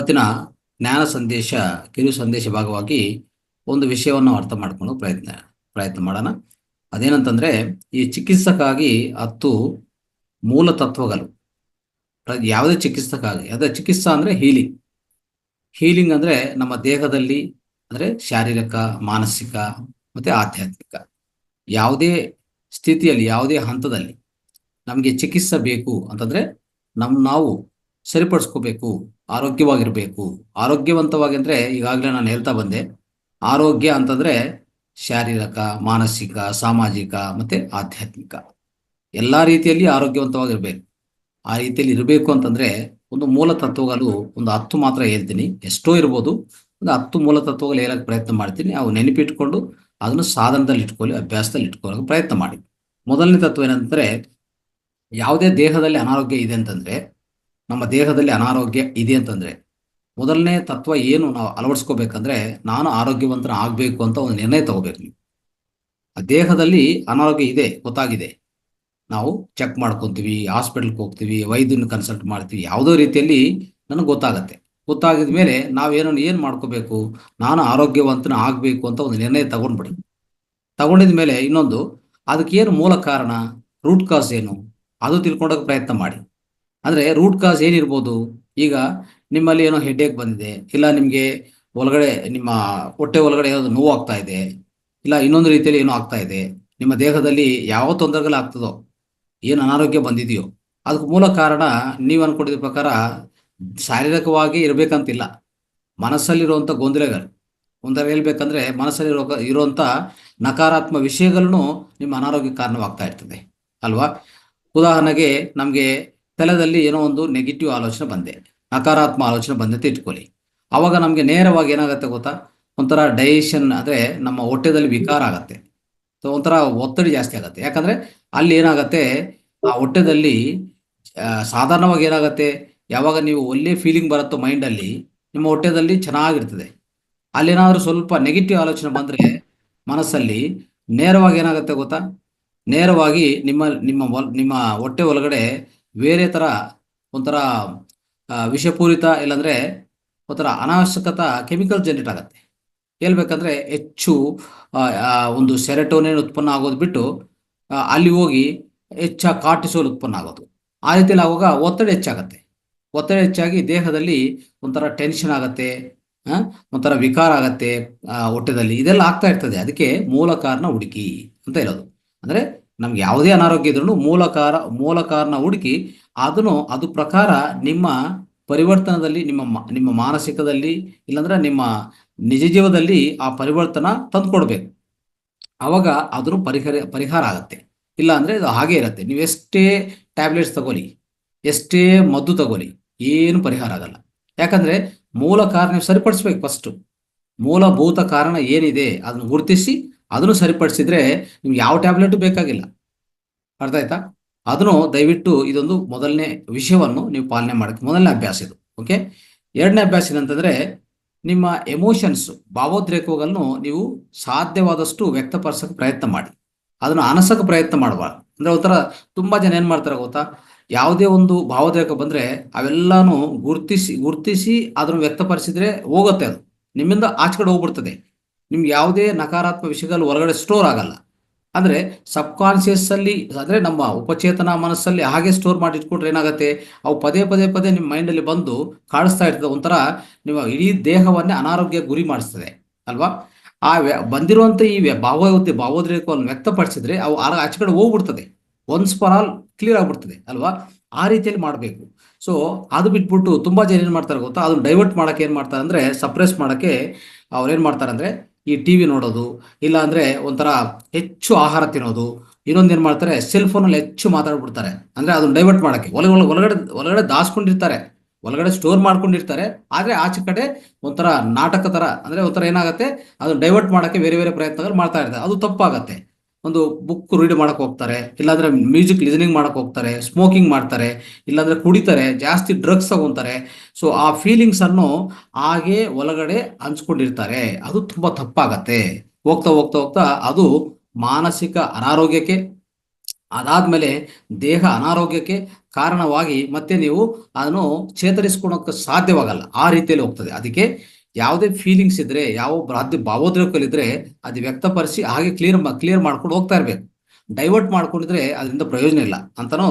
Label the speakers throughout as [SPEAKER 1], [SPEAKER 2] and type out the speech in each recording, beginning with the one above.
[SPEAKER 1] ಇವತ್ತಿನ ಜ್ಞಾನ ಸಂದೇಶ ಕಿರು ಸಂದೇಶ ಭಾಗವಾಗಿ ಒಂದು ವಿಷಯವನ್ನು ಅರ್ಥ ಮಾಡಿಕೊಂಡು ಪ್ರಯತ್ನ ಮಾಡೋಣ. ಅದೇನಂತಂದ್ರೆ, ಈ ಚಿಕಿತ್ಸಕ್ಕಾಗಿ 10 ಮೂಲ ತತ್ವಗಳು. ಯಾವುದೇ ಚಿಕಿತ್ಸಕ್ಕಾಗಿ, ಅದೇ ಚಿಕಿತ್ಸಾ ಅಂದ್ರೆ ಹೀಲಿಂಗ್ ಅಂದ್ರೆ ನಮ್ಮ ದೇಹದಲ್ಲಿ, ಅಂದ್ರೆ ಶಾರೀರಿಕ, ಮಾನಸಿಕ ಮತ್ತೆ ಆಧ್ಯಾತ್ಮಿಕ ಯಾವುದೇ ಸ್ಥಿತಿಯಲ್ಲಿ, ಯಾವುದೇ ಹಂತದಲ್ಲಿ ನಮಗೆ ಚಿಕಿತ್ಸೆ ಬೇಕು ಅಂತಂದ್ರೆ ನಾವು ಸರಿಪಡಿಸ್ಕೋಬೇಕು, ಆರೋಗ್ಯವಾಗಿರ್ಬೇಕು. ಆರೋಗ್ಯವಂತವಾಗಿ ಅಂದ್ರೆ ಈಗಾಗಲೇ ನಾನು ಹೇಳ್ತಾ ಬಂದೆ, ಆರೋಗ್ಯ ಅಂತಂದ್ರೆ ಶಾರೀರಿಕ, ಮಾನಸಿಕ, ಸಾಮಾಜಿಕ ಮತ್ತೆ ಆಧ್ಯಾತ್ಮಿಕ ಎಲ್ಲಾ ರೀತಿಯಲ್ಲಿ ಆರೋಗ್ಯವಂತವಾಗಿರ್ಬೇಕು. ಆ ರೀತಿಯಲ್ಲಿ ಇರಬೇಕು ಅಂತಂದ್ರೆ ಒಂದು ಮೂಲ ತತ್ವಗಳು ಒಂದು 10 ಮಾತ್ರ ಹೇಳ್ತೀನಿ, ಎಷ್ಟೋ ಇರ್ಬೋದು. ಒಂದು 10 ಮೂಲ ತತ್ವಗಳು ಹೇಳಕ್ ಪ್ರಯತ್ನ ಮಾಡ್ತೀನಿ. ಅವು ನೆನಪಿಟ್ಕೊಂಡು ಅದನ್ನು ಸಾಧನದಲ್ಲಿ ಇಟ್ಕೊಳ್ಳಿ, ಅಭ್ಯಾಸದಲ್ಲಿ ಇಟ್ಕೊಳ್ಳೋಕೆ ಪ್ರಯತ್ನ ಮಾಡಿ. ಮೊದಲನೇ ತತ್ವ ಏನಂದ್ರೆ, ಯಾವುದೇ ದೇಹದಲ್ಲಿ ಅನಾರೋಗ್ಯ ಇದೆ ಅಂತಂದ್ರೆ, ನಮ್ಮ ದೇಹದಲ್ಲಿ ಅನಾರೋಗ್ಯ ಇದೆ ಅಂತಂದ್ರೆ ಮೊದಲನೇ ತತ್ವ ಏನು ನಾವು ಅಳವಡಿಸ್ಕೋಬೇಕಂದ್ರೆ, ನಾನು ಆರೋಗ್ಯವಂತನ ಆಗ್ಬೇಕು ಅಂತ ಒಂದು ನಿರ್ಣಯ ತಗೋಬೇಕು. ನೀವು ಆ ದೇಹದಲ್ಲಿ ಅನಾರೋಗ್ಯ ಇದೆ ಗೊತ್ತಾಗಿದೆ, ನಾವು ಚೆಕ್ ಮಾಡ್ಕೊತೀವಿ, ಹಾಸ್ಪಿಟಲ್ಗೆ ಹೋಗ್ತೀವಿ, ವೈದ್ಯನ ಕನ್ಸಲ್ಟ್ ಮಾಡ್ತೀವಿ, ಯಾವುದೋ ರೀತಿಯಲ್ಲಿ ನನಗೆ ಗೊತ್ತಾಗತ್ತೆ. ಗೊತ್ತಾಗಿದ ಮೇಲೆ ಏನ್ ಮಾಡ್ಕೋಬೇಕು, ನಾನು ಆರೋಗ್ಯವಂತನ ಆಗ್ಬೇಕು ಅಂತ ಒಂದು ನಿರ್ಣಯ ತಗೊಂಡಿದ ಮೇಲೆ ಇನ್ನೊಂದು, ಅದಕ್ಕೆ ಏನು ಮೂಲ ಕಾರಣ, ರೂಟ್ ಕಾಸ್ ಏನು, ಅದು ತಿಳ್ಕೊಂಡೋಕೆ ಪ್ರಯತ್ನ ಮಾಡಿ. ಅಂದ್ರೆ ರೂಟ್ ಕಾಸ್ ಏನಿರ್ಬೋದು, ಈಗ ನಿಮ್ಮಲ್ಲಿ ಏನೋ ಹೆಡ್ಏಕ್ ಬಂದಿದೆ, ಇಲ್ಲ ನಿಮಗೆ ಒಳಗಡೆ ನಿಮ್ಮ ಹೊಟ್ಟೆ ಒಳಗಡೆ ಏನೋ ನೋವು ಆಗ್ತಾ ಇದೆ, ಇಲ್ಲ ಇನ್ನೊಂದು ರೀತಿಯಲ್ಲಿ ಏನೋ ಆಗ್ತಾ ಇದೆ, ನಿಮ್ಮ ದೇಹದಲ್ಲಿ ಯಾವ ತೊಂದರೆಗಳಾಗ್ತದೋ, ಏನು ಅನಾರೋಗ್ಯ ಬಂದಿದೆಯೋ, ಅದಕ್ಕೆ ಮೂಲ ಕಾರಣ ನೀವು ಅನ್ಕೊಂಡಿದ ಪ್ರಕಾರ ಶಾರೀರಿಕವಾಗಿ ಇರ್ಬೇಕಂತಿಲ್ಲ. ಮನಸ್ಸಲ್ಲಿರುವಂತ ಗೊಂದಲಗಳು, ಹೇಳ್ಬೇಕಂದ್ರೆ ಮನಸ್ಸಲ್ಲಿ ಇರುವಂತ ನಕಾರಾತ್ಮಕ ವಿಷಯಗಳನ್ನು ನಿಮ್ಮ ಅನಾರೋಗ್ಯಕ್ಕೆ ಕಾರಣವಾಗ್ತಾ ಇರ್ತದೆ ಅಲ್ವಾ. ಉದಾಹರಣೆಗೆ, ನಮಗೆ ತಲೆದಲ್ಲಿ ಏನೋ ಒಂದು ನೆಗೆಟಿವ್ ಆಲೋಚನೆ ಬಂದೆ, ನಕಾರಾತ್ಮಕ ಆಲೋಚನೆ ಬಂದಂತೆ ಇಟ್ಕೊಳ್ಳಿ. ಅವಾಗ ನಮಗೆ ನೇರವಾಗಿ ಏನಾಗುತ್ತೆ ಗೊತ್ತಾ, ಒಂಥರ ಡೈಜೆಷನ್ ಅಂದ್ರೆ ನಮ್ಮ ಹೊಟ್ಟೆದಲ್ಲಿ ವಿಕಾರ ಆಗತ್ತೆ, ಒಂಥರ ಒತ್ತಡ ಜಾಸ್ತಿ ಆಗತ್ತೆ. ಯಾಕಂದ್ರೆ ಅಲ್ಲಿ ಏನಾಗತ್ತೆ, ಆ ಹೊಟ್ಟೆದಲ್ಲಿ ಸಾಧಾರಣವಾಗಿ ಏನಾಗತ್ತೆ, ಯಾವಾಗ ನೀವು ಒಳ್ಳೆ ಫೀಲಿಂಗ್ ಬರುತ್ತೋ ಮೈಂಡಲ್ಲಿ, ನಿಮ್ಮ ಹೊಟ್ಟೆದಲ್ಲಿ ಚೆನ್ನಾಗಿರ್ತದೆ. ಅಲ್ಲೇನಾದ್ರೂ ಸ್ವಲ್ಪ ನೆಗೆಟಿವ್ ಆಲೋಚನೆ ಬಂದ್ರೆ ಮನಸ್ಸಲ್ಲಿ, ನೇರವಾಗಿ ಏನಾಗುತ್ತೆ ಗೊತ್ತಾ, ನೇರವಾಗಿ ನಿಮ್ಮ ನಿಮ್ಮ ನಿಮ್ಮ ಹೊಟ್ಟೆ ಒಳಗಡೆ ಬೇರೆ ತರ ಒಂಥರ ವಿಷಪೂರಿತ, ಇಲ್ಲಾಂದ್ರೆ ಒಂಥರ ಅನಾವಶ್ಯಕತ ಕೆಮಿಕಲ್ ಜನರೇಟ್ ಆಗತ್ತೆ. ಹೇಳ್ಬೇಕಂದ್ರೆ ಹೆಚ್ಚು ಒಂದು ಸೆರೆಟೋನಿನ್ ಉತ್ಪನ್ನ ಆಗೋದು ಬಿಟ್ಟು ಅಲ್ಲಿ ಹೋಗಿ ಕಾರ್ಟಿಸೋಲ್ ಉತ್ಪನ್ನ ಆಗೋದು. ಆ ರೀತಿಯಲ್ಲಿ ಆಗುವಾಗ ಒತ್ತಡ ಹೆಚ್ಚಾಗಿ ದೇಹದಲ್ಲಿ ಒಂಥರ ಟೆನ್ಷನ್ ಆಗತ್ತೆ, ಒಂಥರ ವಿಕಾರ ಆಗತ್ತೆ ಹೊಟ್ಟೆದಲ್ಲಿ. ಇದೆಲ್ಲ ಆಗ್ತಾ ಇರ್ತದೆ. ಅದಕ್ಕೆ ಮೂಲ ಕಾರಣ ಹುಡುಕಿ ಅಂತ ಹೇಳೋದು. ಅಂದ್ರೆ ನಮ್ಗೆ ಯಾವುದೇ ಅನಾರೋಗ್ಯ ಇದ್ರೂ ಮೂಲ ಕಾರಣ ಹುಡುಕಿ ಅದು ಪ್ರಕಾರ ನಿಮ್ಮ ಪರಿವರ್ತನದಲ್ಲಿ, ನಿಮ್ಮ ಮಾನಸಿಕದಲ್ಲಿ, ಇಲ್ಲಾಂದ್ರೆ ನಿಮ್ಮ ನಿಜ ಜೀವನದಲ್ಲಿ ಆ ಪರಿವರ್ತನ ತಂದುಕೊಡ್ಬೇಕು. ಅವಾಗ ಅದನ್ನು ಪರಿಹಾರ ಆಗತ್ತೆ. ಇಲ್ಲ ಅಂದ್ರೆ ಇದು ಹಾಗೆ ಇರುತ್ತೆ. ನೀವು ಎಷ್ಟೇ ಟ್ಯಾಬ್ಲೆಟ್ಸ್ ತಗೊಳ್ಳಿ, ಎಷ್ಟೇ ಮದ್ದು ತಗೊಳ್ಳಿ, ಏನು ಪರಿಹಾರ ಆಗಲ್ಲ. ಯಾಕಂದ್ರೆ ಮೂಲ ಕಾರಣ ನೀವು ಸರಿಪಡಿಸ್ಬೇಕು. ಫಸ್ಟ್ ಮೂಲಭೂತ ಕಾರಣ ಏನಿದೆ ಅದನ್ನು ಗುರುತಿಸಿ ಅದನ್ನು ಸರಿಪಡಿಸಿದ್ರೆ ನಿಮ್ಗೆ ಯಾವ ಟ್ಯಾಬ್ಲೆಟ್ ಬೇಕಾಗಿಲ್ಲ. ಅರ್ಥ ಆಯ್ತಾ? ಅದನ್ನು ದಯವಿಟ್ಟು ಇದೊಂದು ಮೊದಲನೇ ವಿಷಯವನ್ನು ನೀವು ಪಾಲನೆ ಮಾಡಕ್ಕೆ ಮೊದಲನೇ ಅಭ್ಯಾಸ ಇದು. ಓಕೆ. ಎರಡನೇ ಅಭ್ಯಾಸ ಏನಂತಂದ್ರೆ, ನಿಮ್ಮ ಎಮೋಷನ್ಸ್, ಭಾವೋದ್ರೇಕಗಳನ್ನು ನೀವು ಸಾಧ್ಯವಾದಷ್ಟು ವ್ಯಕ್ತಪಡಿಸಕ್ಕೆ ಪ್ರಯತ್ನ ಮಾಡಿ. ಅದನ್ನು ಅನಸಕ್ಕೆ ಪ್ರಯತ್ನ ಮಾಡಬಾರ್ದು. ಅಂದ್ರೆ ಒಂಥರ ತುಂಬಾ ಜನ ಏನ್ ಮಾಡ್ತಾರೆ ಗೊತ್ತಾ, ಯಾವುದೇ ಒಂದು ಭಾವೋದ್ರೇಕ ಬಂದ್ರೆ ಅವೆಲ್ಲಾನು ಗುರ್ತಿಸಿ ಅದನ್ನು ವ್ಯಕ್ತಪಡಿಸಿದ್ರೆ ಹೋಗುತ್ತೆ, ಅದು ನಿಮ್ಮಿಂದ ಆಚೆ ಹೋಗ್ಬಿಡ್ತದೆ. ನಿಮ್ಗೆ ಯಾವುದೇ ನಕಾರಾತ್ಮಕ ವಿಷಯಗಳು ಹೊರಗಡೆ ಸ್ಟೋರ್ ಆಗಲ್ಲ. ಅಂದ್ರೆ ಸಬ್ ಕಾನ್ಶಿಯಸ್ ಅಲ್ಲಿ, ಅಂದ್ರೆ ನಮ್ಮ ಉಪಚೇತನ ಮನಸ್ಸಲ್ಲಿ ಹಾಗೆ ಸ್ಟೋರ್ ಮಾಡಿ ಇಟ್ಕೊಂಡ್ರೆ ಏನಾಗುತ್ತೆ, ಅವು ಪದೇ ನಿಮ್ಮ ಮೈಂಡ್ ಅಲ್ಲಿ ಬಂದು ಕಾಡಿಸ್ತಾ ಇರ್ತದೆ. ಒಂಥರ ನಿಮ್ಮ ಇಡೀ ದೇಹವನ್ನೇ ಅನಾರೋಗ್ಯ ಗುರಿ ಮಾಡಿಸ್ತದೆ ಅಲ್ವಾ. ಆ ಬಂದಿರುವಂತ ಈ ಭಾವೋದ್ರೇಕವನ್ನು ವ್ಯಕ್ತಪಡಿಸಿದ್ರೆ ಅವು ಆಚೆ ಕಡೆ ಹೋಗ್ಬಿಡ್ತದೆ, ಒನ್ಸ್ ಫಾರ್ ಆಲ್ ಕ್ಲಿಯರ್ ಆಗ್ಬಿಡ್ತದೆ ಅಲ್ವಾ. ಆ ರೀತಿಯಲ್ಲಿ ಮಾಡಬೇಕು. ಸೊ ಅದು ಬಿಟ್ಬಿಟ್ಟು ತುಂಬಾ ಜನ ಏನ್ ಮಾಡ್ತಾರೆ ಗೊತ್ತಾ, ಅದನ್ನ ಡೈವರ್ಟ್ ಮಾಡಕ್ಕೆ ಏನ್ ಮಾಡ್ತಾರೆ ಅಂದ್ರೆ, ಸಪ್ರೆಸ್ ಮಾಡಕ್ಕೆ ಅವ್ರು ಏನ್ ಮಾಡ್ತಾರೆ ಅಂದ್ರೆ, ಈ ಟಿವಿ ನೋಡೋದು, ಇಲ್ಲ ಅಂದ್ರೆ ಒಂಥರ ಹೆಚ್ಚು ಆಹಾರ ತಿನ್ನೋದು, ಇನ್ನೊಂದು ಏನ್ ಮಾಡ್ತಾರೆ, ಸೆಲ್ ಫೋನ್ ಅಲ್ಲಿ ಹೆಚ್ಚು ಮಾತಾಡ್ಬಿಡ್ತಾರೆ. ಅಂದ್ರೆ ಅದನ್ನ ಡೈವರ್ಟ್ ಮಾಡಕ್ಕೆ ಒಳಗಡೆ ದಾಸ್ಕೊಂಡಿರ್ತಾರೆ, ಒಳಗಡೆ ಸ್ಟೋರ್ ಮಾಡ್ಕೊಂಡಿರ್ತಾರೆ. ಆದ್ರೆ ಆಚೆ ಕಡೆ ಒಂಥರ ನಾಟಕ ತರ, ಅಂದ್ರೆ ಒಂಥರ ಏನಾಗುತ್ತೆ, ಅದನ್ನ ಡೈವರ್ಟ್ ಮಾಡಕ್ಕೆ ಬೇರೆ ಪ್ರಯತ್ನಗಳು ಮಾಡ್ತಾ ಇರ್ತಾರೆ. ಅದು ತಪ್ಪಾಗತ್ತೆ. ಒಂದು ಬುಕ್ ರೀಡ್ ಮಾಡಕ್ ಹೋಗ್ತಾರೆ, ಇಲ್ಲಾಂದ್ರೆ ಮ್ಯೂಸಿಕ್ ಲಿಸನಿಂಗ್ ಮಾಡಕ್ ಹೋಗ್ತಾರೆ, ಸ್ಮೋಕಿಂಗ್ ಮಾಡ್ತಾರೆ, ಇಲ್ಲಾಂದ್ರೆ ಕುಡಿತಾರೆ, ಜಾಸ್ತಿ ಡ್ರಗ್ಸ್ ತಗೊಂತಾರೆ. ಸೊ ಆ ಫೀಲಿಂಗ್ಸ್ ಅನ್ನು ಹಾಗೆ ಒಳಗಡೆ ಹಂಚ್ಕೊಂಡಿರ್ತಾರೆ. ಅದು ತುಂಬಾ ತಪ್ಪಾಗತ್ತೆ. ಹೋಗ್ತಾ ಅದು ಮಾನಸಿಕ ಅನಾರೋಗ್ಯಕ್ಕೆ, ಅದಾದ್ಮೇಲೆ ದೇಹ ಅನಾರೋಗ್ಯಕ್ಕೆ ಕಾರಣವಾಗಿ ಮತ್ತೆ ನೀವು ಅದನ್ನು ಚೇತರಿಸ್ಕೊಳಕ್ಕೆ ಸಾಧ್ಯವಾಗಲ್ಲ, ಆ ರೀತಿಯಲ್ಲಿ ಹೋಗ್ತದೆ. ಅದಕ್ಕೆ ಯಾವುದೇ ಫೀಲಿಂಗ್ಸ್ ಇದ್ರೆ, ಯಾವ ಭಾವೋದ್ರೇಕಗಳಿದ್ರೆ ಅದು ವ್ಯಕ್ತಪಡಿಸಿ ಹಾಗೆ ಕ್ಲಿಯರ್ ಮಾಡ್ಕೊಂಡು ಹೋಗ್ತಾ ಇರ್ಬೇಕು. ಡೈವರ್ಟ್ ಮಾಡ್ಕೊಂಡಿದ್ರೆ ಅದರಿಂದ ಪ್ರಯೋಜನ ಇಲ್ಲ ಅಂತನೋ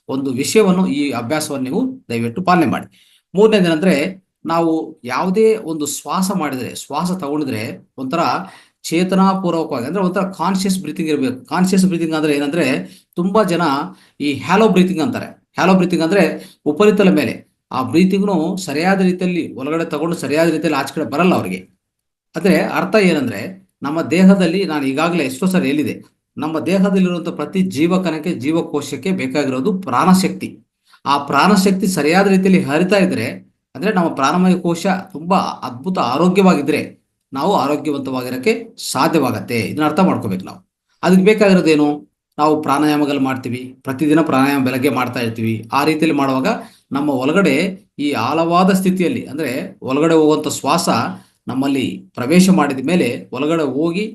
[SPEAKER 1] ಒಂದು ವಿಷಯವನ್ನು, ಈ ಅಭ್ಯಾಸವನ್ನು ನೀವು ದಯವಿಟ್ಟು ಪಾಲನೆ ಮಾಡಿ. ಮೂರನೇದೇನೆಂದ್ರೆ, ನಾವು ಯಾವುದೇ ಒಂದು ಶ್ವಾಸ ತಗೊಂಡಿದ್ರೆ ಒಂಥರ ಚೇತನಾಪೂರ್ವಕವಾಗಿ, ಅಂದ್ರೆ ಒಂಥರ ಕಾನ್ಶಿಯಸ್ ಬ್ರೀತಿಂಗ್ ಇರಬೇಕು. ಕಾನ್ಶಿಯಸ್ ಬ್ರೀತಿಂಗ್ ಅಂದ್ರೆ ಏನಂದ್ರೆ, ತುಂಬಾ ಜನ ಈ ಹ್ಯಾಲೋ ಬ್ರೀತಿಂಗ್ ಅಂತಾರೆ. ಹ್ಯಾಲೋ ಬ್ರೀತಿಂಗ್ ಅಂದ್ರೆ ಉಪರಿತಲ ಮೇಲೆ ಆ ಬ್ರೀತಿಂಗ್ನು ಸರಿಯಾದ ರೀತಿಯಲ್ಲಿ ಒಳಗಡೆ ತಗೊಂಡು ಸರಿಯಾದ ರೀತಿಯಲ್ಲಿ ಆಚೆ ಕಡೆ ಬರಲ್ಲ ಅವರಿಗೆ. ಅದೇ ಅರ್ಥ ಏನಂದ್ರೆ, ನಮ್ಮ ದೇಹದಲ್ಲಿ, ನಾನು ಈಗಾಗಲೇ ಎಷ್ಟೋ ಸರಿ ಹೇಳಿದೆ, ನಮ್ಮ ದೇಹದಲ್ಲಿರುವಂತಹ ಪ್ರತಿ ಜೀವಕಣಕ್ಕೆ, ಜೀವಕೋಶಕ್ಕೆ ಬೇಕಾಗಿರೋದು ಪ್ರಾಣಶಕ್ತಿ. ಆ ಪ್ರಾಣಶಕ್ತಿ ಸರಿಯಾದ ರೀತಿಯಲ್ಲಿ ಹರಿತಾ ಇದ್ರೆ, ಅಂದ್ರೆ ನಮ್ಮ ಪ್ರಾಣಮಯ ಕೋಶ ತುಂಬಾ ಅದ್ಭುತ ಆರೋಗ್ಯವಾಗಿದ್ರೆ ನಾವು ಆರೋಗ್ಯವಂತವಾಗಿರಕ್ಕೆ ಸಾಧ್ಯವಾಗತ್ತೆ. ಇದನ್ನ ಅರ್ಥ ಮಾಡ್ಕೋಬೇಕು ನಾವು. ಅದಕ್ಕೆ ಬೇಕಾಗಿರೋದೇನು, ನಾವು ಪ್ರಾಣಾಯಾಮಗಳು ಮಾಡ್ತೀವಿ, ಪ್ರತಿದಿನ ಪ್ರಾಣಾಯಾಮ ಬೆಳಗ್ಗೆ ಮಾಡ್ತಾ ಇರ್ತೀವಿ. ಆ ರೀತಿಯಲ್ಲಿ ಮಾಡುವಾಗ ನಮ್ಮ ಒಳಗಡೆ ಈ ಆಳವಾದ ಸ್ಥಿತಿಯಲ್ಲಿ, ಅಂದ್ರೆ ಒಳಗಡೆ ಹೋಗುವಂತ ಶ್ವಾಸ ನಮ್ಮಲ್ಲಿ ಪ್ರವೇಶ ಮಾಡಿದ ಮೇಲೆ ಒಳಗಡೆ ಹೋಗಿ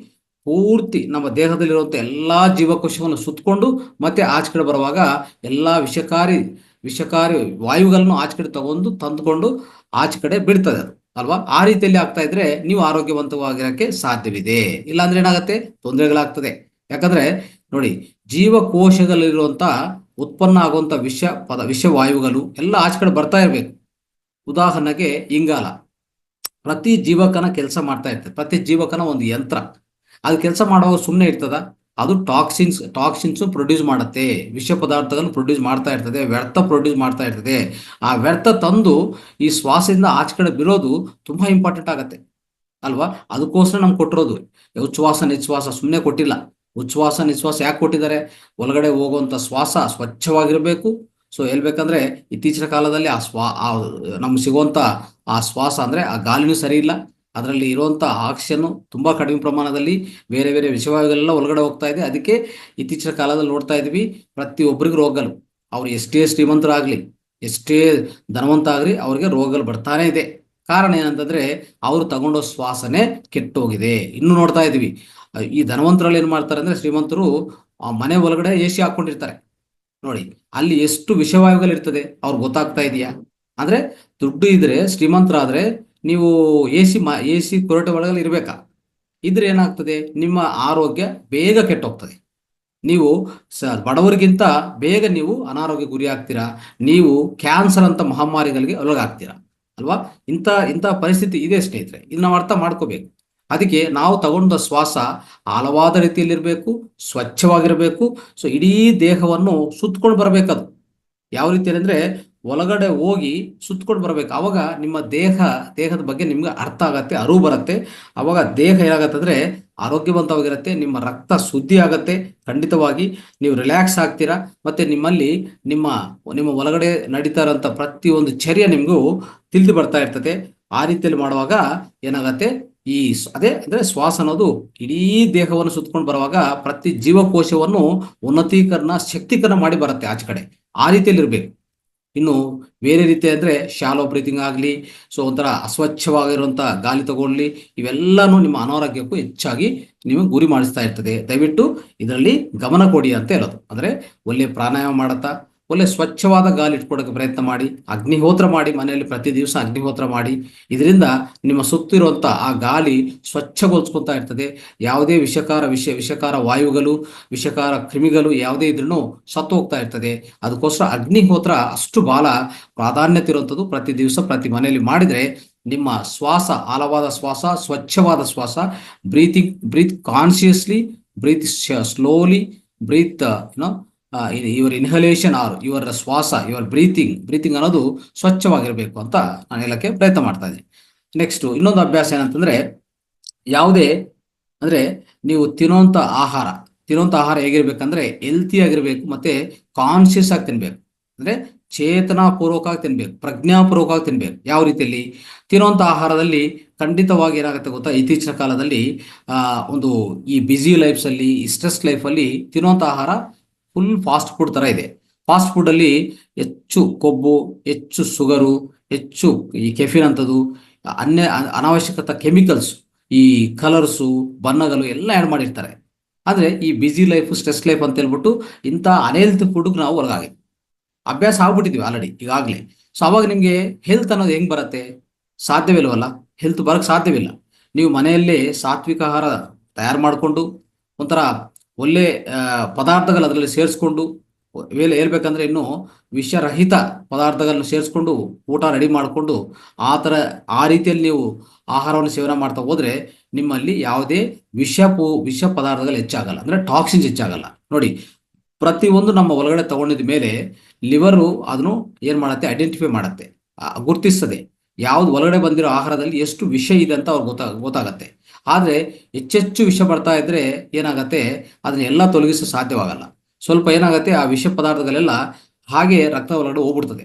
[SPEAKER 1] ಪೂರ್ತಿ ನಮ್ಮ ದೇಹದಲ್ಲಿರುವಂಥ ಎಲ್ಲಾ ಜೀವಕೋಶವನ್ನು ಸುತ್ತಕೊಂಡು ಮತ್ತೆ ಆಚೆ ಕಡೆ ಬರುವಾಗ ಎಲ್ಲಾ ವಿಷಕಾರಿ ವಾಯುಗಳನ್ನು ಆಚೆ ಕಡೆ ತಂದುಕೊಂಡು ಆಚೆ ಕಡೆ ಬಿಡ್ತದೆ ಅದು, ಅಲ್ವಾ? ಆ ರೀತಿಯಲ್ಲಿ ಆಗ್ತಾ ಇದ್ರೆ ನೀವು ಆರೋಗ್ಯವಂತವಾಗಿರಕ್ಕೆ ಸಾಧ್ಯವಿದೆ. ಇಲ್ಲಾಂದ್ರೆ ಏನಾಗುತ್ತೆ, ತೊಂದರೆಗಳಾಗ್ತದೆ. ಯಾಕಂದ್ರೆ ನೋಡಿ, ಜೀವಕೋಶದಲ್ಲಿರುವಂತ ಉತ್ಪನ್ನ ಆಗುವಂತ ವಿಷವಾಯುಗಳು ಎಲ್ಲ ಆಚೆ ಕಡೆ ಬರ್ತಾ ಇರ್ಬೇಕು. ಉದಾಹರಣೆಗೆ ಇಂಗಾಲ, ಪ್ರತಿ ಜೀವಕನ ಕೆಲಸ ಮಾಡ್ತಾ ಇರ್ತದೆ. ಪ್ರತಿ ಜೀವಕನ ಒಂದು ಯಂತ್ರ, ಅದು ಕೆಲಸ ಮಾಡುವಾಗ ಸುಮ್ಮನೆ ಇರ್ತದ? ಅದು ಟಾಕ್ಸಿನ್ಸ್ ಪ್ರೊಡ್ಯೂಸ್ ಮಾಡುತ್ತೆ, ವಿಷ ಪದಾರ್ಥಗಳನ್ನು ಪ್ರೊಡ್ಯೂಸ್ ಮಾಡ್ತಾ ಇರ್ತದೆ, ವ್ಯರ್ಥ ಪ್ರೊಡ್ಯೂಸ್ ಮಾಡ್ತಾ ಇರ್ತದೆ. ಆ ವ್ಯರ್ಥ ತಂದು ಈ ಶ್ವಾಸದಿಂದ ಆಚೆ ಕಡೆ ಬಿರೋದು ತುಂಬಾ ಇಂಪಾರ್ಟೆಂಟ್ ಆಗತ್ತೆ, ಅಲ್ವಾ? ಅದಕ್ಕೋಸ್ಕರ ನಮ್ಗೆ ಕೊಟ್ಟಿರೋದು ಉಚ್ಛ್ವಾಸ ನಿಶ್ವಾಸ, ಸುಮ್ಮನೆ ಕೊಟ್ಟಿಲ್ಲ. ಉಚ್ಛ್ವಾಸ ನಿಶ್ವಾಸ ಯಾಕೆ ಕೊಟ್ಟಿದ್ದಾರೆ? ಒಳಗಡೆ ಹೋಗುವಂತ ಶ್ವಾಸ ಸ್ವಚ್ಛವಾಗಿರಬೇಕು. ಸೊ ಹೇಳ್ಬೇಕಂದ್ರೆ, ಇತ್ತೀಚಿನ ಕಾಲದಲ್ಲಿ ನಮ್ಗೆ ಸಿಗುವಂತ ಆ ಶ್ವಾಸ ಅಂದ್ರೆ ಆ ಗಾಳಿನೂ ಸರಿ ಇಲ್ಲ. ಅದರಲ್ಲಿ ಇರುವಂತ ಆಕ್ಸಿಜನ್ ತುಂಬಾ ಕಡಿಮೆ ಪ್ರಮಾಣದಲ್ಲಿ ಬೇರೆ ಬೇರೆ ವಿಷವಾಯುಗಳೆಲ್ಲ ಒಳಗಡೆ ಹೋಗ್ತಾ ಇದೆ. ಅದಕ್ಕೆ ಇತ್ತೀಚಿನ ಕಾಲದಲ್ಲಿ ನೋಡ್ತಾ ಇದೀವಿ, ಪ್ರತಿಯೊಬ್ಬರಿಗೂ ರೋಗಗಳು. ಅವ್ರು ಎಷ್ಟೇ ಶ್ರೀಮಂತರಾಗ್ಲಿ, ಎಷ್ಟೇ ಧನವಂತ ಆಗ್ಲಿ, ಅವ್ರಿಗೆ ರೋಗಗಳು ಬರ್ತಾನೆ ಇದೆ. ಕಾರಣ ಏನಂತಂದ್ರೆ, ಅವ್ರು ತಗೊಂಡೋ ಶ್ವಾಸನೆ ಕೆಟ್ಟೋಗಿದೆ. ಇನ್ನು ನೋಡ್ತಾ ಇದೀವಿ, ಈ ಧನವಂತರಲ್ಲಿ ಏನ್ ಮಾಡ್ತಾರೆ ಅಂದ್ರೆ, ಶ್ರೀಮಂತರು ಮನೆ ಒಳಗಡೆ AC ಹಾಕೊಂಡಿರ್ತಾರೆ. ನೋಡಿ, ಅಲ್ಲಿ ಎಷ್ಟು ವಿಷವಾಯುಗಳು ಇರ್ತದೆ ಅವ್ರಿಗೆ ಗೊತ್ತಾಗ್ತಾ ಇದೆಯಾ? ಅಂದ್ರೆ ದುಡ್ಡು ಇದ್ರೆ, ಶ್ರೀಮಂತರಾದ್ರೆ ನೀವು ಎ ಸಿ ಕೊರಟೆ ಒಳಗಲ್ಲಿ ಇರ್ಬೇಕಾ? ಇದ್ರೆ ಏನಾಗ್ತದೆ, ನಿಮ್ಮ ಆರೋಗ್ಯ ಬೇಗ ಕೆಟ್ಟೋಗ್ತದೆ. ನೀವು ಬಡವರಿಗಿಂತ ಬೇಗ ನೀವು ಅನಾರೋಗ್ಯ ಗುರಿ ಆಗ್ತೀರಾ. ನೀವು ಕ್ಯಾನ್ಸರ್ ಅಂತ ಮಹಾಮಾರಿಗಳಿಗೆ ಒಳಗಾಗ್ತೀರಾ, ಅಲ್ವಾ? ಇಂಥ ಪರಿಸ್ಥಿತಿ ಇದೆ ಸ್ನೇಹಿತರೆ. ಇದು ನಾವು ಅರ್ಥ ಮಾಡ್ಕೋಬೇಕು. ಅದಕ್ಕೆ ನಾವು ತಗೊಂಡ ಶ್ವಾಸ ಆಳವಾದ ರೀತಿಯಲ್ಲಿರಬೇಕು, ಸ್ವಚ್ಛವಾಗಿರಬೇಕು. ಸೊ ಇಡೀ ದೇಹವನ್ನು ಸುತ್ತಕೊಂಡು ಬರಬೇಕದು. ಯಾವ ರೀತಿ ಅಂದ್ರೆ, ಒಳಗಡೆ ಹೋಗಿ ಸುತ್ತಕೊಂಡು ಬರ್ಬೇಕು. ಅವಾಗ ನಿಮ್ಮ ದೇಹದ ಬಗ್ಗೆ ನಿಮ್ಗೆ ಅರ್ಥ ಆಗತ್ತೆ, ಅರಿವು ಬರುತ್ತೆ. ಅವಾಗ ದೇಹ ಏನಾಗತ್ತಂದ್ರೆ ಆರೋಗ್ಯವಂತವಾಗಿರುತ್ತೆ, ನಿಮ್ಮ ರಕ್ತ ಶುದ್ಧಿ ಆಗತ್ತೆ. ಖಂಡಿತವಾಗಿ ನೀವು ರಿಲ್ಯಾಕ್ಸ್ ಆಗ್ತೀರಾ. ಮತ್ತೆ ನಿಮ್ಮಲ್ಲಿ ನಿಮ್ಮ ಒಳಗಡೆ ನಡೀತಾ ಇರೋಂಥ ಪ್ರತಿಯೊಂದು ಚರ್ಯ ನಿಮ್ಗೂ ತಿಳಿದು ಬರ್ತಾ ಇರ್ತದೆ. ಆ ರೀತಿಯಲ್ಲಿ ಮಾಡುವಾಗ ಏನಾಗತ್ತೆ, ಅದೇ ಅಂದ್ರೆ ಶ್ವಾಸ ಅನ್ನೋದು ಇಡೀ ದೇಹವನ್ನು ಸುತ್ತಕೊಂಡು ಬರುವಾಗ ಪ್ರತಿ ಜೀವಕೋಶವನ್ನು ಉನ್ನತೀಕರಣ, ಶಕ್ತೀಕರಣ ಮಾಡಿ ಬರುತ್ತೆ ಆಚೆ ಕಡೆ. ಆ ರೀತಿಯಲ್ಲಿ ಇರ್ಬೇಕು. ಇನ್ನು ಬೇರೆ ರೀತಿ ಅಂದ್ರೆ ಶಾಲೋ ಬ್ರೀತಿಂಗ್ ಆಗಲಿ, ಸೊ ಒಂಥರ ಅಸ್ವಚ್ಛವಾಗಿರುವಂತ ಗಾಳಿ ತಗೊಳ್ಳಿ, ಇವೆಲ್ಲಾನು ನಿಮ್ಮ ಅನಾರೋಗ್ಯಕ್ಕೂ ಹೆಚ್ಚಾಗಿ ನಿಮಗೆ ಗುರಿ ಮಾಡಿಸ್ತಾ ಇರ್ತದೆ. ದಯವಿಟ್ಟು ಇದರಲ್ಲಿ ಗಮನ ಕೊಡಿ ಅಂತ ಹೇಳೋದು. ಅಂದ್ರೆ ಒಳ್ಳೆ ಪ್ರಾಣಾಯಾಮ ಮಾಡುತ್ತಾ ಒಳ್ಳೆ ಸ್ವಚ್ಛವಾದ ಗಾಳಿ ಇಟ್ಕೊಡಕ್ಕೆ ಪ್ರಯತ್ನ ಮಾಡಿ. ಅಗ್ನಿಹೋತ್ರ ಮಾಡಿ, ಮನೆಯಲ್ಲಿ ಪ್ರತಿ ದಿವಸ ಅಗ್ನಿಹೋತ್ರ ಮಾಡಿ. ಇದರಿಂದ ನಿಮ್ಮ ಸುತ್ತಿರುವಂತ ಆ ಗಾಳಿ ಸ್ವಚ್ಛಗೊಳಿಸ್ಕೊತಾ ಇರ್ತದೆ. ಯಾವುದೇ ವಿಷಕಾರ ವಾಯುಗಳು, ವಿಷಕಾರ ಕ್ರಿಮಿಗಳು ಯಾವುದೇ ಇದ್ರೂ ಸತ್ತು ಹೋಗ್ತಾ ಇರ್ತದೆ. ಅದಕ್ಕೋಸ್ಕರ ಅಗ್ನಿಹೋತ್ರ ಅಷ್ಟು ಬಹಳ ಪ್ರಾಧಾನ್ಯತೆ ಇರುವಂಥದ್ದು. ಪ್ರತಿ ದಿವಸ ಪ್ರತಿ ಮನೆಯಲ್ಲಿ ಮಾಡಿದ್ರೆ ನಿಮ್ಮ ಶ್ವಾಸ, ಆಳವಾದ ಶ್ವಾಸ, ಸ್ವಚ್ಛವಾದ ಶ್ವಾಸ, breathe consciously, breathe slowly, breathe your inhalation or your ಶ್ವಾಸ, ಯುವರ್ ಬ್ರೀತಿಂಗ್ ಅನ್ನೋದು ಸ್ವಚ್ಛವಾಗಿರಬೇಕು ಅಂತ ನಾನು ಹೇಳಕ್ಕೆ ಪ್ರಯತ್ನ ಮಾಡ್ತಾ ಇದ್ದೀನಿ. ನೆಕ್ಸ್ಟ್ ಇನ್ನೊಂದು ಅಭ್ಯಾಸ ಏನಂತಂದ್ರೆ, ಯಾವುದೇ ಅಂದ್ರೆ ನೀವು ತಿನ್ನುವಂತ ಆಹಾರ ಹೇಗಿರ್ಬೇಕಂದ್ರೆ ಹೆಲ್ತಿ ಆಗಿರ್ಬೇಕು, ಮತ್ತೆ ಕಾನ್ಶಿಯಸ್ ಆಗಿ ತಿನ್ಬೇಕು. ಅಂದ್ರೆ ಚೇತನಾಪೂರ್ವಕವಾಗಿ ತಿನ್ಬೇಕು, ಪ್ರಜ್ಞಾಪೂರ್ವಕವಾಗಿ ತಿನ್ಬೇಕು. ಯಾವ ರೀತಿಯಲ್ಲಿ ತಿನ್ನುವಂತ ಆಹಾರದಲ್ಲಿ ಖಂಡಿತವಾಗಿ ಏನಾಗುತ್ತೆ ಗೊತ್ತಾ, ಇತ್ತೀಚಿನ ಕಾಲದಲ್ಲಿ ಒಂದು ಈ ಬ್ಯುಸಿ ಲೈಫ್ಸಲ್ಲಿ, ಈ ಸ್ಟ್ರೆಸ್ ಲೈಫಲ್ಲಿ ತಿನ್ನುವಂತ ಆಹಾರ ಫುಲ್ ಫಾಸ್ಟ್ ಫುಡ್ ತರ ಇದೆ. ಫಾಸ್ಟ್ ಫುಡ್ ಅಲ್ಲಿ ಹೆಚ್ಚು ಕೊಬ್ಬು, ಹೆಚ್ಚು ಶುಗರು, ಹೆಚ್ಚು ಈ ಕೆಫಿನ್ ಅಂತದ್ದು, ಅನಾವಶ್ಯಕತ ಕೆಮಿಕಲ್ಸ್, ಈ ಕಲರ್ಸು, ಬಣ್ಣಗಳು ಎಲ್ಲ ಆ್ಯಡ್ ಮಾಡಿರ್ತಾರೆ. ಆದರೆ ಈ ಬ್ಯುಸಿ ಲೈಫ್, ಸ್ಟ್ರೆಸ್ ಲೈಫ್ ಅಂತ ಹೇಳ್ಬಿಟ್ಟು ಇಂಥ ಅನ್ಹೆಲ್ತ್ ಫುಡ್ಗೆ ನಾವು ಒಳಗಾಗಿ ಅಭ್ಯಾಸ ಆಗ್ಬಿಟ್ಟಿದ್ದೀವಿ ಆಲ್ರೆಡಿ ಈಗಾಗಲೇ. ಸೊ ಅವಾಗ ನಿಮಗೆ ಹೆಲ್ತ್ ಅನ್ನೋದು ಹೆಂಗೆ ಬರುತ್ತೆ? ಸಾಧ್ಯವಿಲ್ವಲ್ಲ, ಹೆಲ್ತ್ ಬರೋಕ್ಕೆ ಸಾಧ್ಯವಿಲ್ಲ. ನೀವು ಮನೆಯಲ್ಲೇ ಸಾತ್ವಿಕ ಆಹಾರ ತಯಾರು ಮಾಡಿಕೊಂಡು ಒಂಥರ ಒಳ್ಳೆ ಪದಾರ್ಥಗಳು ಅದರಲ್ಲಿ ಸೇರಿಸ್ಕೊಂಡು ಹೇಳ್ಬೇಕಂದ್ರೆ ಇನ್ನು ವಿಷರಹಿತ ಪದಾರ್ಥಗಳನ್ನು ಸೇರಿಸ್ಕೊಂಡು ಊಟ ರೆಡಿ ಮಾಡಿಕೊಂಡು ಆ ರೀತಿಯಲ್ಲಿ ನೀವು ಆಹಾರವನ್ನು ಸೇವನೆ ಮಾಡ್ತಾ ಹೋದ್ರೆ ನಿಮ್ಮಲ್ಲಿ ಯಾವುದೇ ವಿಷ ಪದಾರ್ಥಗಳು ಹೆಚ್ಚಾಗಲ್ಲ, ಅಂದರೆ ಟಾಕ್ಸಿನ್ಸ್ ಹೆಚ್ಚಾಗಲ್ಲ. ನೋಡಿ, ಪ್ರತಿಯೊಂದು ನಮ್ಮ ಒಳಗಡೆ ತಗೊಂಡಿದ ಮೇಲೆ ಲಿವರು ಅದನ್ನು ಏನು ಮಾಡುತ್ತೆ, ಐಡೆಂಟಿಫೈ ಮಾಡುತ್ತೆ, ಗುರ್ತಿಸ್ತದೆ ಯಾವ್ದು ಒಳಗಡೆ ಬಂದಿರೋ ಆಹಾರದಲ್ಲಿ ಎಷ್ಟು ವಿಷ ಇದೆ ಅಂತ ಅವ್ರಿಗೆ ಗೊತ್ತಾಗತ್ತೆ. ಆದರೆ ಹೆಚ್ಚೆಚ್ಚು ವಿಷ ಬರ್ತಾ ಇದ್ರೆ ಏನಾಗತ್ತೆ, ಅದನ್ನೆಲ್ಲ ತೊಲಗಿಸೋ ಸಾಧ್ಯವಾಗಲ್ಲ. ಸ್ವಲ್ಪ ಏನಾಗುತ್ತೆ, ಆ ವಿಷ ಪದಾರ್ಥಗಳೆಲ್ಲ ಹಾಗೆ ರಕ್ತ ಒಳಗಡೆ ಹೋಗ್ಬಿಡ್ತದೆ.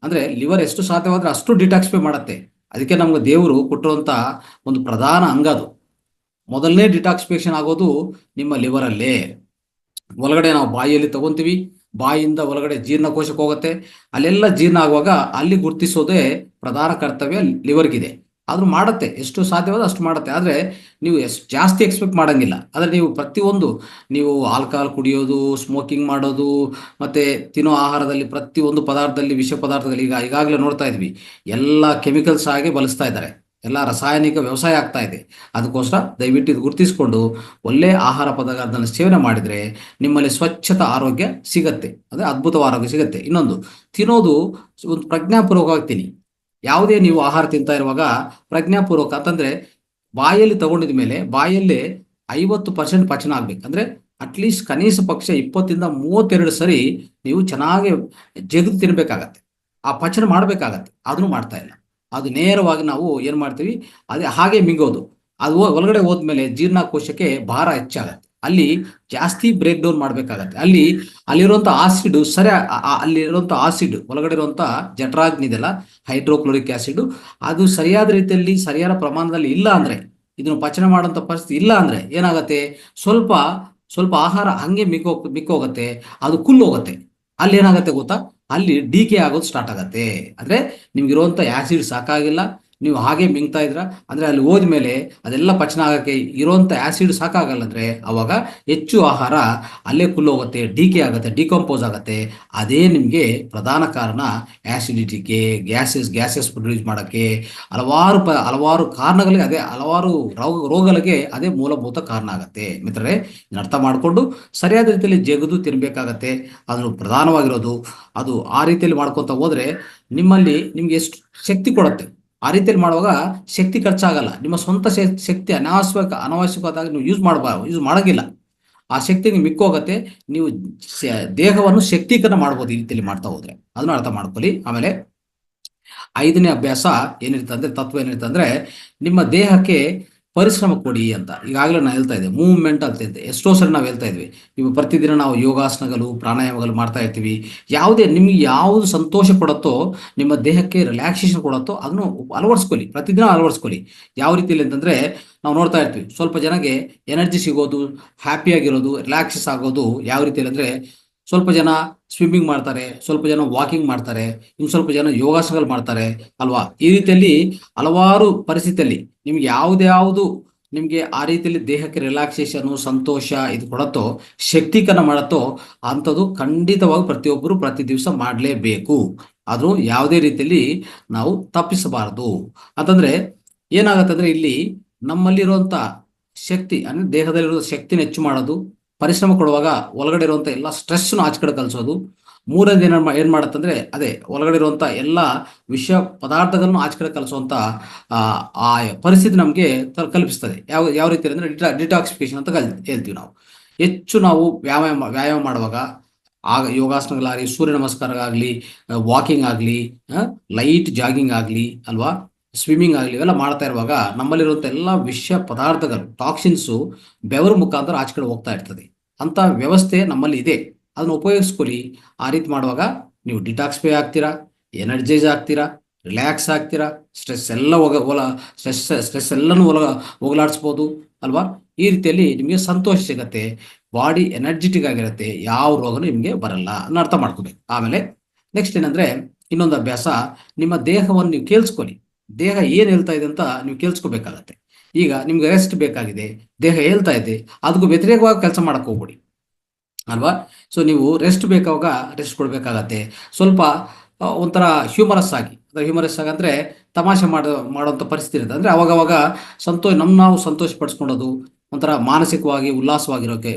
[SPEAKER 1] ಅಂದರೆ ಲಿವರ್ ಎಷ್ಟು ಸಾಧ್ಯವಾದರೆ ಅಷ್ಟು ಡಿಟಾಕ್ಸಿಫೈ ಮಾಡುತ್ತೆ. ಅದಕ್ಕೆ ನಮ್ಗೆ ದೇವರು ಕೊಟ್ಟಿರುವಂಥ ಒಂದು ಪ್ರಧಾನ ಅಂಗ ಅದು. ಮೊದಲನೇ ಡಿಟಾಕ್ಸಿಫಿಕೇಶನ್ ಆಗೋದು ನಿಮ್ಮ ಲಿವರಲ್ಲೇ. ಒಳಗಡೆ ನಾವು ಬಾಯಿಯಲ್ಲಿ ತಗೊಂತೀವಿ, ಬಾಯಿಯಿಂದ ಒಳಗಡೆ ಜೀರ್ಣಕೋಶಕ್ಕೆ ಹೋಗುತ್ತೆ, ಅಲ್ಲೆಲ್ಲ ಜೀರ್ಣ ಆಗುವಾಗ ಅಲ್ಲಿ ಗುರ್ತಿಸೋದೇ ಪ್ರಧಾನ ಕರ್ತವ್ಯ ಲಿವರ್ಗಿದೆ. ಅದು ಮಾಡುತ್ತೆ, ಎಷ್ಟು ಸಾಧ್ಯವಾದ ಅಷ್ಟು ಮಾಡುತ್ತೆ. ಆದರೆ ನೀವು ಜಾಸ್ತಿ ಎಕ್ಸ್ಪೆಕ್ಟ್ ಮಾಡೋಂಗಿಲ್ಲ. ಆದರೆ ನೀವು ಪ್ರತಿಯೊಂದು ನೀವು ಆಲ್ಕಹಾಲ್ ಕುಡಿಯೋದು, ಸ್ಮೋಕಿಂಗ್ ಮಾಡೋದು, ಮತ್ತು ತಿನ್ನೋ ಆಹಾರದಲ್ಲಿ ಪ್ರತಿಯೊಂದು ಪದಾರ್ಥದಲ್ಲಿ ವಿಷ ಪದಾರ್ಥಗಳು ಈಗಾಗಲೇ ನೋಡ್ತಾ ಇದ್ವಿ, ಎಲ್ಲ ಕೆಮಿಕಲ್ಸ್ ಆಗಿ ಬಳಸ್ತಾ ಇದ್ದಾರೆ, ಎಲ್ಲ ರಾಸಾಯನಿಕ ವ್ಯವಸಾಯ ಆಗ್ತಾ ಇದೆ. ಅದಕ್ಕೋಸ್ಕರ ದಯವಿಟ್ಟು ಇದು ಗುರುತಿಸಿಕೊಂಡು ಒಳ್ಳೆಯ ಆಹಾರ ಪದಾರ್ಥಗಳನ್ನು ಸೇವನೆ ಮಾಡಿದರೆ ನಿಮ್ಮಲ್ಲಿ ಸ್ವಚ್ಛತ ಆರೋಗ್ಯ ಸಿಗತ್ತೆ, ಅಂದರೆ ಅದ್ಭುತವಾದ ಆರೋಗ್ಯ ಸಿಗುತ್ತೆ. ಇನ್ನೊಂದು, ತಿನ್ನೋದು ಒಂದು ಪ್ರಜ್ಞಾಪೂರ್ವಕವಾಗಿ ತಿನ್ನಿ. ಯಾವುದೇ ನೀವು ಆಹಾರ ತಿಂತಾ ಇರುವಾಗ ಪ್ರಜ್ಞಾಪೂರ್ವಕ ಅಂತಂದರೆ ಬಾಯಲ್ಲಿ ತಗೊಂಡಿದ ಮೇಲೆ ಬಾಯಲ್ಲೇ 50% ಪಚನ ಆಗ್ಬೇಕು. ಅಂದರೆ ಅಟ್ಲೀಸ್ಟ್ ಕನಿಷ್ಠ ಪಕ್ಷ 20-32 ಸರಿ ನೀವು ಚೆನ್ನಾಗಿ ಜಗದು ತಿನ್ಬೇಕಾಗತ್ತೆ, ಆ ಪಚನ ಮಾಡಬೇಕಾಗತ್ತೆ. ಅದನ್ನು ಮಾಡ್ತಾ ಇಲ್ಲ, ಅದು ನೇರವಾಗಿ ನಾವು ಏನು ಮಾಡ್ತೀವಿ, ಅದೇ ಹಾಗೆ ಮಿಂಗೋದು. ಅದು ಒಳಗಡೆ ಹೋದ್ಮೇಲೆ ಜೀರ್ಣಕೋಶಕ್ಕೆ ಭಾರ ಹೆಚ್ಚಾಗತ್ತೆ, ಅಲ್ಲಿ ಜಾಸ್ತಿ ಬ್ರೇಕ್ ಡೌನ್ ಮಾಡಬೇಕಾಗತ್ತೆ. ಅಲ್ಲಿರುವಂಥ ಆಸಿಡ್ ಅಲ್ಲಿರುವಂಥ ಆಸಿಡ್ ಒಳಗಡೆ ಇರುವಂಥ ಜಠರಾಗ್ನಿ ಇದೆಲ್ಲ, ಹೈಡ್ರೋಕ್ಲೋರಿಕ್ ಆಸಿಡ್, ಅದು ಸರಿಯಾದ ರೀತಿಯಲ್ಲಿ ಸರಿಯಾದ ಪ್ರಮಾಣದಲ್ಲಿ ಇಲ್ಲ ಅಂದರೆ, ಇದನ್ನು ಪಚನ ಮಾಡುವಂಥ ಪರಿಸ್ಥಿತಿ ಇಲ್ಲ ಅಂದರೆ ಏನಾಗುತ್ತೆ, ಸ್ವಲ್ಪ ಆಹಾರ ಹಂಗೆ ಮಿಕ್ಕೋಗುತ್ತೆ, ಅದು ಹೋಗುತ್ತೆ. ಅಲ್ಲಿ ಏನಾಗುತ್ತೆ ಗೊತ್ತಾ, ಅಲ್ಲಿ ಡಿಕೆ ಆಗೋದು ಸ್ಟಾರ್ಟ್ ಆಗತ್ತೆ. ಅಂದರೆ ನಿಮ್ಗಿರುವಂಥ ಆ್ಯಸಿಡ್ ಸಾಕಾಗಿಲ್ಲ, ನೀವು ಹಾಗೆ ಮಿಂಗ್ತಾ ಇದ್ರ ಅಂದರೆ ಅಲ್ಲಿ ಹೋದ್ಮೇಲೆ ಅದೆಲ್ಲ ಪಚನ ಆಗೋಕ್ಕೆ ಇರೋವಂಥ ಆ್ಯಸಿಡ್ ಸಾಕಾಗಲ್ಲ. ಅಂದರೆ ಅವಾಗ ಹೆಚ್ಚು ಆಹಾರ ಅಲ್ಲೇ ಹೋಗುತ್ತೆ, ಡಿಕೆ ಆಗುತ್ತೆ, ಡಿಕಂಪೋಸ್ ಆಗುತ್ತೆ. ಅದೇ ನಿಮಗೆ ಪ್ರಧಾನ ಕಾರಣ ಆ್ಯಸಿಡಿಟಿಗೆ, ಗ್ಯಾಸಸ್ ಪ್ರೊಡ್ಯೂಸ್ ಮಾಡೋಕ್ಕೆ, ಹಲವಾರು ಕಾರಣಗಳಿಗೆ ಅದೇ ಹಲವಾರು ರೋಗಗಳಿಗೆ ಅದೇ ಮೂಲಭೂತ ಕಾರಣ ಆಗುತ್ತೆ. ಮಿತ್ರರೇ, ಇದನ್ನ ಅರ್ಥ ಮಾಡಿಕೊಂಡು ಸರಿಯಾದ ರೀತಿಯಲ್ಲಿ ಜಗದು ತಿನ್ನಬೇಕಾಗತ್ತೆ. ಅದು ಪ್ರಧಾನವಾಗಿರೋದು. ಅದು ಆ ರೀತಿಯಲ್ಲಿ ಮಾಡ್ಕೊತ ಹೋದರೆ ನಿಮಗೆ ಎಷ್ಟು ಶಕ್ತಿ ಕೊಡುತ್ತೆ. ಆ ರೀತಿಯಲ್ಲಿ ಮಾಡುವಾಗ ಶಕ್ತಿ ಖರ್ಚಾಗಲ್ಲ. ನಿಮ್ಮ ಸ್ವಂತ ಶಕ್ತಿ ಅನಾವಶ್ಯಕವಾದಾಗ ನೀವು ಯೂಸ್ ಮಾಡೋಂಗಿಲ್ಲ. ಆ ಶಕ್ತಿ ನಿಮ್ಗೆ ಮಿಕ್ಕೋಗತ್ತೆ. ನೀವು ದೇಹವನ್ನು ಶಕ್ತೀಕರಣ ಮಾಡ್ಬೋದು ಈ ರೀತಿಯಲ್ಲಿ ಮಾಡ್ತಾ ಹೋದ್ರೆ. ಅದನ್ನು ಅರ್ಥ ಮಾಡ್ಕೊಳ್ಳಿ. ಆಮೇಲೆ 5ನೇ ಅಭ್ಯಾಸ ಏನಿರುತ್ತೆ ಅಂದರೆ, ತತ್ವ ಏನಿರುತ್ತೆ ಅಂದರೆ, ನಿಮ್ಮ ದೇಹಕ್ಕೆ ಪರಿಶ್ರಮ ಕೊಡಿ ಅಂತ. ಈಗಾಗಲೇ ನಾನು ಹೇಳ್ತಾ ಇದ್ದೆ, ಮೂವ್ಮೆಂಟ್ ಅಂತ ಇದ್ದೆ, ಎಷ್ಟೋ ಸರಿ ನಾವು ಹೇಳ್ತಾ ಇದ್ವಿ. ನೀವು ಪ್ರತಿದಿನ ನಾವು ಯೋಗಾಸನಗಳು, ಪ್ರಾಣಾಯಾಮಗಳು ಮಾಡ್ತಾ ಇರ್ತೀವಿ. ನಿಮಗೆ ಯಾವುದು ಸಂತೋಷ ಕೊಡುತ್ತೋ, ನಿಮ್ಮ ದೇಹಕ್ಕೆ ರಿಲ್ಯಾಕ್ಸೇಷನ್ ಕೊಡುತ್ತೋ ಅದನ್ನು ಅಳವಡಿಸ್ಕೊಳ್ಳಿ, ಪ್ರತಿದಿನ ಅಳವಡಿಸ್ಕೊಳ್ಳಿ. ಯಾವ ರೀತಿಯಲ್ಲಿ ಅಂತಂದರೆ, ನಾವು ನೋಡ್ತಾ ಇರ್ತೀವಿ ಸ್ವಲ್ಪ ಜನಕ್ಕೆ ಎನರ್ಜಿ ಸಿಗೋದು, ಹ್ಯಾಪಿಯಾಗಿರೋದು, ರಿಲ್ಯಾಕ್ಸಸ್ ಆಗೋದು ಯಾವ ರೀತಿಯಲ್ಲಿ ಅಂದರೆ, ಸ್ವಲ್ಪ ಜನ ಸ್ವಿಮ್ಮಿಂಗ್ ಮಾಡ್ತಾರೆ, ಸ್ವಲ್ಪ ಜನ ವಾಕಿಂಗ್ ಮಾಡ್ತಾರೆ, ಇನ್ನು ಸ್ವಲ್ಪ ಜನ ಯೋಗಾಸನಗಳು ಮಾಡ್ತಾರೆ ಅಲ್ವಾ. ಈ ರೀತಿಯಲ್ಲಿ ಹಲವಾರು ಪರಿಸ್ಥಿತಿಯಲ್ಲಿ ನಿಮ್ಗೆ ಯಾವುದು ನಿಮಗೆ ಆ ರೀತಿಯಲ್ಲಿ ದೇಹಕ್ಕೆ ರಿಲ್ಯಾಕ್ಸೇಷನು, ಸಂತೋಷ ಇದು ಕೊಡತ್ತೋ, ಶಕ್ತೀಕರಣ ಮಾಡತ್ತೋ ಅಂಥದ್ದು ಖಂಡಿತವಾಗಿ ಪ್ರತಿಯೊಬ್ಬರು ಪ್ರತಿ ದಿವಸ ಮಾಡಲೇಬೇಕು. ಅದು ಯಾವುದೇ ರೀತಿಯಲ್ಲಿ ನಾವು ತಪ್ಪಿಸಬಾರದು. ಅಂತಂದರೆ ಏನಾಗುತ್ತೆ ಅಂದರೆ, ಇಲ್ಲಿ ನಮ್ಮಲ್ಲಿರುವಂಥ ಶಕ್ತಿ ಅಂದರೆ ದೇಹದಲ್ಲಿರೋ ಶಕ್ತಿನ ಹೆಚ್ಚು ಮಾಡೋದು, ಪರಿಶ್ರಮ ಕೊಡುವಾಗ ಒಳಗಡೆ ಇರುವಂಥ ಎಲ್ಲ ಸ್ಟ್ರೆಸ್ನ ಆಚೆ ಕಡೆ ಕಲಿಸೋದು. ಮೂರನೇದು ಏನು ಮಾಡುತ್ತಂದರೆ, ಅದೇ ಒಳಗಡೆ ಇರುವಂಥ ಎಲ್ಲ ವಿಷ ಪದಾರ್ಥಗಳನ್ನು ಆಚೆ ಕಡೆ ಕಲಿಸುವಂಥ ಆ ಪರಿಸ್ಥಿತಿ ನಮಗೆ ಕಲ್ಪಿಸ್ತದೆ. ಯಾವ ರೀತಿ ಅಂದರೆ ಡಿಟಾಕ್ಸಿಫಿಕೇಶನ್ ಅಂತ ಹೇಳ್ತೀವಿ ನಾವು. ಹೆಚ್ಚು ನಾವು ವ್ಯಾಯಾಮ ಮಾಡುವಾಗ, ಆಗ ಯೋಗಾಸನಗಳಾಗಲಿ, ಸೂರ್ಯ ನಮಸ್ಕಾರಗಳಾಗಲಿ, ವಾಕಿಂಗ್ ಆಗಲಿ, ಲೈಟ್ ಜಾಗಿಂಗ್ ಆಗಲಿ ಅಲ್ವಾ, ಸ್ವಿಮ್ಮಿಂಗ್ ಆಗಲಿ, ಇವೆಲ್ಲ ಮಾಡ್ತಾ ಇರುವಾಗ ನಮ್ಮಲ್ಲಿರುವಂಥ ಎಲ್ಲ ವಿಷ ಪದಾರ್ಥಗಳು, ಟಾಕ್ಸಿನ್ಸು ಬೆವರು ಮುಖಾಂತರ ಆಚೆ ಕಡೆ ಹೋಗ್ತಾ ಇರ್ತದೆ. ಅಂಥ ವ್ಯವಸ್ಥೆ ನಮ್ಮಲ್ಲಿ ಇದೆ, ಅದನ್ನು ಉಪಯೋಗಿಸ್ಕೊಳ್ಳಿ. ಆ ರೀತಿ ಮಾಡುವಾಗ ನೀವು ಡಿಟಾಕ್ಸಿಫೈ ಆಗ್ತೀರಾ, ಎನರ್ಜೈಸ್ ಆಗ್ತೀರಾ, ರಿಲ್ಯಾಕ್ಸ್ ಆಗ್ತೀರಾ, ಸ್ಟ್ರೆಸ್ ಎಲ್ಲನೂ ಹೋಗಲಾಡಿಸ್ಬೋದು ಅಲ್ವಾ. ಈ ರೀತಿಯಲ್ಲಿ ನಿಮಗೆ ಸಂತೋಷ ಸಿಗತ್ತೆ, ಬಾಡಿ ಎನರ್ಜೆಟಿಕ್ ಆಗಿರುತ್ತೆ, ಯಾವ ರೋಗನೂ ನಿಮಗೆ ಬರಲ್ಲ ಅನ್ನೋ ಅರ್ಥ ಮಾಡ್ಕೋಬೇಕು. ಆಮೇಲೆ ನೆಕ್ಸ್ಟ್ ಏನಂದರೆ, ಇನ್ನೊಂದು ಅಭ್ಯಾಸ, ನಿಮ್ಮ ದೇಹವನ್ನು ನೀವು ಕೇಳಿಸ್ಕೊಳ್ಳಿ. ದೇಹ ಏನು ಹೇಳ್ತಾ ಇದೆ ಅಂತ ನೀವು ಕೇಳಿಸ್ಕೋಬೇಕಾಗತ್ತೆ. ಈಗ ನಿಮ್ಗೆ ರೆಸ್ಟ್ ಬೇಕಾಗಿದೆ, ದೇಹ ಹೇಳ್ತಾ ಇದೆ, ಅದಕ್ಕೂ ವ್ಯತಿರೇಕವಾಗಿ ಕೆಲಸ ಮಾಡಕ್ಕೆ ಹೋಗ್ಬೇಡಿ ಅಲ್ವಾ. ಸೊ ನೀವು ರೆಸ್ಟ್ ಬೇಕಾವಾಗ ರೆಸ್ಟ್ ಕೊಡಬೇಕಾಗತ್ತೆ. ಸ್ವಲ್ಪ ಒಂಥರ ಹ್ಯೂಮರಸ್ ಆಗಿ, ಹ್ಯೂಮರಸ್ ಆಗಿ ಅಂದರೆ ತಮಾಷೆ ಮಾಡೋಂಥ ಪರಿಸ್ಥಿತಿ ಇರುತ್ತೆ. ಅಂದರೆ ಅವಾಗವಾಗ ನಾವು ಸಂತೋಷ ಪಡಿಸ್ಕೊಳ್ಳೋದು, ಒಂಥರ ಮಾನಸಿಕವಾಗಿ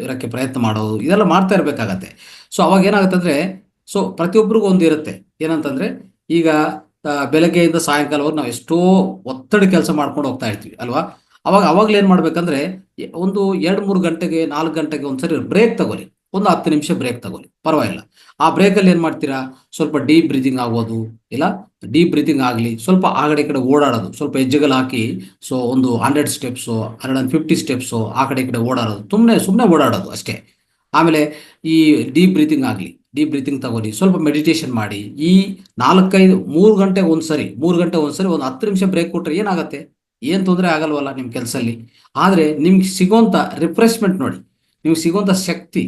[SPEAKER 1] ಇರೋಕ್ಕೆ ಪ್ರಯತ್ನ ಮಾಡೋದು, ಇದೆಲ್ಲ ಮಾಡ್ತಾ ಇರಬೇಕಾಗತ್ತೆ. ಸೊ ಅವಾಗ ಏನಾಗುತ್ತೆ ಅಂದರೆ, ಸೊ ಪ್ರತಿಯೊಬ್ಬರಿಗೂ ಒಂದು ಇರುತ್ತೆ ಏನಂತಂದರೆ, ಈಗ ಬೆಳಗ್ಗೆಯಿಂದ ಸಾಯಂಕಾಲವರೆಗೂ ನಾವು ಎಷ್ಟೋ ಒತ್ತಡ ಕೆಲಸ ಮಾಡ್ಕೊಂಡು ಹೋಗ್ತಾ ಇರ್ತೀವಿ ಅಲ್ವಾ. ಅವಾಗಲೇ ಏನು ಮಾಡ್ಬೇಕಂದ್ರೆ, ಒಂದು 2-3 ಗಂಟೆಗೆ 4 ಗಂಟೆಗೆ ಒಂದ್ಸರಿ ಬ್ರೇಕ್ ತಗೊಳ್ಳಿ. ಒಂದು 10 ನಿಮಿಷ ಬ್ರೇಕ್ ತಗೊಳ್ಳಿ, ಪರವಾಗಿಲ್ಲ. ಆ ಬ್ರೇಕಲ್ಲಿ ಏನು ಮಾಡ್ತೀರಾ, ಸ್ವಲ್ಪ ಡೀಪ್ ಬ್ರೀದಿಂಗ್ ಆಗ್ಬೋದು, ಇಲ್ಲ ಡೀಪ್ ಬ್ರೀದಿಂಗ್ ಆಗಲಿ, ಸ್ವಲ್ಪ ಆ ಕಡೆ ಈ ಕಡೆ ಓಡಾಡೋದು, ಸ್ವಲ್ಪ ಹೆಜ್ಜೆಗಳು ಹಾಕಿ. ಸೊ ಒಂದು 100 ಸ್ಟೆಪ್ಸು, 150 ಸ್ಟೆಪ್ಸು ಆ ಕಡೆ ಈ ಕಡೆ ಓಡಾಡೋದು, ಸುಮ್ಮನೆ ಓಡಾಡೋದು ಅಷ್ಟೇ. ಆಮೇಲೆ ಈ ಡೀಪ್ ಬ್ರೀತಿಂಗ್ ಆಗಲಿ, ಡೀಪ್ ಬ್ರೀತಿಂಗ್ ತಗೊಳ್ಳಿ, ಸ್ವಲ್ಪ ಮೆಡಿಟೇಷನ್ ಮಾಡಿ. ಈ 3 ಗಂಟೆಗೆ ಒಂದ್ಸರಿ ಒಂದು 10 ನಿಮಿಷ ಬ್ರೇಕ್ ಕೊಟ್ಟರೆ ಏನಾಗುತ್ತೆ, ಏನು ತೊಂದರೆ ಆಗಲ್ವಲ್ಲ ನಿಮ್ಮ ಕೆಲಸಲ್ಲಿ. ಆದರೆ ನಿಮ್ಗೆ ಸಿಗೋಂಥ ರಿಫ್ರೆಶ್ಮೆಂಟ್ ನೋಡಿ, ನಿಮ್ಗೆ ಸಿಗೋಂಥ ಶಕ್ತಿ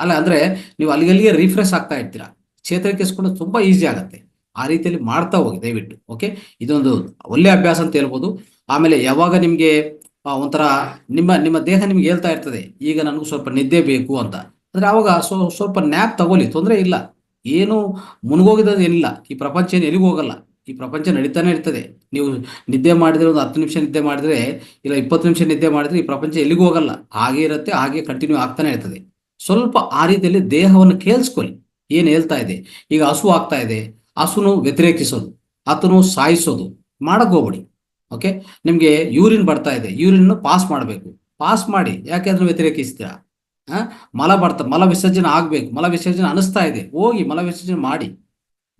[SPEAKER 1] ಅಲ್ಲ ಅಂದರೆ ನೀವು ಅಲ್ಲಿಗೆ ರಿಫ್ರೆಶ್ ಆಗ್ತಾ ಇರ್ತೀರಾ, ಚೇತರಿಕೆಸ್ಕೊಂಡು ತುಂಬ ಈಸಿ ಆಗುತ್ತೆ. ಆ ರೀತಿಯಲ್ಲಿ ಮಾಡ್ತಾ ಹೋಗಿ ದಯವಿಟ್ಟು. ಓಕೆ, ಇದೊಂದು ಒಳ್ಳೆ ಅಭ್ಯಾಸ ಅಂತ ಹೇಳ್ಬೋದು. ಆಮೇಲೆ ಯಾವಾಗ ನಿಮಗೆ ಒಂಥರ ನಿಮ್ಮ ದೇಹ ನಿಮ್ಗೆ ಹೇಳ್ತಾ ಇರ್ತದೆ, ಈಗ ನನಗೂ ಸ್ವಲ್ಪ ನಿದ್ದೆ ಬೇಕು ಅಂತ, ಅಂದರೆ ಆವಾಗ ಸ್ವಲ್ಪ ನ್ಯಾಪ್ ತಗೊಳ್ಳಿ, ತೊಂದರೆ ಇಲ್ಲ. ಏನು ಏನಿಲ್ಲ, ಈ ಪ್ರಪಂಚ ಏನು ಎಲ್ಲಿಗೂ ಹೋಗಲ್ಲ, ಈ ಪ್ರಪಂಚ ನಡೀತಾನೆ ಇರ್ತದೆ. ನೀವು ನಿದ್ದೆ ಮಾಡಿದರೆ ಒಂದು 10 ನಿಮಿಷ ನಿದ್ದೆ ಮಾಡಿದರೆ, ಇಲ್ಲ 20 ನಿಮಿಷ ನಿದ್ದೆ ಮಾಡಿದರೆ, ಈ ಪ್ರಪಂಚ ಎಲ್ಲಿಗೂ ಹೋಗಲ್ಲ, ಹಾಗೆ ಇರುತ್ತೆ, ಹಾಗೆ ಕಂಟಿನ್ಯೂ ಆಗ್ತಾನೆ ಇರ್ತದೆ. ಸ್ವಲ್ಪ ಆ ರೀತಿಯಲ್ಲಿ ದೇಹವನ್ನು ಕೇಳಿಸ್ಕೊಳ್ಳಿ, ಏನು ಹೇಳ್ತಾ ಇದೆ. ಈಗ ಹಸು ಆಗ್ತಾ ಇದೆ, ಹಸುನು ವ್ಯತಿರೇಕಿಸೋದು, ಆತನು ಸಾಯಿಸೋದು ಮಾಡಕ್ ಹೋಗ್ಬೇಡಿ. ಓಕೆ, ನಿಮಗೆ ಯೂರಿನ್ ಬರ್ತಾ ಇದೆ, ಯೂರಿನ್ ಪಾಸ್ ಮಾಡಬೇಕು, ಪಾಸ್ ಮಾಡಿ. ಯಾಕೆ ಅದನ್ನು ವ್ಯತಿರೇಕಿಸ್ತೀರಾ? ಮಲ ವಿಸರ್ಜನೆ ಆಗಬೇಕು, ಮಲ ವಿಸರ್ಜನೆ ಅನಿಸ್ತಾ ಇದೆ, ಹೋಗಿ ಮಲ ವಿಸರ್ಜನೆ ಮಾಡಿ.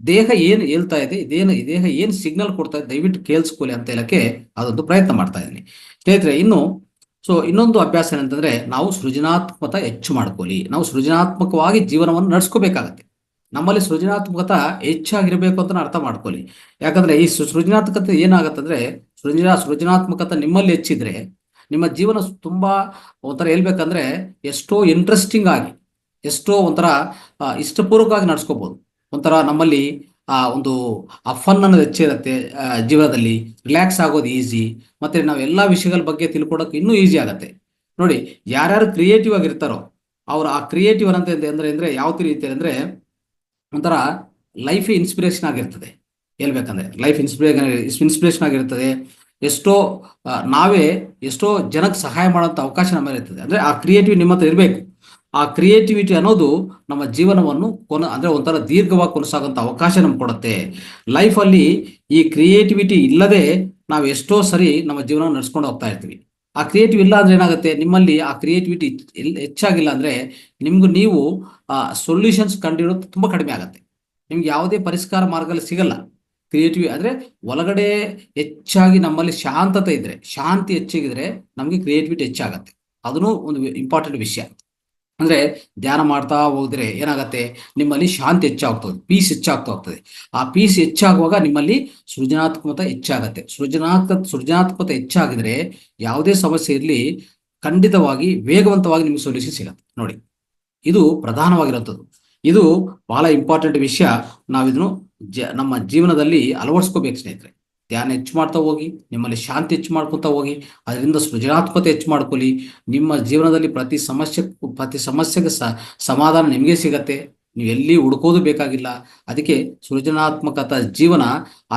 [SPEAKER 1] ದೇಹ ಏನು ಹೇಳ್ತಾ ಇದೆ, ದೇಹ ಏನು ಸಿಗ್ನಲ್ ಕೊಡ್ತಾ ಇದೆ, ದಯವಿಟ್ಟು ಕೇಳಿಸ್ಕೊಳ್ಳಿ ಅಂತ ಹೇಳಕ್ಕೆ ಅದೊಂದು ಪ್ರಯತ್ನ ಮಾಡ್ತಾ ಇದ್ದೀನಿ ಸ್ನೇಹಿತರೆ. ಇನ್ನೊಂದು ಅಭ್ಯಾಸ ಏನಂತಂದ್ರೆ, ನಾವು ಸೃಜನಾತ್ಮಕತೆ ಹೆಚ್ಚು ಮಾಡ್ಕೊಳ್ಳಿ. ನಾವು ಸೃಜನಾತ್ಮಕವಾಗಿ ಜೀವನವನ್ನು ನಡೆಸ್ಕೋಬೇಕಾಗತ್ತೆ. ನಮ್ಮಲ್ಲಿ ಸೃಜನಾತ್ಮಕತೆ ಹೆಚ್ಚಾಗಿರ್ಬೇಕು ಅಂತ ಅರ್ಥ ಮಾಡ್ಕೊಳ್ಳಿ. ಯಾಕಂದ್ರೆ ಈ ಸೃಜನಾತ್ಮಕತೆ ಏನಾಗತ್ತಂದ್ರೆ, ಸೃಜನಾತ್ಮಕತೆ ನಿಮ್ಮಲ್ಲಿ ಹೆಚ್ಚಿದ್ರೆ ನಿಮ್ಮ ಜೀವನ ತುಂಬಾ ಒಂಥರ ಹೇಳ್ಬೇಕಂದ್ರೆ ಎಷ್ಟೋ ಇಂಟ್ರೆಸ್ಟಿಂಗ್ ಆಗಿ, ಎಷ್ಟೋ ಒಂಥರ ಇಷ್ಟಪೂರ್ವಕವಾಗಿ ನಡ್ಸ್ಕೋಬಹುದು. ಒಂಥರ ನಮ್ಮಲ್ಲಿ ಒಂದು ಫನ್ ಅನ್ನೋದು ಹೆಚ್ಚಿರುತ್ತೆ ಜೀವನದಲ್ಲಿ. ರಿಲ್ಯಾಕ್ಸ್ ಆಗೋದು ಈಸಿ, ಮತ್ತೆ ನಾವು ಎಲ್ಲ ವಿಷಯಗಳ ಬಗ್ಗೆ ತಿಳ್ಕೊಳಕ್ಕೆ ಇನ್ನೂ ಈಸಿ ಆಗುತ್ತೆ. ನೋಡಿ, ಯಾರ್ಯಾರು ಕ್ರಿಯೇಟಿವ್ ಆಗಿರ್ತಾರೋ ಅವ್ರು ಆ ಕ್ರಿಯೇಟಿವ್ ಅಂದ್ರೆ ಯಾವ ರೀತಿ ಅಂದ್ರೆ, ಒಂಥರ ಲೈಫ್ ಇನ್ಸ್ಪಿರೇಷನ್ ಆಗಿರ್ತದೆ. ಹೇಳ್ಬೇಕಂದ್ರೆ ಲೈಫ್ ಇನ್ಸ್ಪಿರೇಷನ್ ಆಗಿರ್ತದೆ. ಎಷ್ಟೋ ನಾವೇ ಎಷ್ಟೋ ಜನಕ್ಕೆ ಸಹಾಯ ಮಾಡೋಂಥ ಅವಕಾಶ ನಮ್ಮಲ್ಲಿ ಇರ್ತದೆ. ಅಂದ್ರೆ ಆ ಕ್ರಿಯೇಟಿವ್ ನಿಮ್ಮ ಹತ್ರ ಇರಬೇಕು. ಆ ಕ್ರಿಯೇಟಿವಿಟಿ ಅನ್ನೋದು ನಮ್ಮ ಜೀವನವನ್ನು ಅಂದ್ರೆ ಒಂಥರ ದೀರ್ಘವಾಗಿ ಕೊನಸಾಗುವಂಥ ಅವಕಾಶ ನಮ್ಗೆ ಕೊಡುತ್ತೆ. ಲೈಫಲ್ಲಿ ಈ ಕ್ರಿಯೇಟಿವಿಟಿ ಇಲ್ಲದೆ ನಾವು ಎಷ್ಟೋ ಸರಿ ನಮ್ಮ ಜೀವನ ನಡೆಸ್ಕೊಂಡು ಹೋಗ್ತಾ ಇರ್ತೀವಿ. ಆ ಕ್ರಿಯೇಟಿವ್ ಇಲ್ಲ ಅಂದ್ರೆ ಏನಾಗುತ್ತೆ, ನಿಮ್ಮಲ್ಲಿ ಆ ಕ್ರಿಯೇಟಿವಿಟಿ ಹೆಚ್ಚಾಗಿಲ್ಲ ಅಂದ್ರೆ ನೀವು ಸೊಲ್ಯೂಷನ್ಸ್ ಕಂಡಿರೋದು ತುಂಬಾ ಕಡಿಮೆ ಆಗುತ್ತೆ. ನಿಮ್ಗೆ ಯಾವುದೇ ಪರಿಷ್ಕಾರ ಮಾರ್ಗದಲ್ಲಿ ಸಿಗಲ್ಲ. ಕ್ರಿಯೇಟಿವ್ ಅಂದ್ರೆ ಒಳಗಡೆ ಹೆಚ್ಚಾಗಿ ನಮ್ಮಲ್ಲಿ ಶಾಂತತೆ ಇದ್ರೆ, ಶಾಂತಿ ಹೆಚ್ಚಿಗಿದ್ರೆ ನಮಗೆ ಕ್ರಿಯೇಟಿವಿಟಿ ಹೆಚ್ಚಾಗತ್ತೆ. ಅದನ್ನು ಒಂದು ಇಂಪಾರ್ಟೆಂಟ್ ವಿಷಯ. ಅಂದ್ರೆ ಧ್ಯಾನ ಮಾಡ್ತಾ ಹೋದ್ರೆ ಏನಾಗತ್ತೆ, ನಿಮ್ಮಲ್ಲಿ ಶಾಂತಿ ಹೆಚ್ಚಾಗ್ತದೆ, ಪೀಸ್ ಹೆಚ್ಚಾಗ್ತಾ ಹೋಗ್ತದೆ. ಆ ಪೀಸ್ ಹೆಚ್ಚಾಗುವಾಗ ನಿಮ್ಮಲ್ಲಿ ಸೃಜನಾತ್ಮಕತೆ ಹೆಚ್ಚಾಗತ್ತೆ. ಸೃಜನಾತ್ಮಕತೆ ಹೆಚ್ಚಾಗಿದ್ರೆ ಯಾವುದೇ ಸಮಸ್ಯೆ ಇರಲಿ, ಖಂಡಿತವಾಗಿ ವೇಗವಂತವಾಗಿ ನಿಮ್ಗೆ ಸೊಲ್ಯೂಷನ್ ಸಿಗತ್ತೆ. ನೋಡಿ, ಇದು ಪ್ರಧಾನವಾಗಿರುವಂಥದ್ದು. ಇದು ಬಹಳ ಇಂಪಾರ್ಟೆಂಟ್ ವಿಷಯ. ನಾವಿದನ್ನು ನಮ್ಮ ಜೀವನದಲ್ಲಿ ಅಳವಡಿಸ್ಕೋಬೇಕು ಸ್ನೇಹಿತರೆ. ಧ್ಯಾನ ಹೆಚ್ಚು ಮಾಡ್ತಾ ಹೋಗಿ, ನಿಮ್ಮಲ್ಲಿ ಶಾಂತಿ ಹೆಚ್ಚು ಮಾಡ್ಕೊತಾ ಹೋಗಿ, ಅದರಿಂದ ಸೃಜನಾತ್ಮಕತೆ ಹೆಚ್ಚು ಮಾಡ್ಕೊಳ್ಳಿ. ನಿಮ್ಮ ಜೀವನದಲ್ಲಿ ಪ್ರತಿ ಸಮಸ್ಯೆಗೆ ಸಮಾಧಾನ ನಿಮಗೆ ಸಿಗತ್ತೆ. ನೀವು ಎಲ್ಲಿ ಹುಡುಕೋದು ಬೇಕಾಗಿಲ್ಲ. ಅದಕ್ಕೆ ಸೃಜನಾತ್ಮಕತೆ ಜೀವನ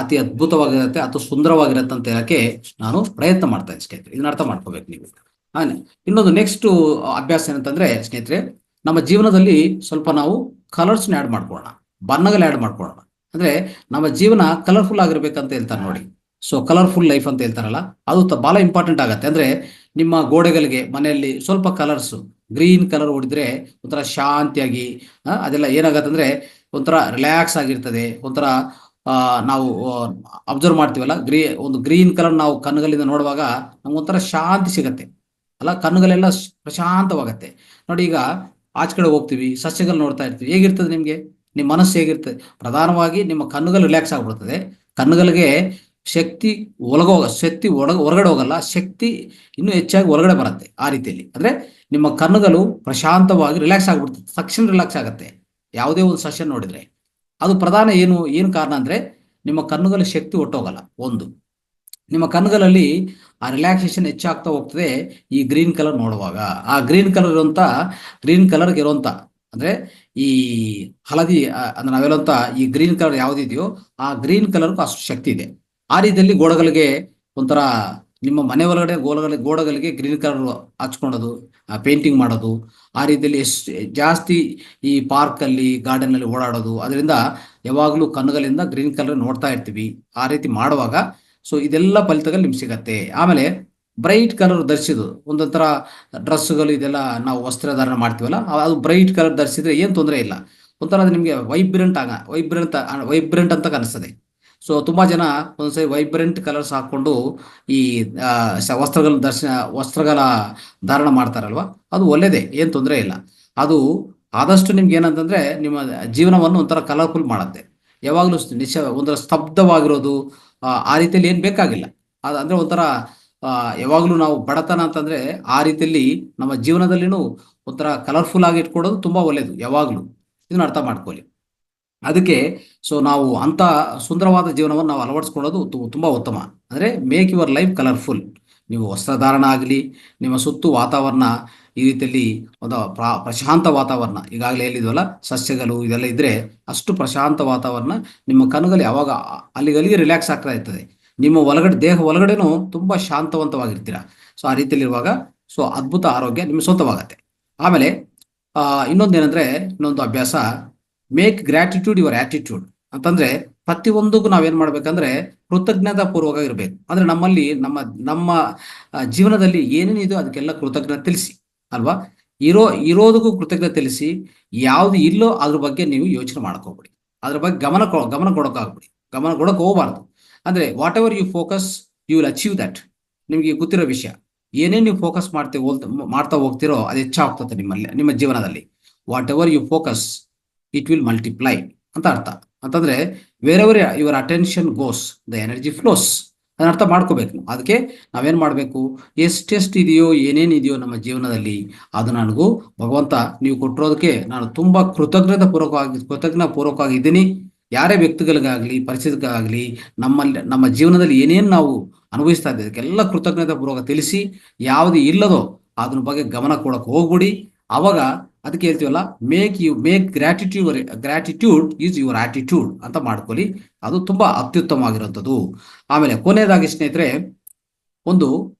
[SPEAKER 1] ಅತಿ ಅದ್ಭುತವಾಗಿರುತ್ತೆ, ಅತಿ ಸುಂದರವಾಗಿರುತ್ತೆ ಅಂತ ಹೇಳಕ್ಕೆ ನಾನು ಪ್ರಯತ್ನ ಮಾಡ್ತಾ ಇದ್ದೀನಿ ಸ್ನೇಹಿತರೆ. ಇದನ್ನ ಅರ್ಥ ಮಾಡ್ಕೋಬೇಕು ನೀವು. ಇನ್ನೊಂದು ನೆಕ್ಸ್ಟ್ ಅಭ್ಯಾಸ ಏನಂತಂದ್ರೆ ಸ್ನೇಹಿತರೆ, ನಮ್ಮ ಜೀವನದಲ್ಲಿ ಸ್ವಲ್ಪ ನಾವು ಕಲರ್ಸ್ನ ಆ್ಯಡ್ ಮಾಡ್ಕೊಳ್ಳೋಣ, ಬಣ್ಣಗಳು ಆ್ಯಡ್ ಮಾಡ್ಕೊಳ್ಳೋಣ. ಅಂದ್ರೆ ನಮ್ಮ ಜೀವನ ಕಲರ್ಫುಲ್ ಆಗಿರ್ಬೇಕಂತ ಹೇಳ್ತಾರೆ ನೋಡಿ. ಸೊ ಕಲರ್ಫುಲ್ ಲೈಫ್ ಅಂತ ಹೇಳ್ತಾರಲ್ಲ, ಅದು ಬಹಳ ಇಂಪಾರ್ಟೆಂಟ್ ಆಗತ್ತೆ. ಅಂದ್ರೆ ನಿಮ್ಮ ಗೋಡೆಗಳಿಗೆ ಮನೆಯಲ್ಲಿ ಸ್ವಲ್ಪ ಕಲರ್ಸ್, ಗ್ರೀನ್ ಕಲರ್ ಹೊಡಿದ್ರೆ ಒಂಥರ ಶಾಂತಿಯಾಗಿ, ಅದೆಲ್ಲ ಏನಾಗತ್ತೆ ಅಂದ್ರೆ ಒಂಥರ ರಿಲ್ಯಾಕ್ಸ್ ಆಗಿರ್ತದೆ. ಒಂಥರ ನಾವು ಅಬ್ಸರ್ವ್ ಮಾಡ್ತೀವಲ್ಲ, ಒಂದು ಗ್ರೀನ್ ಕಲರ್ ನಾವು ಕಣ್ಣುಗಳಿಂದ ನೋಡುವಾಗ ನಮ್ಗೊಂಥರ ಶಾಂತಿ ಸಿಗತ್ತೆ ಅಲ್ಲ, ಕಣ್ಣುಗಳೆಲ್ಲ ಪ್ರಶಾಂತವಾಗತ್ತೆ. ನೋಡಿ, ಈಗ ಆಚೆ ಕಡೆ ಹೋಗ್ತೀವಿ, ಸಸ್ಯಗಳು ನೋಡ್ತಾ ಇರ್ತೀವಿ, ಹೇಗಿರ್ತದೆ ನಿಮಗೆ, ನಿಮ್ಮ ಮನಸ್ಸು ಹೇಗಿರ್ತದೆ? ಪ್ರಧಾನವಾಗಿ ನಿಮ್ಮ ಕಣ್ಣುಗಳು ರಿಲ್ಯಾಕ್ಸ್ ಆಗ್ಬಿಡ್ತದೆ. ಕಣ್ಣುಗಳಿಗೆ ಶಕ್ತಿ ಹೊರಗಡೆ ಹೋಗಲ್ಲ, ಶಕ್ತಿ ಇನ್ನೂ ಹೆಚ್ಚಾಗಿ ಹೊರಗಡೆ ಬರುತ್ತೆ. ಆ ರೀತಿಯಲ್ಲಿ ಅಂದ್ರೆ ನಿಮ್ಮ ಕಣ್ಣುಗಳು ಪ್ರಶಾಂತವಾಗಿ ರಿಲ್ಯಾಕ್ಸ್ ಆಗ್ಬಿಡ್ತದೆ, ತಕ್ಷಣ ರಿಲ್ಯಾಕ್ಸ್ ಆಗುತ್ತೆ ಯಾವುದೇ ಒಂದು ಸೆಷನ್ ನೋಡಿದ್ರೆ. ಅದು ಪ್ರಧಾನ ಏನು ಕಾರಣ ಅಂದ್ರೆ ನಿಮ್ಮ ಕಣ್ಣುಗಳ ಶಕ್ತಿ ಹೊಟ್ಟೋಗಲ್ಲ ಒಂದು. ನಿಮ್ಮ ಕಣ್ಣುಗಳಲ್ಲಿ ಆ ರಿಲ್ಯಾಕ್ಸೇಷನ್ ಹೆಚ್ಚಾಗ್ತಾ ಹೋಗ್ತದೆ ಈ ಗ್ರೀನ್ ಕಲರ್ ನೋಡುವಾಗ. ಆ ಗ್ರೀನ್ ಕಲರ್ ಇರುವಂತ ಅಂದ್ರೆ ಈ ಹಳದಿ ಅಂದ್ರೆ ನಾವೆಲ್ಲಂತ ಈ ಗ್ರೀನ್ ಕಲರ್ ಯಾವ್ದಿದೆಯೋ ಆ ಗ್ರೀನ್ ಕಲರ್ಗೂ ಅಷ್ಟು ಶಕ್ತಿ ಇದೆ. ಆ ರೀತಿಯಲ್ಲಿ ಗೋಡೆಗಳಿಗೆ ಒಂಥರ ನಿಮ್ಮ ಮನೆ ಒಳಗಡೆ ಗೋಡೆಗಳಿಗೆ ಗ್ರೀನ್ ಕಲರ್ ಹಚ್ಕೊಳ್ಳೋದು, ಪೇಂಟಿಂಗ್ ಮಾಡೋದು, ಆ ರೀತಿಯಲ್ಲಿ ಎಷ್ಟು ಜಾಸ್ತಿ ಈ ಪಾರ್ಕಲ್ಲಿ ಗಾರ್ಡನ್ ಓಡಾಡೋದು, ಅದರಿಂದ ಯಾವಾಗಲೂ ಕಣ್ಣುಗಳಿಂದ ಗ್ರೀನ್ ಕಲರ್ ನೋಡ್ತಾ ಇರ್ತೀವಿ. ಆ ರೀತಿ ಮಾಡುವಾಗ ಸೊ ಇದೆಲ್ಲ ಫಲಿತಗಳು ನಿಮ್ಗೆ ಸಿಗತ್ತೆ. ಆಮೇಲೆ ಬ್ರೈಟ್ ಕಲರ್ ಧರಿಸಿದ್ದು ಒಂದೊಂಥರ ಡ್ರೆಸ್ಸುಗಳು ಇದೆಲ್ಲ ನಾವು ವಸ್ತ್ರಧಾರಣ ಮಾಡ್ತೀವಲ್ಲ, ಅದು ಬ್ರೈಟ್ ಕಲರ್ ಧರಿಸಿದ್ರೆ ಏನು ತೊಂದರೆ ಇಲ್ಲ. ಒಂಥರ ಅದು ನಿಮಗೆ ವೈಬ್ರೆಂಟ್ ಅಂತ ಕಾಣಿಸ್ತದೆ. ಸೊ ತುಂಬಾ ಜನ ಒಂದ್ಸರಿ ವೈಬ್ರೆಂಟ್ ಕಲರ್ಸ್ ಹಾಕೊಂಡು ಈ ವಸ್ತ್ರಗಳ ಧಾರಣ ಮಾಡ್ತಾರಲ್ವಾ, ಅದು ಒಳ್ಳೇದೇ, ಏನು ತೊಂದರೆ ಇಲ್ಲ. ಅದು ಆದಷ್ಟು ನಿಮ್ಗೆ ಏನಂತಂದ್ರೆ ನಿಮ್ಮ ಜೀವನವನ್ನು ಒಂಥರ ಕಲರ್ಫುಲ್ ಮಾಡುತ್ತೆ. ಯಾವಾಗಲೂ ಒಂಥರ ಸ್ತಬ್ಧವಾಗಿರೋದು ಆ ರೀತಿಯಲ್ಲಿ ಏನು ಬೇಕಾಗಿಲ್ಲ. ಅಂದ್ರೆ ಒಂಥರ ಯಾವಾಗಲೂ ನಾವು ಬಡತನ ಅಂತಂದ್ರೆ ಆ ರೀತಿಯಲ್ಲಿ ನಮ್ಮ ಜೀವನದಲ್ಲಿನೂ ಒಂಥರ ಕಲರ್ಫುಲ್ ಆಗಿ ಇಟ್ಕೊಡೋದು ತುಂಬಾ ಒಳ್ಳೇದು. ಯಾವಾಗಲೂ ಇದನ್ನ ಅರ್ಥ ಮಾಡ್ಕೊಳ್ಳಿ. ಅದಕ್ಕೆ ಸೊ ನಾವು ಅಂತ ಸುಂದರವಾದ ಜೀವನವನ್ನು ನಾವು ಅಳವಡಿಸ್ಕೊಳ್ಳೋದು ತುಂಬಾ ಉತ್ತಮ. ಅಂದ್ರೆ ಮೇಕ್ ಯುವರ್ ಲೈಫ್ ಕಲರ್ಫುಲ್. ನೀವು ವಸ್ತ್ರಧಾರಣ ಆಗಲಿ, ನಿಮ್ಮ ಸುತ್ತು ವಾತಾವರಣ ಈ ರೀತಿಯಲ್ಲಿ ಒಂದು ಪ್ರಶಾಂತ ವಾತಾವರಣ, ಈಗಾಗಲೇ ಹೇಳಿದ್ವಲ್ಲ ಸಸ್ಯಗಳು ಇದೆಲ್ಲ ಇದ್ರೆ ಅಷ್ಟು ಪ್ರಶಾಂತ ವಾತಾವರಣ ನಿಮ್ಮ ಕಣ್ಣುಗಳು ಯಾವಾಗ ಅಲ್ಲಿಗಲ್ಲಿಗೆ ರಿಲ್ಯಾಕ್ಸ್ ಆಗ್ತಾ ಇರ್ತದೆ. ನಿಮ್ಮ ದೇಹ ಒಳಗಡೆನೂ ತುಂಬಾ ಶಾಂತವಂತವಾಗಿರ್ತೀರ. ಸೊ ಆ ರೀತಿಯಲ್ಲಿರುವಾಗ ಸೊ ಅದ್ಭುತ ಆರೋಗ್ಯ ನಿಮ್ಗೆ ಸ್ವಂತವಾಗತ್ತೆ. ಆಮೇಲೆ ಇನ್ನೊಂದು ಅಭ್ಯಾಸ, ಮೇಕ್ ಗ್ರಾಟಿಟ್ಯೂಡ್ ಯುವರ್ ಆಟಿಟ್ಯೂಡ್ ಅಂತಂದ್ರೆ ಪ್ರತಿಯೊಂದಕ್ಕೂ ನಾವೇನ್ ಮಾಡ್ಬೇಕಂದ್ರೆ ಕೃತಜ್ಞತಾ ಪೂರ್ವಕ ಇರಬೇಕು. ಅಂದ್ರೆ ನಮ್ಮಲ್ಲಿ ನಮ್ಮ ಜೀವನದಲ್ಲಿ ಏನೇನಿದೆಯೋ ಅದಕ್ಕೆಲ್ಲ ಕೃತಜ್ಞತೆ ತಿಳಿಸಿ ಅಲ್ವಾ. ಇರೋದಕ್ಕೂ ಕೃತಜ್ಞತೆ ತಿಳಿಸಿ, ಯಾವ್ದು ಇಲ್ಲೋ ಅದ್ರ ಬಗ್ಗೆ ನೀವು ಯೋಚನೆ ಮಾಡ್ಕೋಬಿಡಿ. ಅದ್ರ ಬಗ್ಗೆ ಗಮನ ಕೊಡಕ್ ಹೋಗಬಾರ್ದು. ಅಂದ್ರೆ whatever you focus you will achieve that. ನಿಮ್ಗೆ ಗೊತ್ತಿರೋ ವಿಷಯ, ಏನೇನು ನೀವು ಫೋಕಸ್ ಮಾಡ್ತಾ ಹೋಗ್ತಿರೋ ಅದು ಹೆಚ್ಚಾಗ್ತದೆ ನಿಮ್ಮ ಜೀವನದಲ್ಲಿ. Whatever you focus it will multiply ಅಂತ ಅರ್ಥ. ಅಂತಂದ್ರೆ wherever your attention goes the energy flows. ಅದನ್ನ ಅರ್ಥ ಮಾಡ್ಕೋಬೇಕು. ಅದಕ್ಕೆ ನಾವೇನ್ ಮಾಡ್ಬೇಕು, ಎಷ್ಟೆಷ್ಟು ಇದೆಯೋ ಏನೇನಿದೆಯೋ ನಮ್ಮ ಜೀವನದಲ್ಲಿ ಅದು ನನಗೂ ಭಗವಂತ ನೀವು ಕೊಟ್ಟಿರೋದಕ್ಕೆ ನಾನು ತುಂಬಾ ಕೃತಜ್ಞ ಪೂರ್ವಕವಾಗಿ ಇದ್ದೀನಿ. ಯಾರೇ ವ್ಯಕ್ತಿಗಳಿಗಾಗ್ಲಿ ಪರಿಸ್ಥಿತಿಗಾಗ್ಲಿ ನಮ್ಮ ಜೀವನದಲ್ಲಿ ಏನೇನು ನಾವು ಅನುಭವಿಸ್ತಾ ಇದ್ದೇವೆ ಅದಕ್ಕೆಲ್ಲ ಕೃತಜ್ಞತೆ ಪೂರ್ವಕ ತಿಳಿಸಿ, ಯಾವುದು ಇಲ್ಲದೋ ಅದ್ರ ಬಗ್ಗೆ ಗಮನ ಕೊಡಕ್ಕೆ ಹೋಗ್ಬಿಡಿ. ಅವಾಗ ಅದಕ್ಕೆ ಹೇಳ್ತೀವಲ್ಲ, make gratitude is your attitude ಅಂತ ಮಾಡ್ಕೊಳ್ಳಿ. ಅದು ತುಂಬಾ ಅತ್ಯುತ್ತಮವಾಗಿರುವಂಥದ್ದು. ಆಮೇಲೆ ಕೊನೆಯದಾಗಿ ಸ್ನೇಹಿತರೆ, ಒಂದು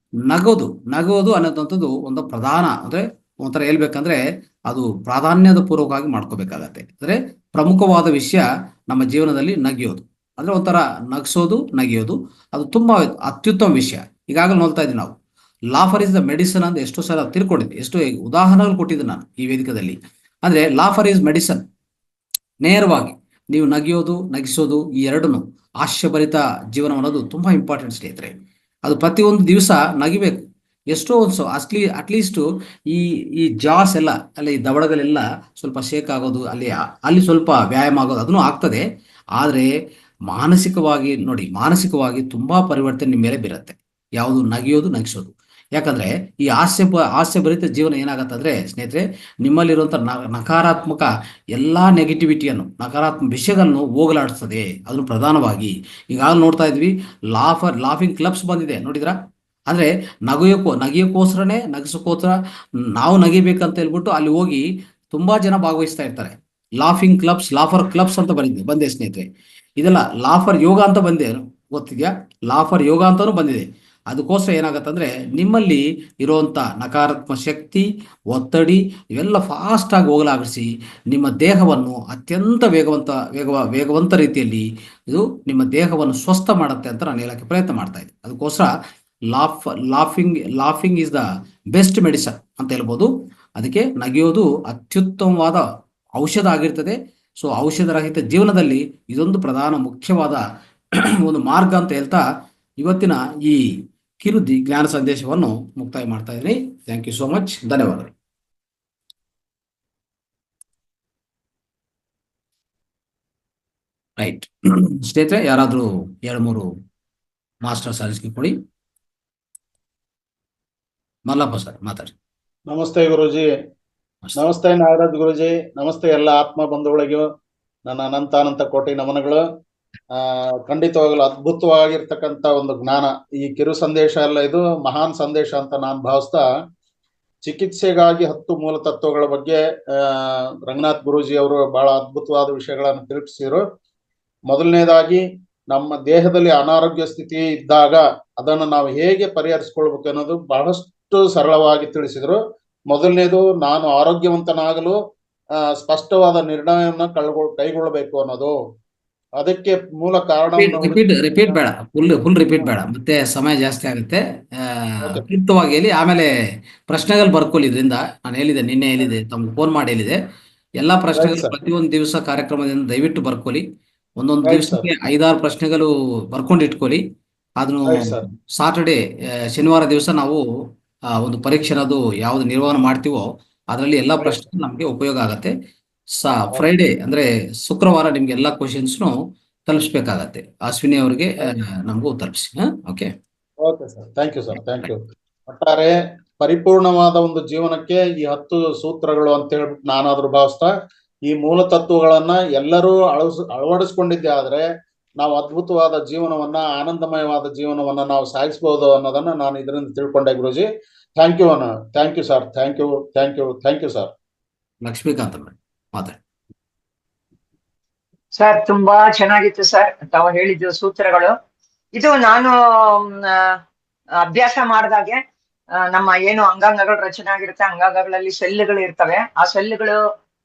[SPEAKER 1] ನಗೋದು ಅನ್ನೋದಂಥದ್ದು ಒಂದು ಪ್ರಧಾನ, ಅಂದ್ರೆ ಒಂಥರ ಹೇಳ್ಬೇಕಂದ್ರೆ ಅದು ಪ್ರಾಧಾನ್ಯದ ಪೂರ್ವಕವಾಗಿ ಮಾಡ್ಕೋಬೇಕಾಗತ್ತೆ. ಅಂದ್ರೆ ಪ್ರಮುಖವಾದ ವಿಷಯ ನಮ್ಮ ಜೀವನದಲ್ಲಿ ನಗಿಯೋದು. ಅಂದ್ರೆ ಒಂಥರ ನಗಿಯೋದು ಅದು ತುಂಬಾ ಅತ್ಯುತ್ತಮ ವಿಷಯ. ಈಗಾಗಲೇ ನೋಡ್ತಾ ಇದ್ದೀವಿ ನಾವು ಲಾಫರ್ ಇಸ್ ದ ಮೆಡಿಸನ್ ಅಂತ ಎಷ್ಟೋ ಸಲ ತಿಳ್ಕೊಂಡಿದ್ದೆ, ಎಷ್ಟೋ ಉದಾಹರಣೆಗಳು ಕೊಟ್ಟಿದ್ದೆ ನಾನು ಈ ವೇದಿಕೆಯಲ್ಲಿ. ಅಂದ್ರೆ ಲಾಫರ್ ಈಸ್ ಮೆಡಿಸನ್. ನೇರವಾಗಿ ನೀವು ನಗಿಸೋದು ಈ ಎರಡನ್ನು ಹಾಸ್ಯಭರಿತ ಜೀವನ ಅನ್ನೋದು ತುಂಬಾ ಇಂಪಾರ್ಟೆಂಟ್ ಸ್ನೇಹಿತರೆ. ಅದು ಪ್ರತಿಯೊಂದು ದಿವಸ ನಗಿಬೇಕು. ಎಷ್ಟೋ ಒಂದು ಅಟ್ಲೀಸ್ಟ್ ಈ ಜಾಸ್ ಎಲ್ಲ ಅಲ್ಲಿ ದವಡಗಳೆಲ್ಲ ಸ್ವಲ್ಪ ಶೇಕ್ ಆಗೋದು, ಅಲ್ಲಿ ಸ್ವಲ್ಪ ವ್ಯಾಯಾಮ ಆಗೋದು ಅದನ್ನು ಆಗ್ತದೆ. ಆದ್ರೆ ಮಾನಸಿಕವಾಗಿ ತುಂಬಾ ಪರಿವರ್ತನೆ ನಿಮ್ಮ ಮೇಲೆ ಬೀರುತ್ತೆ ಯಾವುದು ನಗಿಸೋದು. ಯಾಕಂದ್ರೆ ಈ ಹಾಸ್ಯಭರಿತ ಜೀವನ ಏನಾಗತ್ತಂದ್ರೆ ಸ್ನೇಹಿತರೆ, ನಿಮ್ಮಲ್ಲಿರುವಂತ ನಕಾರಾತ್ಮಕ ಎಲ್ಲಾ ನಕಾರಾತ್ಮಕ ವಿಷಯಗಳನ್ನು ಹೋಗಲಾಡಿಸ್ತದೆ. ಅದನ್ನು ಪ್ರಧಾನವಾಗಿ ಈಗಾಗಲೇ ನೋಡ್ತಾ ಇದ್ವಿ, ಲಾಫಿಂಗ್ ಕ್ಲಬ್ಸ್ ಬಂದಿದೆ ನೋಡಿದ್ರ. ಅಂದ್ರೆ ನಗಿಸೋಕೋಸ್ಕರ ನಾವು ನಗಿಬೇಕಂತ ಹೇಳ್ಬಿಟ್ಟು ಅಲ್ಲಿ ಹೋಗಿ ತುಂಬಾ ಜನ ಭಾಗವಹಿಸ್ತಾ ಇರ್ತಾರೆ. ಲಾಫರ್ ಕ್ಲಬ್ಸ್ ಅಂತ ಬಂದೆ ಸ್ನೇಹಿತರೆ. ಇದೆಲ್ಲ ಲಾಫರ್ ಯೋಗ ಅಂತ ಗೊತ್ತಿದ್ಯಾ? ಲಾಫರ್ ಯೋಗ ಅಂತಾನು ಬಂದಿದೆ. ಅದಕ್ಕೋಸ್ಕರ ಏನಾಗತ್ತಂದ್ರೆ ನಿಮ್ಮಲ್ಲಿ ಇರುವಂತ ನಕಾರಾತ್ಮಕ ಶಕ್ತಿ, ಒತ್ತಡಿ ಇವೆಲ್ಲ ಫಾಸ್ಟ್ ಆಗಿ ಹೋಗಲಾಡಿಸಿ ನಿಮ್ಮ ದೇಹವನ್ನು ಅತ್ಯಂತ ವೇಗವಂತ ರೀತಿಯಲ್ಲಿ ಇದು ನಿಮ್ಮ ದೇಹವನ್ನು ಸ್ವಸ್ಥ ಮಾಡುತ್ತೆ ಅಂತ ನಾನು ಹೇಳಕ್ಕೆ ಪ್ರಯತ್ನ ಮಾಡ್ತಾ ಇದ್ದೆ. ಅದಕ್ಕೋಸ್ಕರ laughing is the best medicine ಅಂತ ಹೇಳ್ಬೋದು. ಅದಕ್ಕೆ ನಗಿಯೋದು ಅತ್ಯುತ್ತಮವಾದ ಔಷಧ ಆಗಿರ್ತದೆ. ಸೊ ಔಷಧರಹಿತ ಜೀವನದಲ್ಲಿ ಇದೊಂದು ಪ್ರಧಾನ ಮುಖ್ಯವಾದ ಒಂದು ಮಾರ್ಗ ಅಂತ ಹೇಳ್ತಾ ಇವತ್ತಿನ ಈ ಕಿರುದಿ ಜ್ಞಾನ ಸಂದೇಶವನ್ನು ಮುಕ್ತಾಯ ಮಾಡ್ತಾ ಇದ್ದೀನಿ. Thank you so much. ಧನ್ಯವಾದಗಳು. ರೈಟ್ ಸ್ನೇಹಿತರೆ, ಯಾರಾದ್ರೂ 2-3 ಮಾಸ್ಟರ್ ಸರ್ವಿಸ್ಗೆ ಕೊಡಿ. ಮಲ್ಲಪ್ಪ ಸರ್ ಮಾತಾಡಿ.
[SPEAKER 2] ನಮಸ್ತೆ ಗುರುಜಿ. ನಮಸ್ತೆ ನಾಗರಾಜ್ ಗುರುಜಿ. ನಮಸ್ತೆ ಎಲ್ಲ ಆತ್ಮ ಬಂಧುಗಳಿಗೂ ನನ್ನ ಅನಂತ ಕೋಟಿ ನಮನಗಳು. ಖಂಡಿತವಾಗಲೂ ಅದ್ಭುತವಾಗಿರ್ತಕ್ಕಂಥ ಒಂದು ಜ್ಞಾನ. ಈ ಕಿರು ಸಂದೇಶ ಎಲ್ಲ ಇದು ಮಹಾನ್ ಸಂದೇಶ ಅಂತ ನಾನು ಭಾವಿಸ್ತಾ, ಚಿಕಿತ್ಸೆಗಾಗಿ 10 ಮೂಲ ತತ್ವಗಳ ಬಗ್ಗೆ ರಂಗನಾಥ್ ಗುರೂಜಿ ಅವರು ಬಹಳ ಅದ್ಭುತವಾದ ವಿಷಯಗಳನ್ನು ತಿಳಿಸಿದರು. ಮೊದಲನೇದಾಗಿ, ನಮ್ಮ ದೇಹದಲ್ಲಿ ಅನಾರೋಗ್ಯ ಸ್ಥಿತಿ ಇದ್ದಾಗ ಅದನ್ನು ನಾವು ಹೇಗೆ ಪರಿಹರಿಸಿಕೊಳ್ಬೇಕು ಅನ್ನೋದು ಬಹಳಷ್ಟು ಸರಳವಾಗಿ ತಿಳಿಸಿದರು. ಮೊದಲನೇದು, ನಾನು ಆರೋಗ್ಯವಂತನಾಗಲು ಸ್ಪಷ್ಟವಾದ ನಿರ್ಣಯವನ್ನು ಕೈಗೊಳ್ಳಬೇಕು ಅನ್ನೋದು. ಅದಕ್ಕೆ ಮೂಲ ಕಾರಣವನ್ನು
[SPEAKER 1] ರಿಪೀಟ್ ಬೇಡ, ಫುಲ್ ರಿಪೀಟ್ ಬೇಡ, ಮತ್ತೆ ಸಮಯ ಜಾಸ್ತಿ ಆಗುತ್ತೆ.
[SPEAKER 2] Okay.
[SPEAKER 1] ಕ್ಲಿಪ್ತವಾಗಿ ಹೇಳಿ, ಆಮೇಲೆ ಪ್ರಶ್ನೆಗಳು ಬರ್ಕೊಳ್ಳಿ. ಇದರಿಂದ ನಾನು ಹೇಳಿದೆ, ನಿನ್ನೆ ಹೇಳಿದೆ, ತಮ್ಗೆ ಫೋನ್ ಮಾಡಿ ಹೇಳಿದೆ. ಎಲ್ಲಾ ಪ್ರಶ್ನೆಗಳು
[SPEAKER 2] sir.
[SPEAKER 1] ಪ್ರತಿಯೊಂದು ದಿವಸ ಕಾರ್ಯಕ್ರಮದಿಂದ ದಯವಿಟ್ಟು ಬರ್ಕೊಳ್ಳಿ. ಒಂದೊಂದು
[SPEAKER 2] Right,
[SPEAKER 1] ದಿವಸಕ್ಕೆ 5-6 ಪ್ರಶ್ನೆಗಳು ಬರ್ಕೊಂಡು ಇಟ್ಕೊಳ್ಳಿ. ಅದನ್ನು
[SPEAKER 2] Right, sir.
[SPEAKER 1] ಸಾಟರ್ಡೆ, ಶನಿವಾರ ದಿವಸ ನಾವು ಒಂದು ಪರೀಕ್ಷೆನದು ಯಾವ್ದು ನಿರ್ವಹಣೆ ಮಾಡ್ತೀವೋ ಅದರಲ್ಲಿ ಎಲ್ಲಾ
[SPEAKER 2] Right.
[SPEAKER 1] ಪ್ರಶ್ನೆ ನಮ್ಗೆ ಉಪಯೋಗ ಆಗತ್ತೆ. ಫ್ರೈಡೆ ಅಂದ್ರೆ ಶುಕ್ರವಾರ ನಿಮ್ಗೆ ಎಲ್ಲಾ ಕ್ವಶನ್ಸ್ನು ತಲುಪಿಸ್ಬೇಕಾಗತ್ತೆ. ಅಶ್ವಿನಿ ಅವರಿಗೆ ನಮಗೂ ತಲುಪಿಸಿ. Okay
[SPEAKER 2] okay sir, thank you sir, thank you. ಒಟ್ಟಾರೆ ಪರಿಪೂರ್ಣವಾದ ಒಂದು ಜೀವನಕ್ಕೆ ಈ 10 ಸೂತ್ರಗಳು ಅಂತ ಹೇಳ್ಬಿಟ್ಟು ನಾನಾದ್ರೂ ಭಾವಿಸ್ತಾ, ಈ ಮೂಲ ತತ್ವಗಳನ್ನ ಎಲ್ಲರೂ ಅಳವಡಿಸ್ಕೊಂಡಿದ್ದೆ ಆದ್ರೆ ನಾವು ಅದ್ಭುತವಾದ ಜೀವನವನ್ನ, ಆನಂದಮಯವಾದ ಜೀವನವನ್ನ ನಾವು ಸಾಗಿಸಬಹುದು ಅನ್ನೋದನ್ನ ನಾನು ಇದರಿಂದ ತಿಳ್ಕೊಂಡೆ Guruji. Thank you thank you sir, thank you, thank you, thank you sir.
[SPEAKER 1] Lakshmikant ಅವ್ರೆ ಮಾತಾಡಿ.
[SPEAKER 3] ಸರ್ ತುಂಬಾ ಚೆನ್ನಾಗಿತ್ತು ಸರ್ ತಾವು ಹೇಳಿದ್ದು ಸೂತ್ರಗಳು. ಇದು ನಾನು ಅಭ್ಯಾಸ ಮಾಡಿದಾಗೆ ನಮ್ಮ ಏನು ಅಂಗಾಂಗಗಳು ರಚನೆ ಆಗಿರುತ್ತೆ, ಅಂಗಾಂಗಗಳಲ್ಲಿ ಸೆಲ್ಗಳು ಇರ್ತವೆ. ಆ ಸೆಲ್ಗಳು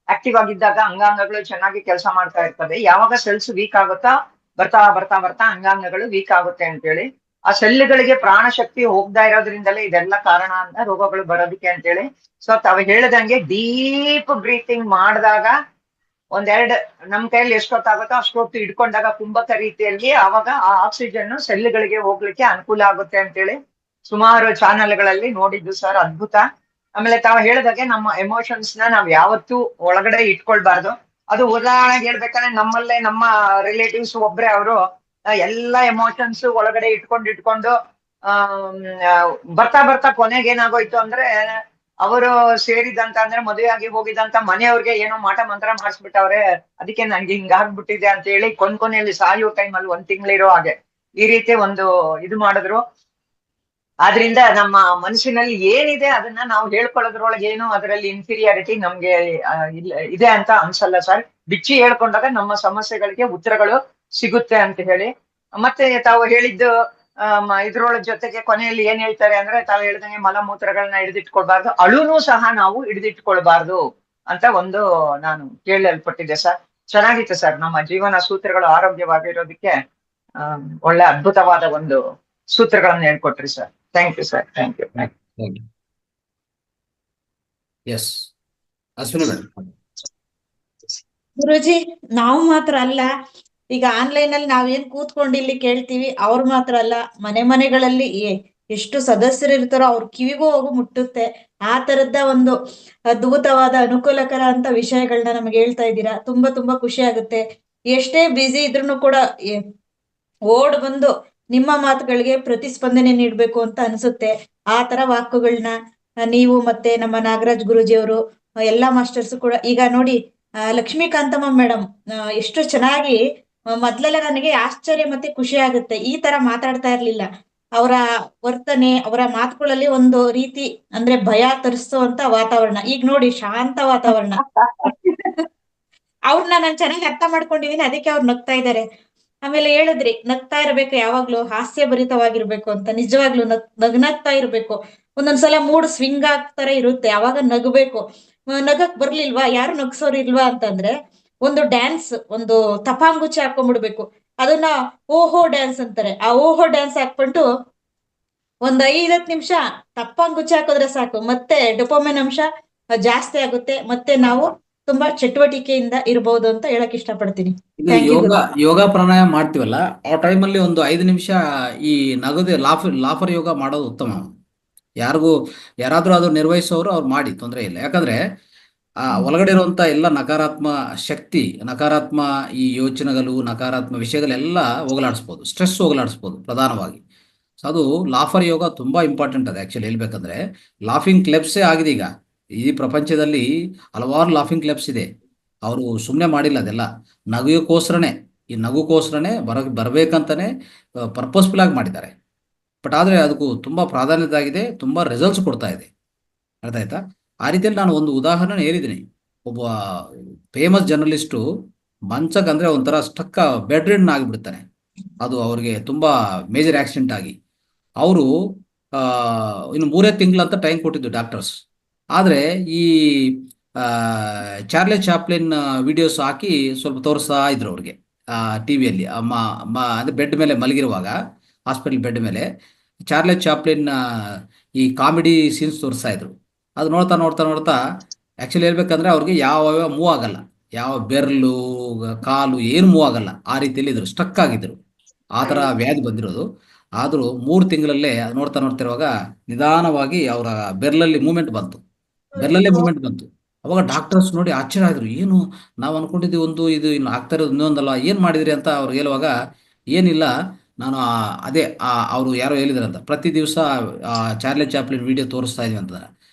[SPEAKER 3] ಆಕ್ಟಿವ್ ಆಗಿದ್ದಾಗ ಅಂಗಾಂಗಗಳು ಚೆನ್ನಾಗಿ ಕೆಲಸ ಮಾಡ್ತಾ ಇರ್ತವೆ. ಯಾವಾಗ ಸೆಲ್ಸ್ ವೀಕ್ ಆಗುತ್ತಾ ಬರ್ತಾ ಬರ್ತಾ ಬರ್ತಾ ಅಂಗಾಂಗಗಳು ವೀಕ್ ಆಗುತ್ತೆ ಅಂತೇಳಿ, ಆ ಸೆಲ್ಗಳಿಗೆ ಪ್ರಾಣ ಶಕ್ತಿ ಹೋಗ್ತಾ ಇರೋದ್ರಿಂದಲೇ ಇದೆಲ್ಲ ಕಾರಣ ಅಂತ, ರೋಗಗಳು ಬರೋದಕ್ಕೆ ಅಂತೇಳಿ. ಸೊ ತಾವು ಹೇಳ್ದಂಗೆ ಡೀಪ್ ಬ್ರೀತಿಂಗ್ ಮಾಡಿದಾಗ ಒಂದೆರಡು ನಮ್ ಕೈಯಲ್ಲಿ ಎಷ್ಟೊತ್ತಾಗುತ್ತೋ ಅಷ್ಟೊತ್ತು ಇಟ್ಕೊಂಡಾಗ ಕುಂಭಕ ರೀತಿಯಲ್ಲಿ, ಆವಾಗ ಆ ಆಕ್ಸಿಜನ್ ಸೆಲ್ಗಳಿಗೆ ಹೋಗ್ಲಿಕ್ಕೆ ಅನುಕೂಲ ಆಗುತ್ತೆ ಅಂತೇಳಿ ಸುಮಾರು ಚಾನೆಲ್ಗಳಲ್ಲಿ ನೋಡಿದ್ದು ಸರ್. ಅದ್ಭುತ. ಆಮೇಲೆ ತಾವು ಹೇಳಿದಾಗೆ ನಮ್ಮ ಎಮೋಷನ್ಸ್ ನಾವ್ ಯಾವತ್ತೂ ಒಳಗಡೆ ಇಟ್ಕೊಳ್ಬಾರ್ದು. ಅದು ಉದಾಹರಣೆಗೆ ಹೇಳ್ಬೇಕಂದ್ರೆ, ನಮ್ಮಲ್ಲೇ ನಮ್ಮ ರಿಲೇಟಿವ್ಸ್ ಒಬ್ರೆ ಅವರು ಎಲ್ಲಾ ಎಮೋಷನ್ಸ್ ಒಳಗಡೆ ಇಟ್ಕೊಂಡು ಬರ್ತಾ ಬರ್ತಾ ಕೊನೆಗೆ ಏನಾಗೋಯ್ತು ಅಂದ್ರೆ, ಅವರು ಸೇರಿದಂತ ಅಂದ್ರೆ ಮದುವೆ ಆಗಿ ಹೋಗಿದಂತ ಮನೆಯವ್ರಿಗೆ ಏನೋ ಮಾಟ ಮಂತ್ರ ಮಾಡಿಸ್ಬಿಟ್ಟವ್ರೆ, ಅದಕ್ಕೆ ನನ್ಗೆ ಹಿಂಗ ಆಗ್ಬಿಟ್ಟಿದೆ ಅಂತ ಹೇಳಿ ಕೊನೆಯಲ್ಲಿ ಸಾಯೋ ಟೈಮಲ್ಲಿ 1 ತಿಂಗಳಿರೋ ಹಾಗೆ ಈ ರೀತಿ ಒಂದು ಇದು ಮಾಡಿದ್ರು. ಆದ್ರಿಂದ ನಮ್ಮ ಮನಸ್ಸಿನಲ್ಲಿ ಏನಿದೆ ಅದನ್ನ ನಾವು ಹೇಳ್ಕೊಳ್ಳೋದ್ರೊಳಗೆ ಏನು ಅದರಲ್ಲಿ ಇನ್ಫೀರಿಯಾರಿಟಿ ನಮ್ಗೆ ಇದೆ ಅಂತ ಅನ್ಸಲ್ಲ ಸರ್. ಬಿಚ್ಚಿ ಹೇಳ್ಕೊಂಡಾಗ ನಮ್ಮ ಸಮಸ್ಯೆಗಳಿಗೆ ಉತ್ತರಗಳು ಸಿಗುತ್ತೆ ಅಂತ ಹೇಳಿ. ಮತ್ತೆ ತಾವು ಹೇಳಿದ್ದು ಇದ್ರೊಳ ಜೊತೆಗೆ ಕೊನೆಯಲ್ಲಿ ಏನ್ ಹೇಳ್ತಾರೆ ಅಂದ್ರೆ, ತಾವು ಹೇಳ್ದಂಗೆ ಮಲಮೂತ್ರಗಳನ್ನ ಹಿಡಿದಿಟ್ಕೊಳ್ಬಾರ್ದು, ಅಳುನು ಸಹ ನಾವು ಹಿಡಿದಿಟ್ಕೊಳ್ಬಾರ್ದು ಅಂತ ಒಂದು ನಾನು ಕೇಳಲ್ಪಟ್ಟಿದ್ದೆ ಸರ್. ಚೆನ್ನಾಗಿತ್ತು ಸರ್. ನಮ್ಮ ಜೀವನ ಸೂತ್ರಗಳು ಆರೋಗ್ಯವಾಗಿರೋದಕ್ಕೆ ಒಳ್ಳೆ ಅದ್ಭುತವಾದ ಒಂದು ಸೂತ್ರಗಳನ್ನ ಹೇಳ್ಕೊಟ್ರಿ sir. Thank you sir, thank you.
[SPEAKER 1] Yes Ashwini madam.
[SPEAKER 4] Guruji, ನಾವು ಮಾತ್ರ ಅಲ್ಲ, ಈಗ ಆನ್ಲೈನ್ ಅಲ್ಲಿ ನಾವೇನ್ ಕೂತ್ಕೊಂಡು ಇಲ್ಲಿ ಕೇಳ್ತೀವಿ, ಅವ್ರು ಮಾತ್ರ ಅಲ್ಲ, ಮನೆಗಳಲ್ಲಿ ಎಷ್ಟು ಸದಸ್ಯರು ಇರ್ತಾರೋ ಅವ್ರ ಕಿವಿಗೂ ಹೋಗು ಮುಟ್ಟುತ್ತೆ. ಆ ತರದ ಒಂದು ಅದ್ಭುತವಾದ ಅನುಕೂಲಕರ ಅಂತ ವಿಷಯಗಳನ್ನ ನಮ್ಗೆ ಹೇಳ್ತಾ ಇದ್ದೀರಾ. ತುಂಬಾ ತುಂಬಾ ಖುಷಿ ಆಗುತ್ತೆ. ಎಷ್ಟೇ ಬ್ಯುಸಿ ಇದ್ರೂ ಕೂಡ ಓಡ್ ಬಂದು ನಿಮ್ಮ ಮಾತುಗಳಿಗೆ ಪ್ರತಿಸ್ಪಂದನೆ ನೀಡ್ಬೇಕು ಅಂತ ಅನ್ಸುತ್ತೆ. ಆ ತರ ವಾಕುಗಳನ್ನ ನೀವು ಮತ್ತೆ ನಮ್ಮ ನಾಗರಾಜ್ ಗುರೂಜಿ ಅವರು, ಎಲ್ಲಾ ಮಾಸ್ಟರ್ಸ್ ಕೂಡ. ಈಗ ನೋಡಿ, ಲಕ್ಷ್ಮೀಕಾಂತಮ್ಮ ಮೇಡಮ್ ಎಷ್ಟು ಚೆನ್ನಾಗಿ, ಮೊದ್ಲೆಲ್ಲ ನನಗೆ ಆಶ್ಚರ್ಯ ಮತ್ತೆ ಖುಷಿ ಆಗುತ್ತೆ. ಈ ತರ ಮಾತಾಡ್ತಾ ಇರ್ಲಿಲ್ಲ. ಅವರ ವರ್ತನೆ, ಅವರ ಮಾತುಗಳಲ್ಲಿ ಒಂದು ರೀತಿ ಅಂದ್ರೆ ಭಯ ತರಿಸುವಂತ ವಾತಾವರಣ. ಈಗ ನೋಡಿ, ಶಾಂತ ವಾತಾವರಣ. ಅವ್ರನ್ನ ನಾನು ಚೆನ್ನಾಗಿ ಅರ್ಥ ಮಾಡ್ಕೊಂಡಿದೀನಿ, ಅದಕ್ಕೆ ಅವ್ರು ನಗ್ತಾ ಇದ್ದಾರೆ. ಆಮೇಲೆ ಹೇಳಿದ್ರಿ, ನಗ್ತಾ ಇರ್ಬೇಕು, ಯಾವಾಗ್ಲೂ ಹಾಸ್ಯ ಭರಿತವಾಗಿರ್ಬೇಕು ಅಂತ. ನಿಜವಾಗ್ಲೂ ನಗ್ನಗ್ತಾ ಇರ್ಬೇಕು. ಒಂದೊಂದ್ಸಲ ಮೂಡ್ ಸ್ವಿಂಗ್ ಆಗ್ತಾರೆ ಇರುತ್ತೆ, ಅವಾಗ ನಗಬೇಕು. ನಗಕ್ ಬರ್ಲಿಲ್ವಾ, ಯಾರು ನಗ್ಸೋರ್ ಇಲ್ವಾ ಅಂತಂದ್ರೆ ಒಂದು ಡ್ಯಾನ್ಸ್, ಒಂದು ತಪಾಂಗುಚಿ ಹಾಕೊಂಡ್ಬಿಡ್ಬೇಕು. ಅದನ್ನ ಓಹೋ ಡ್ಯಾನ್ಸ್ ಅಂತಾರೆ. ಆ ಓಹೋ ಡ್ಯಾನ್ಸ್ ಹಾಕ್ಬಿಟ್ಟು ಒಂದ್ 5-10 ನಿಮಿಷ ತಪ್ಪಾಂಗುಚಿ ಹಾಕಿದ್ರೆ ಸಾಕು, ಮತ್ತೆ ಡೊಪಮೈನ್ ಅಂಶ ಜಾಸ್ತಿ ಆಗುತ್ತೆ, ಮತ್ತೆ ನಾವು ತುಂಬಾ ಚಟುವಟಿಕೆಯಿಂದ ಇರಬಹುದು ಅಂತ ಹೇಳಕ್ ಇಷ್ಟಪಡ್ತೀನಿ.
[SPEAKER 1] ಯೋಗ ಪ್ರಾಣಾಯಾಮ ಮಾಡ್ತೀವಲ್ಲ, ಆ ಟೈಮಲ್ಲಿ ಒಂದು 5 ನಿಮಿಷ ಈ ನಗದು ಲಾಫರ್ ಯೋಗ ಮಾಡೋದು ಉತ್ತಮ. ಯಾರಾದ್ರೂ ಅದು ನಿರ್ವಹಿಸೋರು ಅವ್ರು ಮಾಡಿ, ತೊಂದರೆ ಇಲ್ಲ. ಯಾಕಂದ್ರೆ ಒಳಗಡೆ ಇರುವಂತ ಎಲ್ಲ ನಕಾರಾತ್ಮ ಶಕ್ತಿ, ನಕಾರಾತ್ಮ ಈ ಯೋಚನೆಗಳು, ನಕಾರಾತ್ಮ ವಿಷಯಗಳೆಲ್ಲ ಹೋಗಲಾಡಿಸ್ಬೋದು, ಸ್ಟ್ರೆಸ್ ಹೋಗಲಾಡಿಸ್ಬೋದು ಪ್ರಧಾನವಾಗಿ. ಸೊ ಅದು ಲಾಫರ್ ಯೋಗ ತುಂಬಾ ಇಂಪಾರ್ಟೆಂಟ್. ಅದು ಆಕ್ಚುಲಿ ಹೇಳ್ಬೇಕಂದ್ರೆ ಲಾಫಿಂಗ್ ಕ್ಲಬ್ಸೇ ಆಗಿದೆ ಈಗ. ಈ ಪ್ರಪಂಚದಲ್ಲಿ ಹಲವಾರು ಲಾಫಿಂಗ್ ಕ್ಲಬ್ಸ್ ಇದೆ. ಅವರು ಸುಮ್ಮನೆ ಮಾಡಿಲ್ಲ, ಅದೆಲ್ಲ ನಗುಯಕ್ಕೋಸ್ಕರನೇ. ಈ ನಗುಕೋಸ್ಕರನೇ ಬರಬೇಕಂತಾನೆ ಪರ್ಪಸ್ಫುಲ್ ಆಗಿ ಮಾಡಿದ್ದಾರೆ. ಬಟ್ ಆದರೆ ಅದಕ್ಕೂ ತುಂಬ ಪ್ರಾಧಾನ್ಯತೆ ಆಗಿದೆ, ತುಂಬ ರಿಸಲ್ಟ್ಸ್ ಕೊಡ್ತಾ ಇದೆ. ಅರ್ಥ ಆಯ್ತಾ? ಆ ರೀತಿಯಲ್ಲಿ ನಾನು ಒಂದು ಉದಾಹರಣೆ ಹೇಳಿದ್ದೀನಿ. ಒಬ್ಬ ಫೇಮಸ್ ಜರ್ನಲಿಸ್ಟು ಮಂಚಕ್ಕೆ ಅಂದರೆ ಒಂಥರ ಸ್ಟಕ್ಕ ಬೆಡ್ ರಿಡನ್ ಆಗಿಬಿಡ್ತಾನೆ. ಅದು ಅವ್ರಿಗೆ ತುಂಬ ಮೇಜರ್ ಆಕ್ಸಿಡೆಂಟ್ ಆಗಿ ಅವರು ಇನ್ನು 3 ತಿಂಗಳು ಅಂತ ಟೈಮ್ ಕೊಟ್ಟಿದ್ದು ಡಾಕ್ಟರ್ಸ್. ಆದರೆ ಈ ಚಾರ್ಲಿ ಚಾಪ್ಲಿನ್ ವಿಡಿಯೋಸ್ ಹಾಕಿ ಸ್ವಲ್ಪ ತೋರಿಸ್ತಾ ಇದ್ರು ಅವ್ರಿಗೆ ಟಿ ವಿಯಲ್ಲಿ. ಅಂದರೆ ಬೆಡ್ ಮೇಲೆ ಮಲಗಿರುವಾಗ, ಹಾಸ್ಪಿಟಲ್ ಬೆಡ್ ಮೇಲೆ ಚಾರ್ಲಿ ಚಾಪ್ಲಿನ್ ಈ ಕಾಮಿಡಿ ಸೀನ್ಸ್ ತೋರಿಸ್ತಾ ಇದ್ರು. ಅದು ನೋಡ್ತಾ ನೋಡ್ತಾ ನೋಡ್ತಾ ಆ್ಯಕ್ಚುಲಿ ಹೇಳ್ಬೇಕಂದ್ರೆ ಅವ್ರಿಗೆ ಯಾವ ಮೂವ್ ಆಗಲ್ಲ, ಯಾವ ಬೆರಳು ಕಾಲು ಏನು ಮೂವ್ ಆಗಲ್ಲ, ಆ ರೀತಿಯಲ್ಲಿ ಇದ್ರು, ಸ್ಟಕ್ ಆಗಿದ್ರು. ಆ ಥರ ವ್ಯಾಧಿ ಬಂದಿರೋದು. ಆದರೂ 3 ತಿಂಗಳಲ್ಲೇ ಅದು ನೋಡ್ತಾ ನೋಡ್ತಿರುವಾಗ ನಿಧಾನವಾಗಿ ಅವರ ಬೆರಳಲ್ಲಿ ಮೂಮೆಂಟ್ ಬಂತು. ಅವಾಗ ಡಾಕ್ಟರ್ಸ್ ನೋಡಿ ಆಶ್ಚರ್ಯ ಆದ್ರು. ಏನು ನಾವು ಅನ್ಕೊಂಡಿದ್ದೀವಿ ಒಂದು, ಇದು ಇನ್ನು ಆಗ್ತಾ ಇರೋದು ಇನ್ನೊಂದಲ್ಲ, ಏನು ಮಾಡಿದ್ರಿ ಅಂತ ಅವ್ರು ಹೇಳುವಾಗ, ಏನಿಲ್ಲ ನಾನು ಅದೇ ಅವರು ಯಾರೋ ಹೇಳಿದ್ರಂತ, ಪ್ರತಿ ದಿವಸ ಚಾರ್ಲಿ ಚಾಪ್ಲಿನ್ ವಿಡಿಯೋ ತೋರಿಸ್ತಾ ಇದೀವಿ ಅಂತ.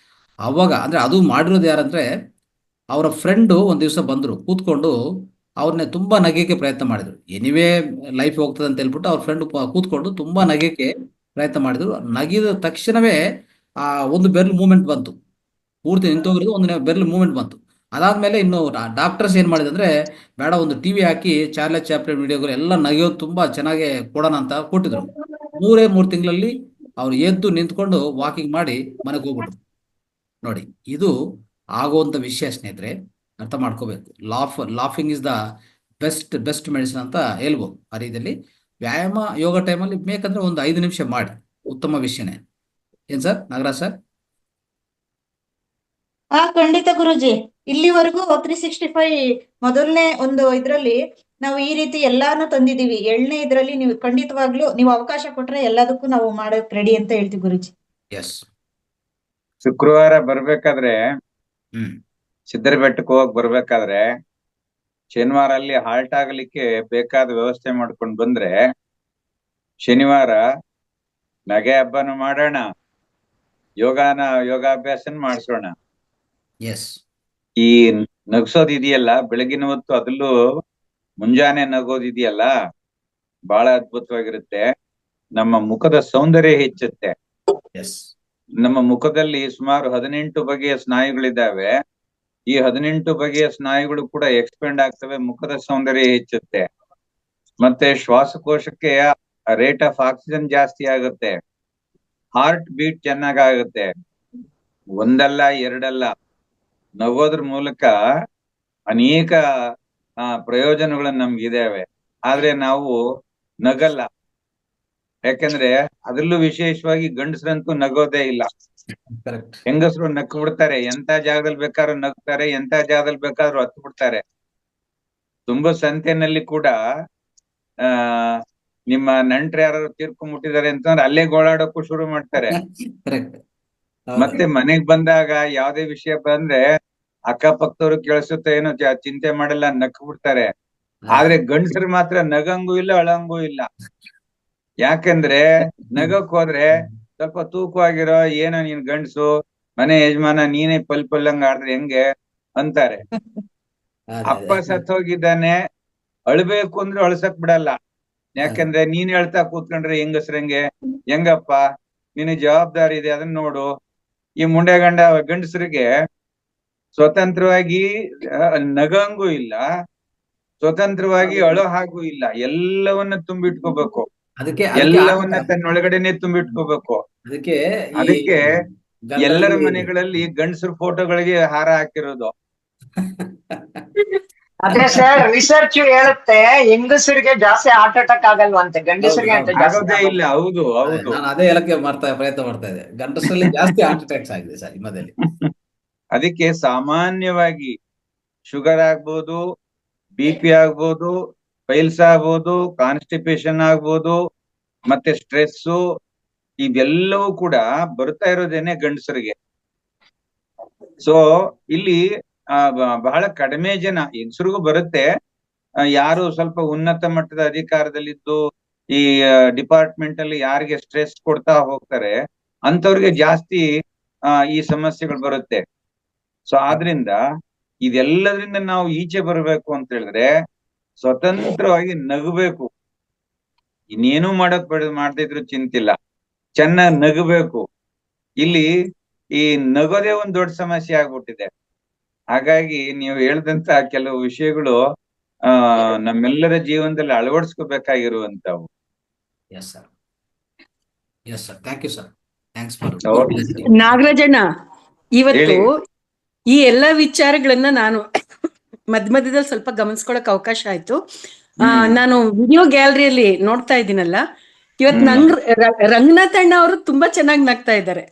[SPEAKER 1] ಅವಾಗ ಅಂದರೆ ಅದು ಮಾಡಿರೋದು ಯಾರಂದರೆ ಅವರ ಫ್ರೆಂಡು ಒಂದು ದಿವಸ ಬಂದರು, ಕೂತ್ಕೊಂಡು ಅವ್ರನ್ನೇ ತುಂಬ ನಗೆಗೆ ಪ್ರಯತ್ನ ಮಾಡಿದರು. ಎನಿವೇ ಲೈಫ್ ಹೋಗ್ತದೆ ಅಂತ ಹೇಳ್ಬಿಟ್ಟು ಅವ್ರ ಫ್ರೆಂಡ್ ಕೂತ್ಕೊಂಡು ತುಂಬ ನಗೆಗೆ ಪ್ರಯತ್ನ ಮಾಡಿದರು. ನಗಿದ ತಕ್ಷಣವೇ ಒಂದು ಬೆರಳು ಮೂಮೆಂಟ್ ಬಂತು, ಪೂರ್ತಿ ನಿಂತೋಗಿರೋದು ಒಂದು ಬೆರಳು ಮೂಮೆಂಟ್ ಬಂತು. ಅದಾದಮೇಲೆ ಇನ್ನು ಡಾಕ್ಟರ್ಸ್ ಏನು ಮಾಡಿದಂದರೆ, ಬೇಡ ಒಂದು ಟಿ ವಿ ಹಾಕಿ ಚಾರ್ಲಿ ಚಾಪ್ಲಿನ್ ವಿಡಿಯೋಗಳು ಎಲ್ಲ ನಗೆಯೋದು ತುಂಬ ಚೆನ್ನಾಗಿ ಕೊಡೋಣ ಅಂತ ಕೊಟ್ಟಿದ್ರು. 3 ತಿಂಗಳಲ್ಲಿ ಅವ್ರು ಎದ್ದು ನಿಂತ್ಕೊಂಡು ವಾಕಿಂಗ್ ಮಾಡಿ ಮನೆಗೆ ಹೋಗ್ಬಿಟ್ರು. ನೋಡಿ, ಇದು ಆಗುವಂಥ ವಿಷಯ ಸ್ನೇಹಿತರೆ, ಅರ್ಥ ಮಾಡ್ಕೋಬೇಕು. Laughing is the best medicine ಅಂತ ಹೇಳ್ಬೋದು. ಆ ರೀತಿಯಲ್ಲಿ ವ್ಯಾಯಾಮ ಯೋಗ ಟೈಮಲ್ಲಿ ಬೇಕಂದ್ರೆ ಒಂದು 5 ನಿಮಿಷ ಮಾಡಿ, ಉತ್ತಮ ವಿಷಯನೇ. ಏನು ಸರ್ ನಾಗರಾಜ್ ಸರ್?
[SPEAKER 4] ಖಂಡಿತ ಗುರುಜಿ. ಇಲ್ಲಿವರೆಗೂ 365 ಮೊದಲನೇ ಒಂದು ಇದ್ರಲ್ಲಿ ನಾವು ಈ ರೀತಿ ಎಲ್ಲಾನು ತಂದಿದೀವಿ. 7ನೇ ಇದ್ರಲ್ಲಿ ನೀವು ಖಂಡಿತವಾಗ್ಲೂ ನೀವು ಅವಕಾಶ ಕೊಟ್ರೆ ಎಲ್ಲದಕ್ಕೂ ನಾವು ಮಾಡೋಕ್ ರೆಡಿ ಅಂತ ಹೇಳ್ತೀವಿ ಗುರುಜಿ.
[SPEAKER 1] ಎಸ್.
[SPEAKER 5] ಶುಕ್ರವಾರ ಬರ್ಬೇಕಾದ್ರೆ
[SPEAKER 1] ಹ್ಮ್
[SPEAKER 5] ಸಿದ್ದರ ಬೆಟ್ಟಕ್ಕೆ ಬರ್ಬೇಕಾದ್ರೆ ಶನಿವಾರ ಅಲ್ಲಿ ಹಾಲ್ಟ್ ಆಗ್ಲಿಕ್ಕೆ ಬೇಕಾದ ವ್ಯವಸ್ಥೆ ಮಾಡ್ಕೊಂಡು ಬಂದ್ರೆ, ಶನಿವಾರ ನಗೆ ಹಬ್ಬನ ಮಾಡೋಣ, ಯೋಗಾಭ್ಯಾಸನ ಮಾಡಿಸೋಣ.
[SPEAKER 1] ಎಸ್.
[SPEAKER 5] ಈ ನಗ್ಸೋದಿದೆಯಲ್ಲ ಬೆಳಗಿನ ಹೊತ್ತು, ಅದರಲ್ಲೂ ಮುಂಜಾನೆ ನಗೋದಿದೆಯಲ್ಲ, ಬಹಳ ಅದ್ಭುತವಾಗಿರುತ್ತೆ. ನಮ್ಮ ಮುಖದ ಸೌಂದರ್ಯ ಹೆಚ್ಚುತ್ತೆ.
[SPEAKER 1] ಎಸ್.
[SPEAKER 5] ನಮ್ಮ ಮುಖದಲ್ಲಿ ಸುಮಾರು 18 ಬಗೆಯ ಸ್ನಾಯುಗಳಿದ್ದಾವೆ. ಈ 18 ಬಗೆಯ ಸ್ನಾಯುಗಳು ಕೂಡ ಎಕ್ಸ್ಪೆಂಡ್ ಆಗ್ತವೆ, ಮುಖದ ಸೌಂದರ್ಯ ಹೆಚ್ಚುತ್ತೆ. ಮತ್ತೆ ಶ್ವಾಸಕೋಶಕ್ಕೆ ರೇಟ್ ಆಫ್ ಆಕ್ಸಿಜನ್ ಜಾಸ್ತಿ ಆಗುತ್ತೆ, ಹಾರ್ಟ್ ಬೀಟ್ ಚೆನ್ನಾಗಾಗುತ್ತೆ. ಒಂದಲ್ಲ ಎರಡಲ್ಲ, ನಗೋದ್ರ ಮೂಲಕ ಅನೇಕ ಪ್ರಯೋಜನಗಳು ನಮ್ಗಿದಾವೆ. ಆದ್ರೆ ನಾವು ನಗಲ್ಲ, ಯಾಕಂದ್ರೆ ಅದ್ರಲ್ಲೂ ವಿಶೇಷವಾಗಿ ಗಂಡಸರಂತೂ ನಗೋದೇ ಇಲ್ಲ.
[SPEAKER 1] ಕರೆಕ್ಟ್.
[SPEAKER 5] ಹೆಂಗಸರು ನಕ್ಕು ಬಿಡ್ತಾರೆ, ಎಂತ ಜಾಗದಲ್ಲಿ ಬೇಕಾದ್ರೂ ನಗ್ತಾರೆ, ಎಂತ ಜಾಗದಲ್ಲಿ ಬೇಕಾದ್ರೂ ಹತ್ತು ಬಿಡ್ತಾರೆ. ತುಂಬ ಸಂತೆನಲ್ಲಿ ಕೂಡ ನಿಮ್ಮ ನೆಂಟ್ರು ಯಾರು ತೀರ್ಕೊಂಡ್ಬಿಟ್ಟಿದ್ದಾರೆ ಅಂತಂದ್ರೆ ಅಲ್ಲೇ ಗೋಳಾಡೋಕ್ಕೂ ಶುರು ಮಾಡ್ತಾರೆ.
[SPEAKER 1] ಕರೆಕ್ಟ್.
[SPEAKER 5] ಮತ್ತೆ ಮನೆಗ್ ಬಂದಾಗ ಯಾವ್ದೇ ವಿಷಯ ಬಂದ್ರೆ ಅಕ್ಕಪಕ್ಕದವ್ರು ಕೇಳಿಸುತ್ತೆ ಏನೋ ಚಿಂತೆ ಮಾಡಲ್ಲ, ನಕ್ಕು ಬಿಡ್ತಾರೆ. ಆದ್ರೆ ಗಂಡಸರು ಮಾತ್ರ ನಗಂಗೂ ಇಲ್ಲ, ಅಳಂಗೂ ಇಲ್ಲ. ಯಾಕಂದ್ರೆ ನಗಕ್ ಹೋದ್ರೆ ಸ್ವಲ್ಪ ತೂಕವಾಗಿರೋ, ಏನೋ ನೀನ್ ಗಂಡಸು, ಮನೆ ಯಜಮಾನ, ನೀನೇ ಪಲ್ಪಲ್ಲಂಗ ಆಡಿದ್ರೆ ಹೆಂಗೆ ಅಂತಾರೆ. ಅಪ್ಪ ಸತ್ತೋಗಿದ್ದಾನೆ, ಅಳ್ಬೇಕು ಅಂದ್ರೆ ಅಳ್ಸಕ್ ಬಿಡಲ್ಲ. ಯಾಕಂದ್ರೆ ನೀನ್ ಹೇಳ್ತಾ ಕೂತ್ಕೊಂಡ್ರೆ ಹೆಂಗಸ್ರಂಗೆ, ಹೆಂಗಪ್ಪ ನಿನಗೆ ಜವಾಬ್ದಾರಿ ಇದೆ, ಅದನ್ನ ನೋಡು. ಈ ಮುಂಡೆ ಗಂಡಸರಿಗೆ ಸ್ವತಂತ್ರವಾಗಿ ನಗಂಗೂ ಇಲ್ಲ, ಸ್ವತಂತ್ರವಾಗಿ ಅಳೋ ಹಾಗೂ ಇಲ್ಲ. ಎಲ್ಲವನ್ನ ತುಂಬಿಟ್ಕೋಬೇಕು, ಎಲ್ಲವನ್ನ ತನ್ನೊಳಗಡೆನೆ ತುಂಬಿಟ್ಕೋಬೇಕು. ಅದಕ್ಕೆ ಎಲ್ಲರ ಮನೆಗಳಲ್ಲಿ ಗಂಡಸರ ಫೋಟೋಗಳಿಗೆ ಹಾರ ಹಾಕಿರೋದು.
[SPEAKER 3] ಅದೇ ಸರ್, ರಿಸರ್ಚ್ ಹೇಳುತ್ತೆ ಹೆಂಗಸರಿಗೆ ಜಾಸ್ತಿ ಹಾರ್ಟ್ ಅಟ್ಯಾಕ್ ಆಗಲ್ವಂತೆ, ಗಂಡಸರಿಗೆ ಅಂತ
[SPEAKER 5] ಆಗೋದೇ ಇಲ್ಲ. ಹೌದು ಹೌದು,
[SPEAKER 1] ನಾನು ಅದೇ ಹೇಳಕ್ಕೆ ಪ್ರಯತ್ನ ಮಾಡ್ತಾ ಇದ್ದೆ. ಗಂಡಸರಲ್ಲಿ ಜಾಸ್ತಿ ಹಾರ್ಟ್ ಅಟ್ಯಾಕ್ಸ್ ಆಗಿದೆ ಸರ್ ಈ ಮಧ್ಯದಲ್ಲಿ.
[SPEAKER 5] ಅದಕ್ಕೆ ಸಾಮಾನ್ಯವಾಗಿ ಶುಗರ್ ಆಗ್ಬೋದು, BP ಆಗ್ಬೋದು, ಪೈಲ್ಸ್ ಆಗ್ಬೋದು, ಕಾನ್ಸ್ಟಿಪೇಷನ್ ಆಗ್ಬೋದು, ಮತ್ತೆ ಸ್ಟ್ರೆಸ್ಸು, ಇವೆಲ್ಲವೂ ಕೂಡ ಬರ್ತಾ ಇರೋದೇನೆ ಗಂಡಸರಿಗೆ. ಸೊ ಇಲ್ಲಿ ಬಹಳ ಕಡಿಮೆ ಜನ, ಹೆಂಗಸರಿಗೂ ಬರುತ್ತೆ. ಯಾರು ಸ್ವಲ್ಪ ಉನ್ನತ ಮಟ್ಟದ ಅಧಿಕಾರದಲ್ಲಿದ್ದು ಈ ಡಿಪಾರ್ಟ್ಮೆಂಟ್ ಅಲ್ಲಿ ಯಾರಿಗೆ ಸ್ಟ್ರೆಸ್ ಕೊಡ್ತಾ ಹೋಗ್ತಾರೆ ಅಂತವ್ರಿಗೆ ಜಾಸ್ತಿ ಈ ಸಮಸ್ಯೆಗಳು ಬರುತ್ತೆ. ಸೊ ಆದ್ರಿಂದ ಇದೆಲ್ಲದ್ರಿಂದ ನಾವು ಈಚೆ ಬರ್ಬೇಕು ಅಂತ ಹೇಳಿದ್ರೆ ಸ್ವತಂತ್ರವಾಗಿ ನಗಬೇಕು. ಇನ್ನೇನು ಮಾಡ್ತಿದ್ರು ಚಿಂತಿಲ್ಲ, ಚೆನ್ನಾಗ್ ನಗಬೇಕು. ಇಲ್ಲಿ ಈ ನಗೋದೇ ಒಂದ್ ದೊಡ್ಡ ಸಮಸ್ಯೆ ಆಗ್ಬಿಟ್ಟಿದೆ. ಹಾಗಾಗಿ ನೀವು ಹೇಳ್ದಂತ ಕೆಲವು ವಿಷಯಗಳು ನಮ್ಮೆಲ್ಲರ ಜೀವನದಲ್ಲಿ ಅಳವಡಿಸ್ಕೋಬೇಕಾಗಿರುವಂತವು.
[SPEAKER 1] Yes sir, yes sir, thank you sir, thanks for
[SPEAKER 6] ನಾಗರಾಜಣ್ಣ, ಇವತ್ತು
[SPEAKER 5] ಹೇಳಿ.
[SPEAKER 6] ಈ ಎಲ್ಲಾ ವಿಚಾರಗಳನ್ನ ನಾನು ಮಧ್ಯ ಮಧ್ಯದಲ್ಲಿ ಸ್ವಲ್ಪ ಗಮನಿಸ್ಕೊಳಕ್ ಅವಕಾಶ ಆಯ್ತು. ನಾನು ವಿಡಿಯೋ ಗ್ಯಾಲರಿಯಲ್ಲಿ ನೋಡ್ತಾ ಇದ್ದೀನಲ್ಲ, ಇವತ್ ನಂಗ್ ರಂಗನಾಥ್ ಅಣ್ಣ ಅವರು ತುಂಬಾ ಚೆನ್ನಾಗಿ ನಗ್ತಾ ಇದ್ದಾರೆ.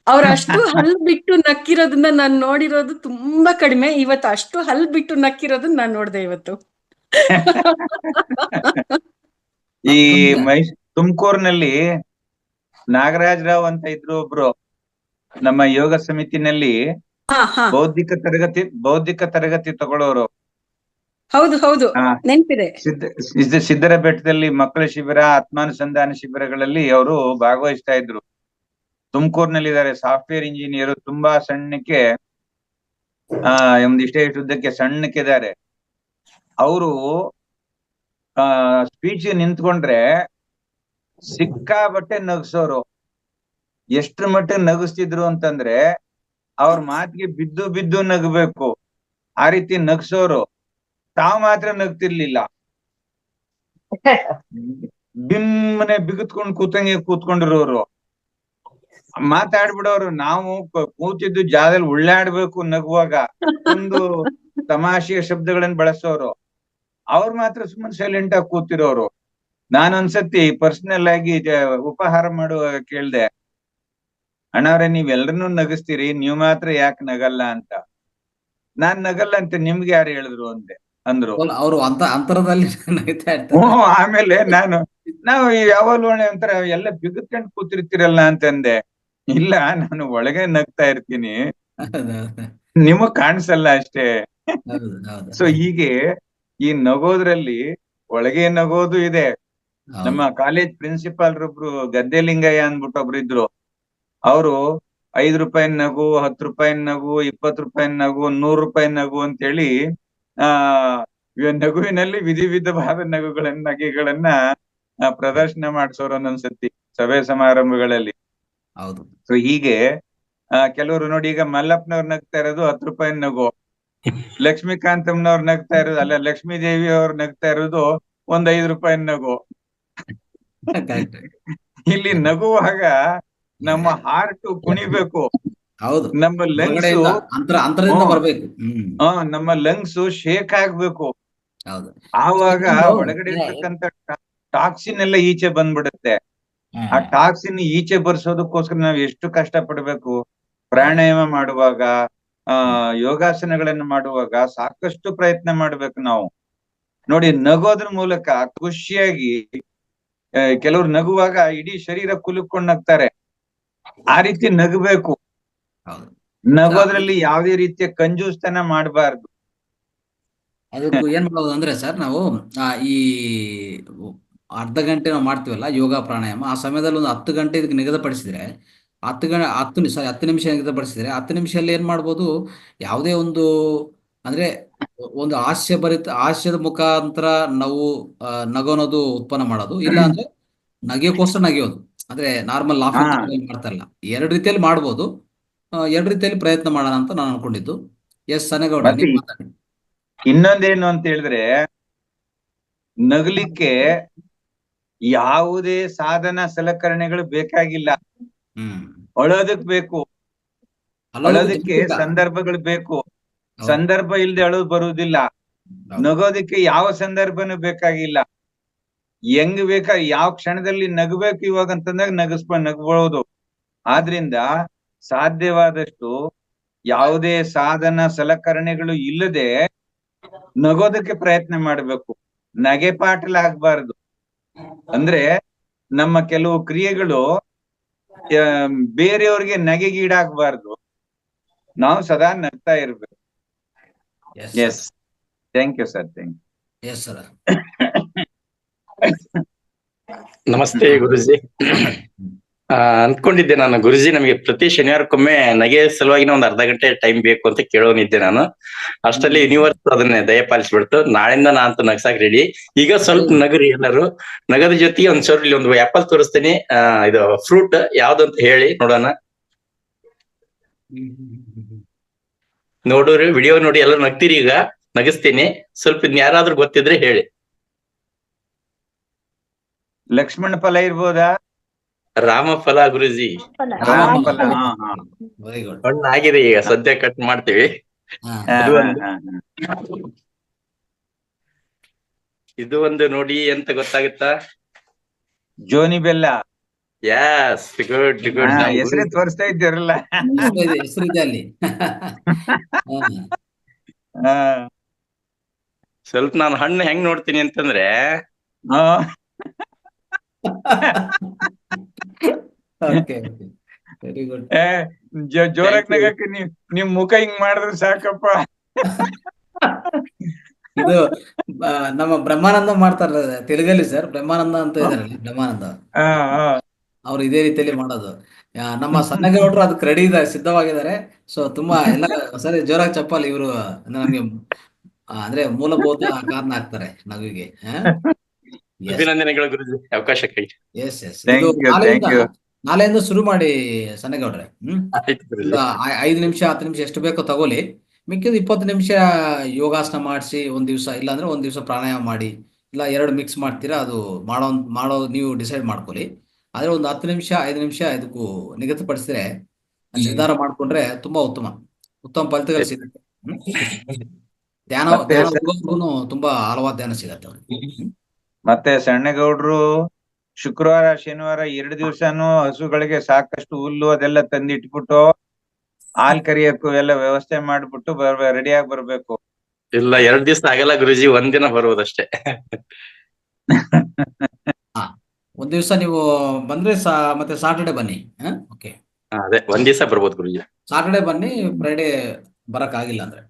[SPEAKER 6] ಅವ್ರ ಅಷ್ಟು ಹಲ್ ಬಿಟ್ಟು ನಕ್ಕಿರೋದನ್ನ ನಾನ್ ನೋಡಿರೋದು ತುಂಬಾ ಕಡಿಮೆ. ಇವತ್ತು ಅಷ್ಟು ಹಲ್ ಬಿಟ್ಟು ನಕ್ಕಿರೋದನ್ನ ನಾನ್ ನೋಡ್ದೆ ಇವತ್ತು.
[SPEAKER 5] ಈ ತುಮಕೂರಿನಲ್ಲಿ ನಾಗರಾಜರಾವ್ ಅಂತ ಇದ್ರು ಒಬ್ರು, ನಮ್ಮ ಯೋಗ ಸಮಿತಿನಲ್ಲಿ ಬೌದ್ಧಿಕ ತರಗತಿ ತಗೊಳ್ಳೋರು.
[SPEAKER 6] ಹೌದು ಹೌದು, ನೆನ್ಪಿದೆ.
[SPEAKER 5] ಸಿದ್ದರ ಬೆಟ್ಟದಲ್ಲಿ ಮಕ್ಕಳ ಶಿಬಿರ, ಆತ್ಮಾನುಸಂಧಾನ ಶಿಬಿರಗಳಲ್ಲಿ ಅವರು ಭಾಗವಹಿಸ್ತಾ ಇದ್ರು. ತುಮಕೂರಿನಲ್ಲಿ ಇದ್ದಾರೆ, ಸಾಫ್ಟ್ವೇರ್ ಇಂಜಿನಿಯರ್, ತುಂಬಾ ಸಣ್ಣಕ್ಕೆ ಒಂದಿಷ್ಟೇ ಉದ್ದಕ್ಕೆ ಸಣ್ಣಕ್ಕಿದ್ದಾರೆ. ಅವರು ಸ್ಪೀಚ್ ನಿಂತ್ಕೊಂಡ್ರೆ ಸಿಕ್ಕಾಬಟ್ಟೆ ನಗಿಸೋರು. ಎಷ್ಟ್ರ ಮಟ್ಟಿಗೆ ನಗಿಸ್ತಿದ್ರು ಅಂತಂದ್ರೆ ಅವ್ರ ಮಾತಿಗೆ ಬಿದ್ದು ಬಿದ್ದು ನಗಬೇಕು, ಆ ರೀತಿ ನಗ್ಸೋರು. ತಾವ್ ಮಾತ್ರ ನಗ್ತಿರ್ಲಿಲ್ಲ, ಬಿಮ್ಮನೆ ಬಿಗಿದ್ಕೊಂಡ್ ಕೂತ್ಕೊಂಡಿರೋರು, ಮಾತಾಡ್ಬಿಡೋರು. ನಾವು ಕೂತಿದ್ದು ಜಾಗದಲ್ಲಿ ಉಳ್ಳಾಡ್ಬೇಕು ನಗುವಾಗ, ಒಂದು ತಮಾಷೆಯ ಶಬ್ದಗಳನ್ನ ಬಳಸೋರು. ಅವ್ರು ಮಾತ್ರ ಸುಮ್ಮನೆ ಸೈಲೆಂಟ್ ಆಗಿ ಕೂತಿರೋರು. ನಾನೊಂದ್ಸತಿ ಪರ್ಸನಲ್ ಆಗಿ ಉಪಹಾರ ಮಾಡುವಾಗ ಕೇಳ್ದೆ, ಅಣ್ಣವ್ರೆ ನೀವೆಲ್ರನ್ನೂ ನಗಿಸ್ತೀರಿ, ನೀವ್ ಮಾತ್ರ ಯಾಕೆ ನಗಲ್ಲ ಅಂತ. ನಾನ್ ನಗಲ್ಲ ಅಂತ ನಿಮ್ಗೆ ಯಾರು ಹೇಳಿದ್ರು ಅಂದ್ರು.
[SPEAKER 1] ಅವರು ಅಂತರದಲ್ಲಿ ನಗ್ತಾ ಇರ್ತಾರೆ.
[SPEAKER 5] ಆಮೇಲೆ ನಾವು ಯಾವಾಗ್ಲೂ ಒಂಥರ ಎಲ್ಲ ಬಿಗಿದ್ಕೊಂಡ್ ಕೂತಿರ್ತೀರಲ್ಲ ಅಂತಂದೆ. ಇಲ್ಲ, ನಾನು ಒಳಗೆ ನಗ್ತಾ ಇರ್ತೀನಿ, ನಿಮಗ್ ಕಾಣಿಸಲ್ಲ ಅಷ್ಟೇ. ಸೊ ಹೀಗೆ ಈ ನಗೋದ್ರಲ್ಲಿ ಒಳಗೆ ನಗೋದು ಇದೆ. ನಮ್ಮ ಕಾಲೇಜ್ ಪ್ರಿನ್ಸಿಪಾಲ್ರೊಬ್ರು ಗದ್ದೆಲಿಂಗಯ್ಯ ಅಂದ್ಬಿಟ್ಟು ಒಬ್ರು ಇದ್ರು. ಅವರು 5 ರೂಪಾಯಿ ನಗು, 10 ರೂಪಾಯಿ ನಗು, 20 ರೂಪಾಯಿ ನಗು, 100 ರೂಪಾಯಿ ನಗು ಅಂತೇಳಿ ನಗುವಿನಲ್ಲಿ ವಿಧವಾದ ನಗೆಗಳನ್ನ ಪ್ರದರ್ಶನ ಮಾಡಿಸೋರು ಒಂದೊಂದ್ಸತಿ ಸಭೆ ಸಮಾರಂಭಗಳಲ್ಲಿ.
[SPEAKER 1] ಹೌದು.
[SPEAKER 5] ಸೊ ಹೀಗೆ ಕೆಲವರು ನೋಡಿ, ಈಗ ಮಲ್ಲಪ್ಪನವ್ರು ನಗ್ತಾ ಇರೋದು 10 ರೂಪಾಯಿ ನಗು, ಲಕ್ಷ್ಮೀಕಾಂತಮ್ಮನವ್ರು ನಗ್ತಾ ಇರೋದು, ಅಲ್ಲ ಲಕ್ಷ್ಮೀ ದೇವಿ ಅವ್ರು ನಗ್ತಾ ಇರೋದು ಒಂದ್ 5 ರೂಪಾಯಿ ನಗು. ಇಲ್ಲಿ ನಗುವಾಗ ನಮ್ಮ ಹಾರ್ಟ್ ಕುಣಿಬೇಕು,
[SPEAKER 1] ಹೌದು,
[SPEAKER 5] ನಮ್ಮ ಲಂಗ್ಸ್
[SPEAKER 1] ಬರ್ಬೇಕು,
[SPEAKER 5] ನಮ್ಮ ಲಂಗ್ಸ್ ಶೇಕ್ ಆಗ್ಬೇಕು.
[SPEAKER 1] ಹೌದು,
[SPEAKER 5] ಆವಾಗ ಒಳಗಡೆ ಇರ್ತಕ್ಕಂಥ ಟಾಕ್ಸಿನ್ ಎಲ್ಲ ಈಚೆ ಬಂದ್ಬಿಡುತ್ತೆ. ಆ ಟಾಕ್ಸಿನ್ ಈಚೆ ಬರ್ಸೋದಕ್ಕೋಸ್ಕರ ನಾವ್ ಎಷ್ಟು ಕಷ್ಟ ಪಡ್ಬೇಕು. ಪ್ರಾಣಾಯಾಮ ಮಾಡುವಾಗ, ಯೋಗಾಸನಗಳನ್ನು ಮಾಡುವಾಗ ಸಾಕಷ್ಟು ಪ್ರಯತ್ನ ಮಾಡ್ಬೇಕು ನಾವು. ನೋಡಿ, ನಗೋದ್ರ ಮೂಲಕ ಖುಷಿಯಾಗಿ, ಕೆಲವ್ರು ನಗುವಾಗ ಇಡೀ ಶರೀರ ಕುಲುಕೊಂಡ್ ನಗ್ತಾರೆ, ಆ ರೀತಿ ನಗಬೇಕು. ನಗೋದ್ರಲ್ಲಿ ಯಾವುದೇ ರೀತಿಯ ಕಂಜೂಸ್ತನ ಮಾಡಬಾರ್ದು.
[SPEAKER 1] ಅದಕ್ಕೂ ಏನ್ ಮಾಡೋದು ಅಂದ್ರೆ ಸರ್, ನಾವು ಈ ಅರ್ಧ ಗಂಟೆ ನಾವು ಮಾಡ್ತೀವಲ್ಲ ಯೋಗ ಪ್ರಾಣಾಯಾಮ, ಆ ಸಮಯದಲ್ಲಿ ಒಂದು 10 ಗಂಟೆ ಇದಕ್ಕೆ ನಿಗದಿಪಡಿಸಿದ್ರೆ 10 ನಿಮಿಷ ನಿಗದಿಪಡಿಸಿದ್ರೆ 10 ನಿಮಿಷದಲ್ಲಿ ಏನ್ ಮಾಡ್ಬೋದು, ಯಾವುದೇ ಒಂದು ಅಂದ್ರೆ ಒಂದು ಹಾಸ್ಯದ ಮುಖಾಂತರ ನಾವು ನಗೋನೋದು ಉತ್ಪನ್ನ ಮಾಡೋದು, ಇಲ್ಲ ಅಂದ್ರೆ ನಗೆಯೋಕ್ಕೋಸ್ಕರ ನಗೆಯೋದು, ಅಂದ್ರೆ ನಾರ್ಮಲ್ ಲಾಫಿಂಗ್ ಮಾಡ್ತಾರಲ್ಲ, 2 ರೀತಿಯಲ್ಲಿ ಮಾಡ್ಬೋದು. 2 ರೀತಿಯಲ್ಲಿ ಪ್ರಯತ್ನ ಮಾಡೋಣ ಅಂತ ನಾನು ಅನ್ಕೊಂಡಿದ್ದು. ಎಸ್ ಸನಗೌಡ, ನೀವು ಮಾತಾಡಿ.
[SPEAKER 5] ಇನ್ನೊಂದೇನು ಅಂತ ಹೇಳಿದ್ರೆ, ನಗಲಿಕ್ಕೆ ಯಾವುದೇ ಸಾಧನ ಸಲಕರಣೆಗಳು ಬೇಕಾಗಿಲ್ಲ. ಅಳೋದಕ್ ಬೇಕು, ಅಳೋದಕ್ಕೆ ಸಂದರ್ಭಗಳು ಬೇಕು. ಸಂದರ್ಭ ಇಲ್ದೆ ಅಳೋದು ಬರುವುದಿಲ್ಲ. ನಗೋದಕ್ಕೆ ಯಾವ ಸಂದರ್ಭನೂ ಬೇಕಾಗಿಲ್ಲ. ಹೆಂಗ್ ಯಾವ ಕ್ಷಣದಲ್ಲಿ ನಗಬೇಕು ಇವಾಗ ಅಂತಂದಾಗ ನಗಬಹುದು. ಆದ್ರಿಂದ ಸಾಧ್ಯವಾದಷ್ಟು ಯಾವುದೇ ಸಾಧನ ಸಲಕರಣೆಗಳು ಇಲ್ಲದೆ ನಗೋದಕ್ಕೆ ಪ್ರಯತ್ನ ಮಾಡ್ಬೇಕು. ನಗೆ ಪಾಟಲ ಆಗ್ಬಾರ್ದು. ಅಂದ್ರೆ ನಮ್ಮ ಕೆಲವು ಕ್ರಿಯೆಗಳು ಬೇರೆಯವ್ರಿಗೆ ನಗೆಗೀಡಾಗಬಾರ್ದು. ನಾವು ಸದಾ ನಗ್ತಾ ಇರ್ಬೇಕು. Yes, thank you sir, thank you.
[SPEAKER 1] Yes sir.
[SPEAKER 7] ನಮಸ್ತೆ ಗುರುಜಿ. ಅನ್ಕೊಂಡಿದ್ದೆ ನಾನು ಗುರುಜಿ ನಮಗೆ ಪ್ರತಿ ಶನಿವಾರಕ್ಕೊಮ್ಮೆ ನಗೆ ಸಲುವಾಗಿನ ಒಂದ್ ಅರ್ಧ ಗಂಟೆ ಟೈಮ್ ಬೇಕು ಅಂತ ಕೇಳೋನಿದ್ದೆ ನಾನು. ಅಷ್ಟರಲ್ಲಿ ಯೂನಿವರ್ಸ್ ಅದನ್ನೇ ದಯಪಾಲಿಸ್ಬಿಡ್ತು. ನಾಳಿಂದ ನಾ ಅಂತೂ ನಗ್ಸಾಕ್ ರೆಡಿ. ಈಗ ಸ್ವಲ್ಪ ನಗರಿ ಎಲ್ಲರೂ. ನಗದ ಜೊತೆಗೆ ಒಂದ್ ಸ್ವಲ್ಪ ಇಲ್ಲಿ ಒಂದು ಆಪಲ್ ತೋರಿಸ್ತೀನಿ. ಇದು ಫ್ರೂಟ್ ಯಾವ್ದಂತ ಹೇಳಿ ನೋಡೋಣ. ನೋಡ್ರಿ ವಿಡಿಯೋ ನೋಡಿ ಎಲ್ಲರೂ ನಗ್ತೀರಿ. ಈಗ ನಗಿಸ್ತೀನಿ. ಸ್ವಲ್ಪ ಇನ್ ಯಾರಾದ್ರೂ ಗೊತ್ತಿದ್ರೆ ಹೇಳಿ.
[SPEAKER 5] ಲಕ್ಷ್ಮಣ ಫಲ ಇರ್ಬೋದಾ?
[SPEAKER 7] ರಾಮಫಲ ಗುರುಜಿ.
[SPEAKER 5] ರಾಮಫಲ.
[SPEAKER 1] Very good.
[SPEAKER 7] ಹಣ್ಣಾಗಿದೆ ಈಗ ಸದ್ಯ ಕಟ್ ಮಾಡ್ತೀವಿ. ಇದು ಒಂದು ನೋಡಿ ಎಂತ ಗೊತ್ತಾಗುತ್ತಾ?
[SPEAKER 5] ಜೋನಿ ಬೆಲ್ಲ.
[SPEAKER 7] Yes, good good.
[SPEAKER 5] ಹೆಸರೇ ತೋರಿಸ್ತಾ ಇದ್ದೀರಲ್ಲ.
[SPEAKER 1] ಹೆಸರಿದೆ ಅಲ್ಲಿ.
[SPEAKER 7] ಸ್ವಲ್ಪ ನಾನು ಹಣ್ಣು ಹೆಂಗ್ ನೋಡ್ತೀನಿ ಅಂತಂದ್ರೆ
[SPEAKER 1] ವೆರಿ ಗುಡ್.
[SPEAKER 5] ಜೋರಾಗಿ ನಗಕ್ಕೆ ನಿಮ್ ಮುಖ ಹಿಂಗ್ ಮಾಡಿದ್ರೆ ಸಾಕಪ್ಪ.
[SPEAKER 1] ಇದು ನಮ್ಮ ಬ್ರಹ್ಮಾನಂದ ಮಾಡ್ತಾರ ತೆಲುಗಲ್ಲಿ ಸರ್. ಬ್ರಹ್ಮಾನಂದ ಅಂತ ಇದಾರೆ, ಬ್ರಹ್ಮಾನಂದ ಅವ್ರು ಇದೇ ರೀತಿಯಲ್ಲಿ ಮಾಡೋದು. ನಮ್ಮ ಸಣ್ಣಗೌಡರು ಅದಕ್ಕೆ ರೆಡಿ ಇದ್ದಾರೆ, ಸಿದ್ಧವಾಗಿದ್ದಾರೆ. ಸೊ ತುಂಬಾ ಎಲ್ಲ ಸರಿ ಜೋರಾಗಿ ಚಪ್ಪಲ್. ಇವರು ನಮ್ಗೆ ಅಂದ್ರೆ ಮೂಲಭೂತ ಕಾರಣ ಆಗ್ತಾರೆ ನಗುವಿಗೆ.
[SPEAKER 7] ಅಭಿನಂದನೆಗಳು ಗುರುಜಿ ಅವಕಾಶಕ್ಕಾಗಿ.
[SPEAKER 1] S S. ಇದು ನಾಳೆಯಿಂದ ಶುರು ಮಾಡಿ ಸಣ್ಣಗೌಡ್ರೆ. 5 ನಿಮಿಷ 10 ನಿಮಿಷ ಎಷ್ಟು ಬೇಕೋ ತಗೊಳ್ಳಿ. ಮಿಕ್ಕಿದ 20 ನಿಮಿಷ ಯೋಗಾಸನ ಮಾಡಿಸಿ ಒಂದ್ ದಿವಸ, ಇಲ್ಲಾಂದ್ರೆ ಒಂದ್ ದಿವಸ ಪ್ರಾಣಾಯಾಮ ಮಾಡಿ, ಇಲ್ಲ 2 ಮಿಕ್ಸ್ ಮಾಡ್ತೀರಾ, ಅದು ಮಾಡೋ ನೀವು ಡಿಸೈಡ್ ಮಾಡ್ಕೊಳ್ಳಿ. ಆದ್ರೆ ಒಂದು 10 ನಿಮಿಷ 5 ನಿಮಿಷ ಇದಕ್ಕೂ ನಿಗದಿಪಡಿಸಿದ್ರೆ, ನಿರ್ಧಾರ ಮಾಡ್ಕೊಂಡ್ರೆ ತುಂಬಾ ಉತ್ತಮ ಫಲಿತಗಳು ಸಿಗುತ್ತೆ. ಧ್ಯಾನ ತುಂಬಾ ಆಳವಾದ ಧ್ಯಾನ ಸಿಗತ್ತೆ ಅವ್ರಿಗೆ.
[SPEAKER 5] ಮತ್ತೆ ಸಣ್ಣಗೌಡ್ರು ಶುಕ್ರವಾರ ಶನಿವಾರ 2 ದಿವಸನು ಹಸುಗಳಿಗೆ ಸಾಕಷ್ಟು ಹುಲ್ಲು ಅದೆಲ್ಲ ತಂದಿಟ್ಬಿಟ್ಟು ಹಾಲ್ ಕರಿಯಕ್ಕೂ ಎಲ್ಲ ವ್ಯವಸ್ಥೆ ಮಾಡ್ಬಿಟ್ಟು ರೆಡಿಯಾಗಿ ಬರ್ಬೇಕು.
[SPEAKER 7] ಇಲ್ಲ 2 ದಿವಸ ಆಗಲ್ಲ ಗುರುಜಿ, ಒಂದಿನ ಬರುವುದಷ್ಟೇ.
[SPEAKER 1] ಒಂದ್ ದಿವಸ ನೀವು ಬಂದ್ರೆ ಮತ್ತೆ ಸಾಟರ್ಡೆ ಬನ್ನಿ. ಓಕೆ,
[SPEAKER 7] ಅದೇ ಒಂದ್ ದಿವಸ ಬರ್ಬೋದು ಗುರುಜಿ.
[SPEAKER 1] ಸಾಟರ್ಡೆ ಬನ್ನಿ, ಫ್ರೈಡೆ ಬರಕ್ ಆಗಿಲ್ಲ ಅಂದ್ರೆ.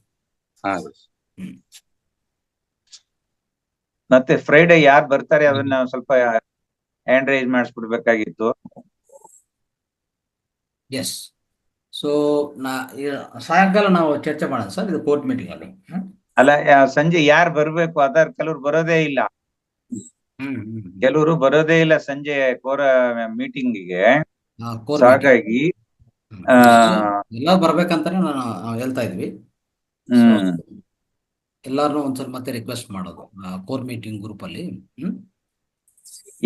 [SPEAKER 5] ಮತ್ತೆ ಫ್ರೈಡೆ ಯಾರು ಬರ್ತಾರೆ ಅದನ್ನ ಸ್ವಲ್ಪ ಹ್ಯಾಂಡ್ ರೈಸ್ ಮಾಡಿಸ್ಬಿಡ್ಬೇಕಾಗಿತ್ತು.
[SPEAKER 1] ಎಸ್. ಸೊ ಸಾಯಂಕಾಲ ನಾವು ಚರ್ಚೆ ಮಾಡೋಣ ಸರ್, ಇದು ಕೋರ್ಟ್ ಮೀಟಿಂಗ್ ಅಲ್ಲಿ.
[SPEAKER 5] ಅಲ್ಲ, ಸಂಜೆ ಯಾರು ಬರ್ಬೇಕು? ಕೆಲವ್ರು ಬರೋದೇ ಇಲ್ಲ. ಕೆಲವರು ಬರೋದೇ ಇಲ್ಲ ಸಂಜೆ ಮೀಟಿಂಗಿಗೆ. ಹಾಗಾಗಿ
[SPEAKER 1] ಎಲ್ಲ ಬರ್ಬೇಕಂತಾನೆ ನಾವು ಹೇಳ್ತಾ ಇದ್ವಿ. ಎಲ್ಲಾರನು ಒಂದ್ಸಲ ಮತ್ತೆ ರಿಕ್ವೆಸ್ಟ್ ಮಾಡೋದು ಕೋರ್ ಮೀಟಿಂಗ್ ಗ್ರೂಪ್ ಅಲ್ಲಿ.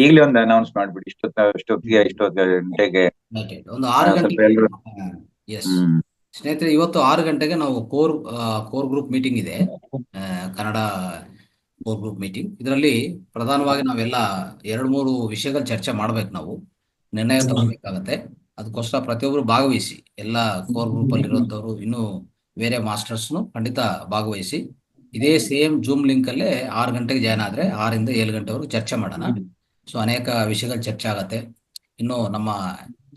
[SPEAKER 5] ಈಗಲೇ ಒಂದು ಅನೌನ್ಸ್ ಮಾಡ್ಬಿಡಿ, ಇಷ್ಟೊತ್ತು ಗಂಟೆಗೆ
[SPEAKER 1] ಒಂದು 6 ಗಂಟೆಗೆ. ಎಸ್ ಸ್ನೇಹಿತರೆ, ಇವತ್ತು 6 ಗಂಟೆಗೆ ನಾವು ಕೋರ್ ಗ್ರೂಪ್ ಮೀಟಿಂಗ್ ಇದೆ, ಕನ್ನಡ ಕೋರ್ ಗ್ರೂಪ್ ಮೀಟಿಂಗ್. ಇದರಲ್ಲಿ ಪ್ರಧಾನವಾಗಿ ನಾವೆಲ್ಲ 2-3 ವಿಷಯಗಳ ಚರ್ಚೆ ಮಾಡ್ಬೇಕು, ನಾವು ನಿರ್ಣಯ ತಗೋಬೇಕಾಗತ್ತೆ. ಅದಕ್ಕೋಸ್ಕರ ಪ್ರತಿಯೊಬ್ರು ಭಾಗವಹಿಸಿ. ಎಲ್ಲ ಕೋರ್ ಗ್ರೂಪ್ ಅಲ್ಲಿ ಇರುವಂತವ್ರು, ಇನ್ನು ಬೇರೆ ಮಾಸ್ಟರ್ಸ್ನು ಖಂಡಿತ ಭಾಗವಹಿಸಿ. ಇದೇ ಸೇಮ್ ಜೂಮ್ ಲಿಂಕ್ ಅಲ್ಲೇ 6 ಗಂಟೆಗೆ ಜಾಯ್ನ್ ಆದ್ರೆ 6ರಿಂದ 7 ಗಂಟೆವರೆಗೂ ಚರ್ಚೆ ಮಾಡೋಣ. ಸೊ ಅನೇಕ ವಿಷಯಗಳು ಚರ್ಚೆ ಆಗತ್ತೆ. ಇನ್ನು ನಮ್ಮ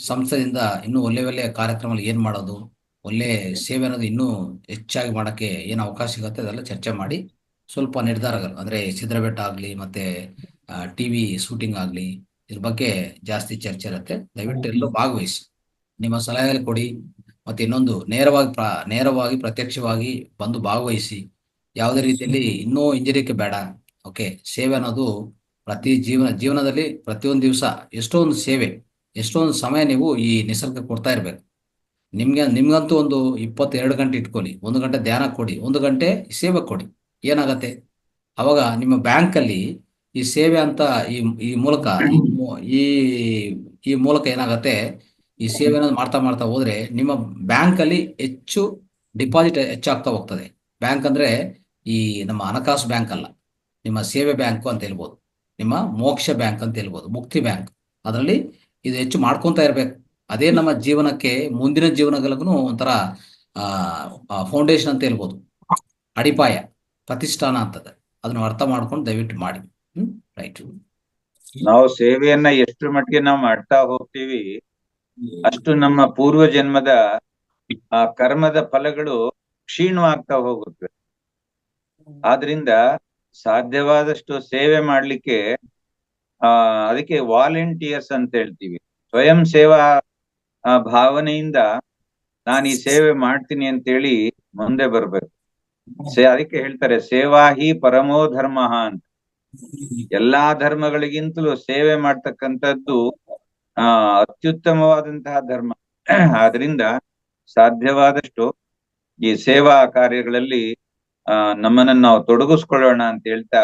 [SPEAKER 1] ಸಂಸ್ಥೆಯಿಂದ ಇನ್ನೂ ಒಳ್ಳೆ ಕಾರ್ಯಕ್ರಮಗಳು ಏನ್ ಮಾಡೋದು, ಒಳ್ಳೆ ಸೇವೆ ಅನ್ನೋದು ಇನ್ನೂ ಹೆಚ್ಚಾಗಿ ಮಾಡಕ್ಕೆ ಏನು ಅವಕಾಶ ಸಿಗುತ್ತೆ ಅದೆಲ್ಲ ಚರ್ಚೆ ಮಾಡಿ ಸ್ವಲ್ಪ ನಿರ್ಧಾರಗಳು, ಅಂದ್ರೆ ಸಿದ್ರಬೆಟ್ಟ ಆಗ್ಲಿ ಮತ್ತೆ ಟಿವಿ ಶೂಟಿಂಗ್ ಆಗ್ಲಿ, ಇದ್ರ ಬಗ್ಗೆ ಜಾಸ್ತಿ ಚರ್ಚೆ ಇರುತ್ತೆ. ದಯವಿಟ್ಟು ಎಲ್ಲರೂ ಭಾಗವಹಿಸಿ, ನಿಮ್ಮ ಸಲಹೆ ಕೊಡಿ. ಮತ್ತೆ ಇನ್ನೊಂದು, ನೇರವಾಗಿ ಪ್ರತ್ಯಕ್ಷವಾಗಿ ಬಂದು ಭಾಗವಹಿಸಿ. ಯಾವುದೇ ರೀತಿಯಲ್ಲಿ ಇನ್ನೂ ಹಿಂಜರಿಕೆ ಬೇಡ. ಓಕೆ, ಸೇವೆ ಅನ್ನೋದು ಜೀವನದಲ್ಲಿ ಪ್ರತಿಯೊಂದು ದಿವಸ ಎಷ್ಟೊಂದು ಸೇವೆ, ಎಷ್ಟೊಂದು ಸಮಯ ನೀವು ಈ ನಿಸರ್ಗ ಕೊಡ್ತಾ ಇರ್ಬೇಕು. ನಿಮ್ಗಂತೂ ಒಂದು 22 ಗಂಟೆ ಇಟ್ಕೊಳ್ಳಿ, 1 ಗಂಟೆ ಧ್ಯಾನ ಕೊಡಿ, 1 ಗಂಟೆ ಸೇವೆ ಕೊಡಿ. ಏನಾಗತ್ತೆ ಅವಾಗ ನಿಮ್ಮ ಬ್ಯಾಂಕಲ್ಲಿ ಈ ಸೇವೆ ಅಂತ ಈ ಮೂಲಕ ಈ ಮೂಲಕ ಏನಾಗತ್ತೆ, ಈ ಸೇವೆ ಅನ್ನೋದು ಮಾಡ್ತಾ ಹೋದ್ರೆ ನಿಮ್ಮ ಬ್ಯಾಂಕಲ್ಲಿ ಹೆಚ್ಚು ಡಿಪಾಸಿಟ್ ಹೆಚ್ಚಾಗ್ತಾ ಹೋಗ್ತದೆ. ಬ್ಯಾಂಕ್ ಅಂದ್ರೆ ಈ ನಮ್ಮ ಹಣಕಾಸು ಬ್ಯಾಂಕ್ ಅಲ್ಲ, ನಿಮ್ಮ ಸೇವೆ ಬ್ಯಾಂಕು ಅಂತ ಹೇಳ್ಬೋದು, ನಿಮ್ಮ ಮೋಕ್ಷ ಬ್ಯಾಂಕ್ ಅಂತ ಹೇಳ್ಬೋದು, ಮುಕ್ತಿ ಬ್ಯಾಂಕ್. ಅದರಲ್ಲಿ ಇದು ಹೆಚ್ಚು ಮಾಡ್ಕೊಂತ ಇರ್ಬೇಕು. ಅದೇ ನಮ್ಮ ಜೀವನಕ್ಕೆ, ಮುಂದಿನ ಜೀವನಗಳಿಗೂ ಒಂಥರ ಫೌಂಡೇಶನ್ ಅಂತ ಹೇಳ್ಬೋದು, ಅಡಿಪಾಯ, ಪ್ರತಿಷ್ಠಾನ ಅಂತದೆ. ಅದನ್ನ ಅರ್ಥ ಮಾಡ್ಕೊಂಡು ದಯವಿಟ್ಟು ಮಾಡಿ. ರೈಟ್.
[SPEAKER 5] ನಾವು ಸೇವೆಯನ್ನ ಎಷ್ಟು ಮಟ್ಟಿಗೆ ನಾವು ಮಾಡ್ತಾ ಹೋಗ್ತೀವಿ, ಅಷ್ಟು ನಮ್ಮ ಪೂರ್ವ ಜನ್ಮದ ಆ ಕರ್ಮದ ಫಲಗಳು ಕ್ಷೀಣವಾಗ್ತಾ ಹೋಗುತ್ತೆ. ಆದ್ರಿಂದ ಸಾಧ್ಯವಾದಷ್ಟು ಸೇವೆ ಮಾಡ್ಲಿಕ್ಕೆ ಅದಕ್ಕೆ ವಾಲಂಟಿಯರ್ಸ್ ಅಂತ ಹೇಳ್ತೀವಿ. ಸ್ವಯಂ ಸೇವಾ ಭಾವನೆಯಿಂದ ನಾನು ಈ ಸೇವೆ ಮಾಡ್ತೀನಿ ಅಂತೇಳಿ ಮುಂದೆ ಬರ್ಬೇಕು. ಅದಕ್ಕೆ ಹೇಳ್ತಾರೆ ಸೇವಾ ಹಿ ಪರಮೋ ಧರ್ಮ ಅಂತ. ಎಲ್ಲಾ ಧರ್ಮಗಳಿಗಿಂತಲೂ ಸೇವೆ ಮಾಡ್ತಕ್ಕಂಥದ್ದು ಅತ್ಯುತ್ತಮವಾದಂತಹ ಧರ್ಮ. ಆದ್ರಿಂದ ಸಾಧ್ಯವಾದಷ್ಟು ಈ ಸೇವಾ ಕಾರ್ಯಗಳಲ್ಲಿ ನಮ್ಮನ್ನ ನಾವು ತೊಡಗಿಸ್ಕೊಳ್ಳೋಣ ಅಂತ ಹೇಳ್ತಾ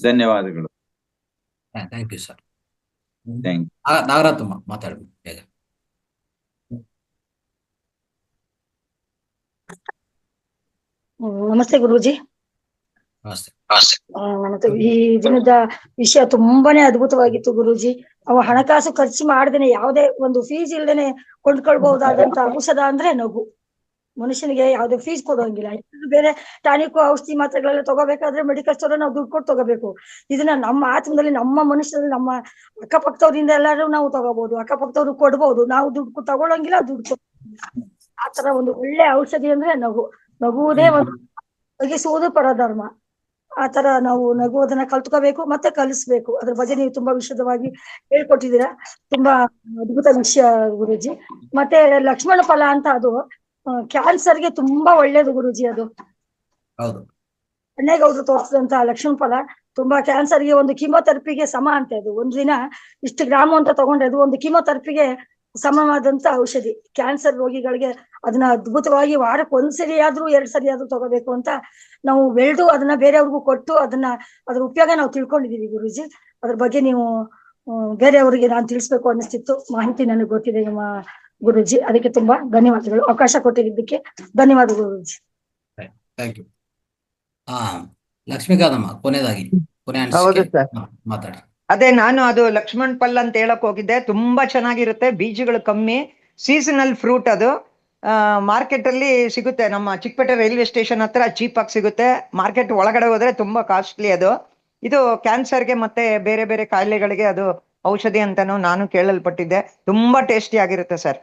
[SPEAKER 5] ಧನ್ಯವಾದಗಳು.
[SPEAKER 1] Thank you sir.
[SPEAKER 5] Thank
[SPEAKER 1] Nagaraj ಮಾತಾಡ್ಬೇಕು ಬೇಗ.
[SPEAKER 8] ನಮಸ್ತೆ ಗುರೂಜಿ.
[SPEAKER 1] ನಮಸ್ತೆ.
[SPEAKER 8] ನಮಸ್ತೆ. ಈ ದಿನದ ವಿಷಯ ತುಂಬಾನೇ ಅದ್ಭುತವಾಗಿತ್ತು ಗುರೂಜಿ. ಅವ ಹಣಕಾಸು ಖರ್ಚು ಮಾಡ್ದೇನೆ ಯಾವುದೇ ಒಂದು ಫೀಸ್ ಇಲ್ದೇನೆ ಕೊಂಡ್ಕೊಳ್ಬಹುದಾದಂತ ಔಷಧ ಅಂದ್ರೆ ನಗು. ಮನುಷ್ಯನಿಗೆ ಯಾವುದೇ ಫೀಸ್ ಕೊಡೋಂಗಿಲ್ಲ. ಬೇರೆ ಟಾನಿಕ್ ಔಷಧಿ ಮಾತ್ರೆಗಳೆಲ್ಲ ತಗೋಬೇಕಾದ್ರೆ ಮೆಡಿಕಲ್ ಸ್ಟೋರ್ ನಾವು ದುಡ್ಡು ಕೊಟ್ಟು ತಗೋಬೇಕು. ಇದನ್ನ ನಮ್ಮ ಆತ್ಮದಲ್ಲಿ, ನಮ್ಮ ಮನುಷ್ಯರಲ್ಲಿ, ನಮ್ಮ ಅಕ್ಕಪಕ್ಕದವರಿಂದ ಎಲ್ಲರೂ ನಾವು ತಗೋಬಹುದು, ಅಕ್ಕಪಕ್ಕದವ್ರು ಕೊಡ್ಬಹುದು. ನಾವು ದುಡ್ಡು ತಗೊಳಂಗಿಲ್ಲ, ದುಡ್ಡು ಆತರ ಒಂದು ಒಳ್ಳೆ ಔಷಧಿ ಅಂದ್ರೆ ನಗು. ನಗುವುದೇ ಒಂದು ನಗಿಸುವುದು ಪರಧರ್ಮ. ಆತರ ನಾವು ನಗುವುದನ್ನ ಕಲ್ತ್ಕೋಬೇಕು ಮತ್ತೆ ಕಲಿಸ್ಬೇಕು. ಅದ್ರ ಬಗ್ಗೆ ನೀವು ತುಂಬಾ ವಿಶದವಾಗಿ ಹೇಳ್ಕೊಟ್ಟಿದ್ದೀರಾ. ತುಂಬಾ ಅದ್ಭುತ ವಿಷಯ ಗುರೂಜಿ. ಮತ್ತೆ ಲಕ್ಷ್ಮಣ ಫಲ ಅಂತ, ಅದು ಕ್ಯಾನ್ಸರ್ಗೆ ತುಂಬಾ ಒಳ್ಳೇದು ಗುರೂಜಿ. ಅದು ಅಣ್ಣೇಗೌಡರು ತೋರಿಸಿದಂತ ಲಕ್ಷ್ಮಣ ಫಲ ತುಂಬಾ ಕ್ಯಾನ್ಸರ್ಗೆ ಒಂದು ಕೀಮೋಥೆರಪಿಗೆ ಸಮ ಅಂತೆ. ಅದು ಒಂದು ದಿನ ಇಷ್ಟು ಗ್ರಾಮು ಅಂತ ತಗೊಂಡ್ರೆ ಅದು ಒಂದು ಕೀಮೋಥೆರಪಿಗೆ ಸಮವಾದಂತ ಔಷಧಿ. ಕ್ಯಾನ್ಸರ್ ರೋಗಿಗಳಿಗೆ ಅದನ್ನ ಅದ್ಭುತವಾಗಿ ವಾರಕ್ಕೆ ಒಂದ್ಸರಿ ಆದ್ರೂ 2 ಸರಿ ಆದ್ರೂ ತಗೋಬೇಕು ಅಂತ ನಾವು ಬೆಳೆದು ಅದನ್ನ ಬೇರೆಯವ್ರಿಗೂ ಕೊಟ್ಟು ಅದ್ರ ಉಪಯೋಗ ನಾವು ತಿಳ್ಕೊಂಡಿದೀವಿ ಗುರೂಜಿ. ಅದ್ರ ಬಗ್ಗೆ ನೀವು ಬೇರೆಯವ್ರಿಗೆ ನಾನು ತಿಳಿಸ್ಬೇಕು ಅನ್ನಿಸ್ತಿತ್ತು. ಮಾಹಿತಿ ನನಗೆ ಗೊತ್ತಿದೆ ನಿಮ್ಮ ಗುರೂಜಿ. ಅದಕ್ಕೆ ತುಂಬಾ ಧನ್ಯವಾದಗಳು. ಅವಕಾಶ ಕೊಟ್ಟಿದ್ದಕ್ಕೆ ಧನ್ಯವಾದ ಗುರೂಜಿ.
[SPEAKER 1] Thank you. ಲಕ್ಷ್ಮೀಕಾಂತಮ್ಮ ಕೊನೆಯದಾಗಿ ಮಾತಾಡಿ.
[SPEAKER 3] ಅದೇ ನಾನು ಅದು ಲಕ್ಷ್ಮಣ್ ಫಲ್ ಅಂತ ಹೇಳಕ್ ಹೋಗಿದ್ದೆ. ತುಂಬಾ ಚೆನ್ನಾಗಿರುತ್ತೆ, ಬೀಜಗಳು ಕಮ್ಮಿ, ಸೀಸನಲ್ ಫ್ರೂಟ್. ಅದು ಮಾರ್ಕೆಟ್ ಅಲ್ಲಿ ಸಿಗುತ್ತೆ. ನಮ್ಮ ಚಿಕ್ಕಪೇಟೆ ರೈಲ್ವೆ ಸ್ಟೇಷನ್ ಹತ್ರ ಚೀಪ್ ಆಗಿ ಸಿಗುತ್ತೆ. ಮಾರ್ಕೆಟ್ ಒಳಗಡೆ ಹೋದ್ರೆ ತುಂಬಾ ಕಾಸ್ಟ್ಲಿ ಅದು. ಇದು ಕ್ಯಾನ್ಸರ್ಗೆ ಮತ್ತೆ ಬೇರೆ ಬೇರೆ ಕಾಯಿಲೆಗಳಿಗೆ ಅದು ಔಷಧಿ ಅಂತಾನು ನಾನು ಕೇಳಲ್ಪಟ್ಟಿದ್ದೆ. ತುಂಬಾ ಟೇಸ್ಟಿ ಆಗಿರುತ್ತೆ ಸರ್.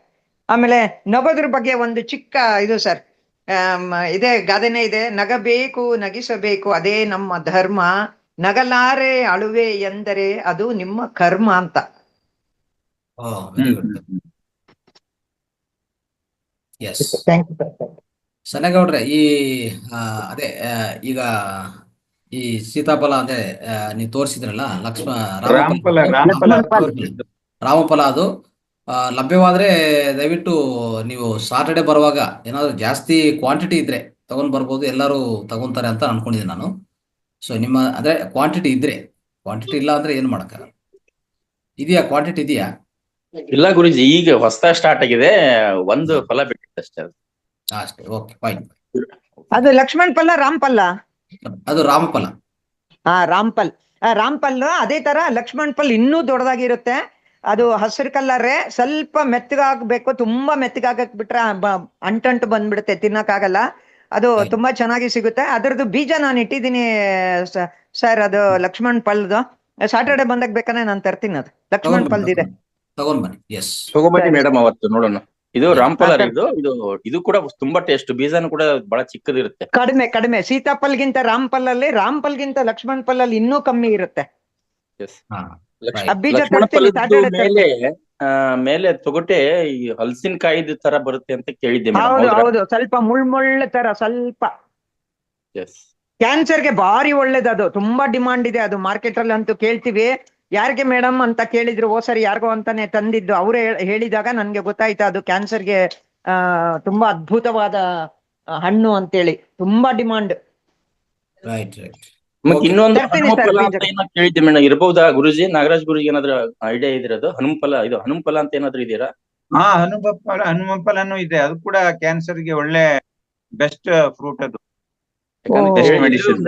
[SPEAKER 3] ಆಮೇಲೆ ನಗೋದ್ರ ಬಗ್ಗೆ ಒಂದು ಚಿಕ್ಕ ಇದು ಸರ್, ಇದೇ ಗಾದೆನೇ ಇದೆ, ನಗಬೇಕು ನಗಿಸಬೇಕು ಅದೇ ನಮ್ಮ ಧರ್ಮ, ನಗಲಾರೆ ಅಳುವೆ ಎಂದರೆ ಅದು ನಿಮ್ಮ ಕರ್ಮ ಅಂತ.
[SPEAKER 1] ಸನಗೌಡ್ರೆ, ಅದೇ ಈಗ ಈ ಸೀತಾಫಲ ಅಂದ್ರೆ ನೀವು ತೋರಿಸಿದ್ರಲ್ಲ ರಾಮಫಲ, ಅದು ಲಭ್ಯವಾದ್ರೆ ದಯವಿಟ್ಟು ನೀವು ಸಾಟರ್ಡೆ ಬರುವಾಗ ಏನಾದ್ರು ಜಾಸ್ತಿ ಕ್ವಾಂಟಿಟಿ ಇದ್ರೆ ತಗೊಂಡ್ ಬರ್ಬೋದು. ಎಲ್ಲರೂ ತಗೊಂತಾರೆ ಅಂತ ಅನ್ಕೊಂಡಿದ್ದೀನಿ ನಾನು. ಸೊ ನಿಮ್ಮ ಅಂದ್ರೆ ಕ್ವಾಂಟಿಟಿ ಇದ್ರೆ, ಕ್ವಾಂಟಿಟಿ ಇಲ್ಲ ಅಂದ್ರೆ ಏನು ಮಾಡಕ್ಕಾಗಲ್ಲ. ಇದೆಯಾ ಕ್ವಾಂಟಿಟಿ ಇದೆಯಾ?
[SPEAKER 7] ಇಲ್ಲ ಗುರುಜಿ, ಈಗ ಹೊಸದಾಗಿ ಸ್ಟಾರ್ಟ್ ಆಗಿದೆ. ಒಂದು ಫಲ ಬಿಟ್ಟಿದೆ ಅಷ್ಟೇ.
[SPEAKER 1] ಅಷ್ಟೇ, ಓಕೆ ಫೈನ್.
[SPEAKER 3] ಅದು ಲಕ್ಷ್ಮಣ್ ಫಲ, ರಾಮ್ ಫಲ.
[SPEAKER 1] ಅದು ರಾಮಫಲ.
[SPEAKER 3] ರಾಮ್ಫಲ್. ರಾಮ್ಫಲ್ ಅದೇ ತರ ಲಕ್ಷ್ಮಣ್ ಫಲ್ ಇನ್ನೂ ದೊಡ್ಡದಾಗಿರುತ್ತೆ. ಅದು ಹಸಿರು ಕಲ್ಲರೇ, ಸ್ವಲ್ಪ ಮೆತ್ತಗಾಗ್ಬೇಕು. ತುಂಬಾ ಮೆತ್ತಗಾಗಕ್ ಬಿಟ್ರೆ ಅಂಟಂಟು ಬಂದ್ಬಿಡುತ್ತೆ, ತಿನ್ನಕ್ಕಾಗಲ್ಲ. ಅದು ತುಂಬಾ ಚೆನ್ನಾಗಿ ಸಿಗುತ್ತೆ. ಅದರದ್ದು ಬೀಜ ನಾನು ಇಟ್ಟಿದ್ದೀನಿ ಸರ್. ಅದು ಲಕ್ಷ್ಮಣ್ ಫಲ್ದು ಸಾಟರ್ಡೆ ಬಂದಾಗ ಬೇಕಾದ್ರೆ ನಾನು ತರ್ತೀನಿ. ಅದು ಲಕ್ಷ್ಮಣ್ ಫಲ್ದಿದೆ,
[SPEAKER 1] ತಗೊಂಡ್ ಬನ್ನಿ. ಎಸ್,
[SPEAKER 7] ತಗೊಂಬನ್ನಿ ಮೇಡಮ್, ಅವತ್ತು ನೋಡೋಣ. ಇದು ರಾಮ್ಫಲ, ಇದು ಕೂಡ ತುಂಬಾ ಟೇಸ್ಟ್. ಬೀಜನು ಕೂಡ ಬಹಳ ಚಿಕ್ಕದಿರುತ್ತೆ,
[SPEAKER 3] ಕಡಿಮೆ. ಸೀತಾಫಲ್ಗಿಂತ ರಾಮ್ಫಲ್ಗಿಂತ ಲಕ್ಷ್ಮಣ್ ಫಲ್ ಅಲ್ಲಿ ಇನ್ನೂ ಕಮ್ಮಿ ಇರುತ್ತೆ.
[SPEAKER 7] ಮೇಲೆ ತೊಗಟೆ ಈ ಹಲಸಿನಕಾಯಿದ ತರ ಬರುತ್ತೆ ಅಂತ ಕೇಳಿದ್ದೆ.
[SPEAKER 3] ಹೌದು, ಸ್ವಲ್ಪ ಮುಳ್ಳ ತರ ಸ್ವಲ್ಪ. ಕ್ಯಾನ್ಸರ್ಗೆ ಭಾರಿ ಒಳ್ಳೇದು. ಅದು ತುಂಬಾ ಡಿಮಾಂಡ್ ಇದೆ. ಅದು ಮಾರ್ಕೆಟ್ ಅಲ್ಲಿ ಅಂತೂ ಕೇಳ್ತೀವಿ. ಯಾರಿಗೆ ಮೇಡಮ್ ಅಂತ ಕೇಳಿದ್ರು, ಸರಿ ಯಾರಿಗೋ ಅಂತಾನೆ ತಂದಿದ್ದು. ಅವರೇ ಹೇಳಿದಾಗ ನನ್ಗೆ ಗೊತ್ತಾಯ್ತು ಅದು ಕ್ಯಾನ್ಸರ್ಗೆ ತುಂಬಾ ಅದ್ಭುತವಾದ ಹಣ್ಣು ಅಂತೇಳಿ. ತುಂಬಾ ಡಿಮಾಂಡ್.
[SPEAKER 7] ಇನ್ನೊಂದು ಕೇಳಿದ್ದೆ ಮೇಡಮ್, ಇರ್ಬಹುದಾ ಗುರುಜಿ? ನಾಗರಾಜ್ ಗುರುಜಿ ಏನಾದ್ರು ಐಡಿಯಾ ಇದಿರೋದು? ಹನುಮಫಲ, ಇದು ಹನುಮಫಲ ಅಂತ ಏನಾದ್ರು ಇದೀರಾ?
[SPEAKER 5] ಹನುಮಫಲನು ಇದೆ. ಅದು ಕೂಡ ಕ್ಯಾನ್ಸರ್ಗೆ ಒಳ್ಳೆ ಬೆಸ್ಟ್ ಫ್ರೂಟ್. ಅದು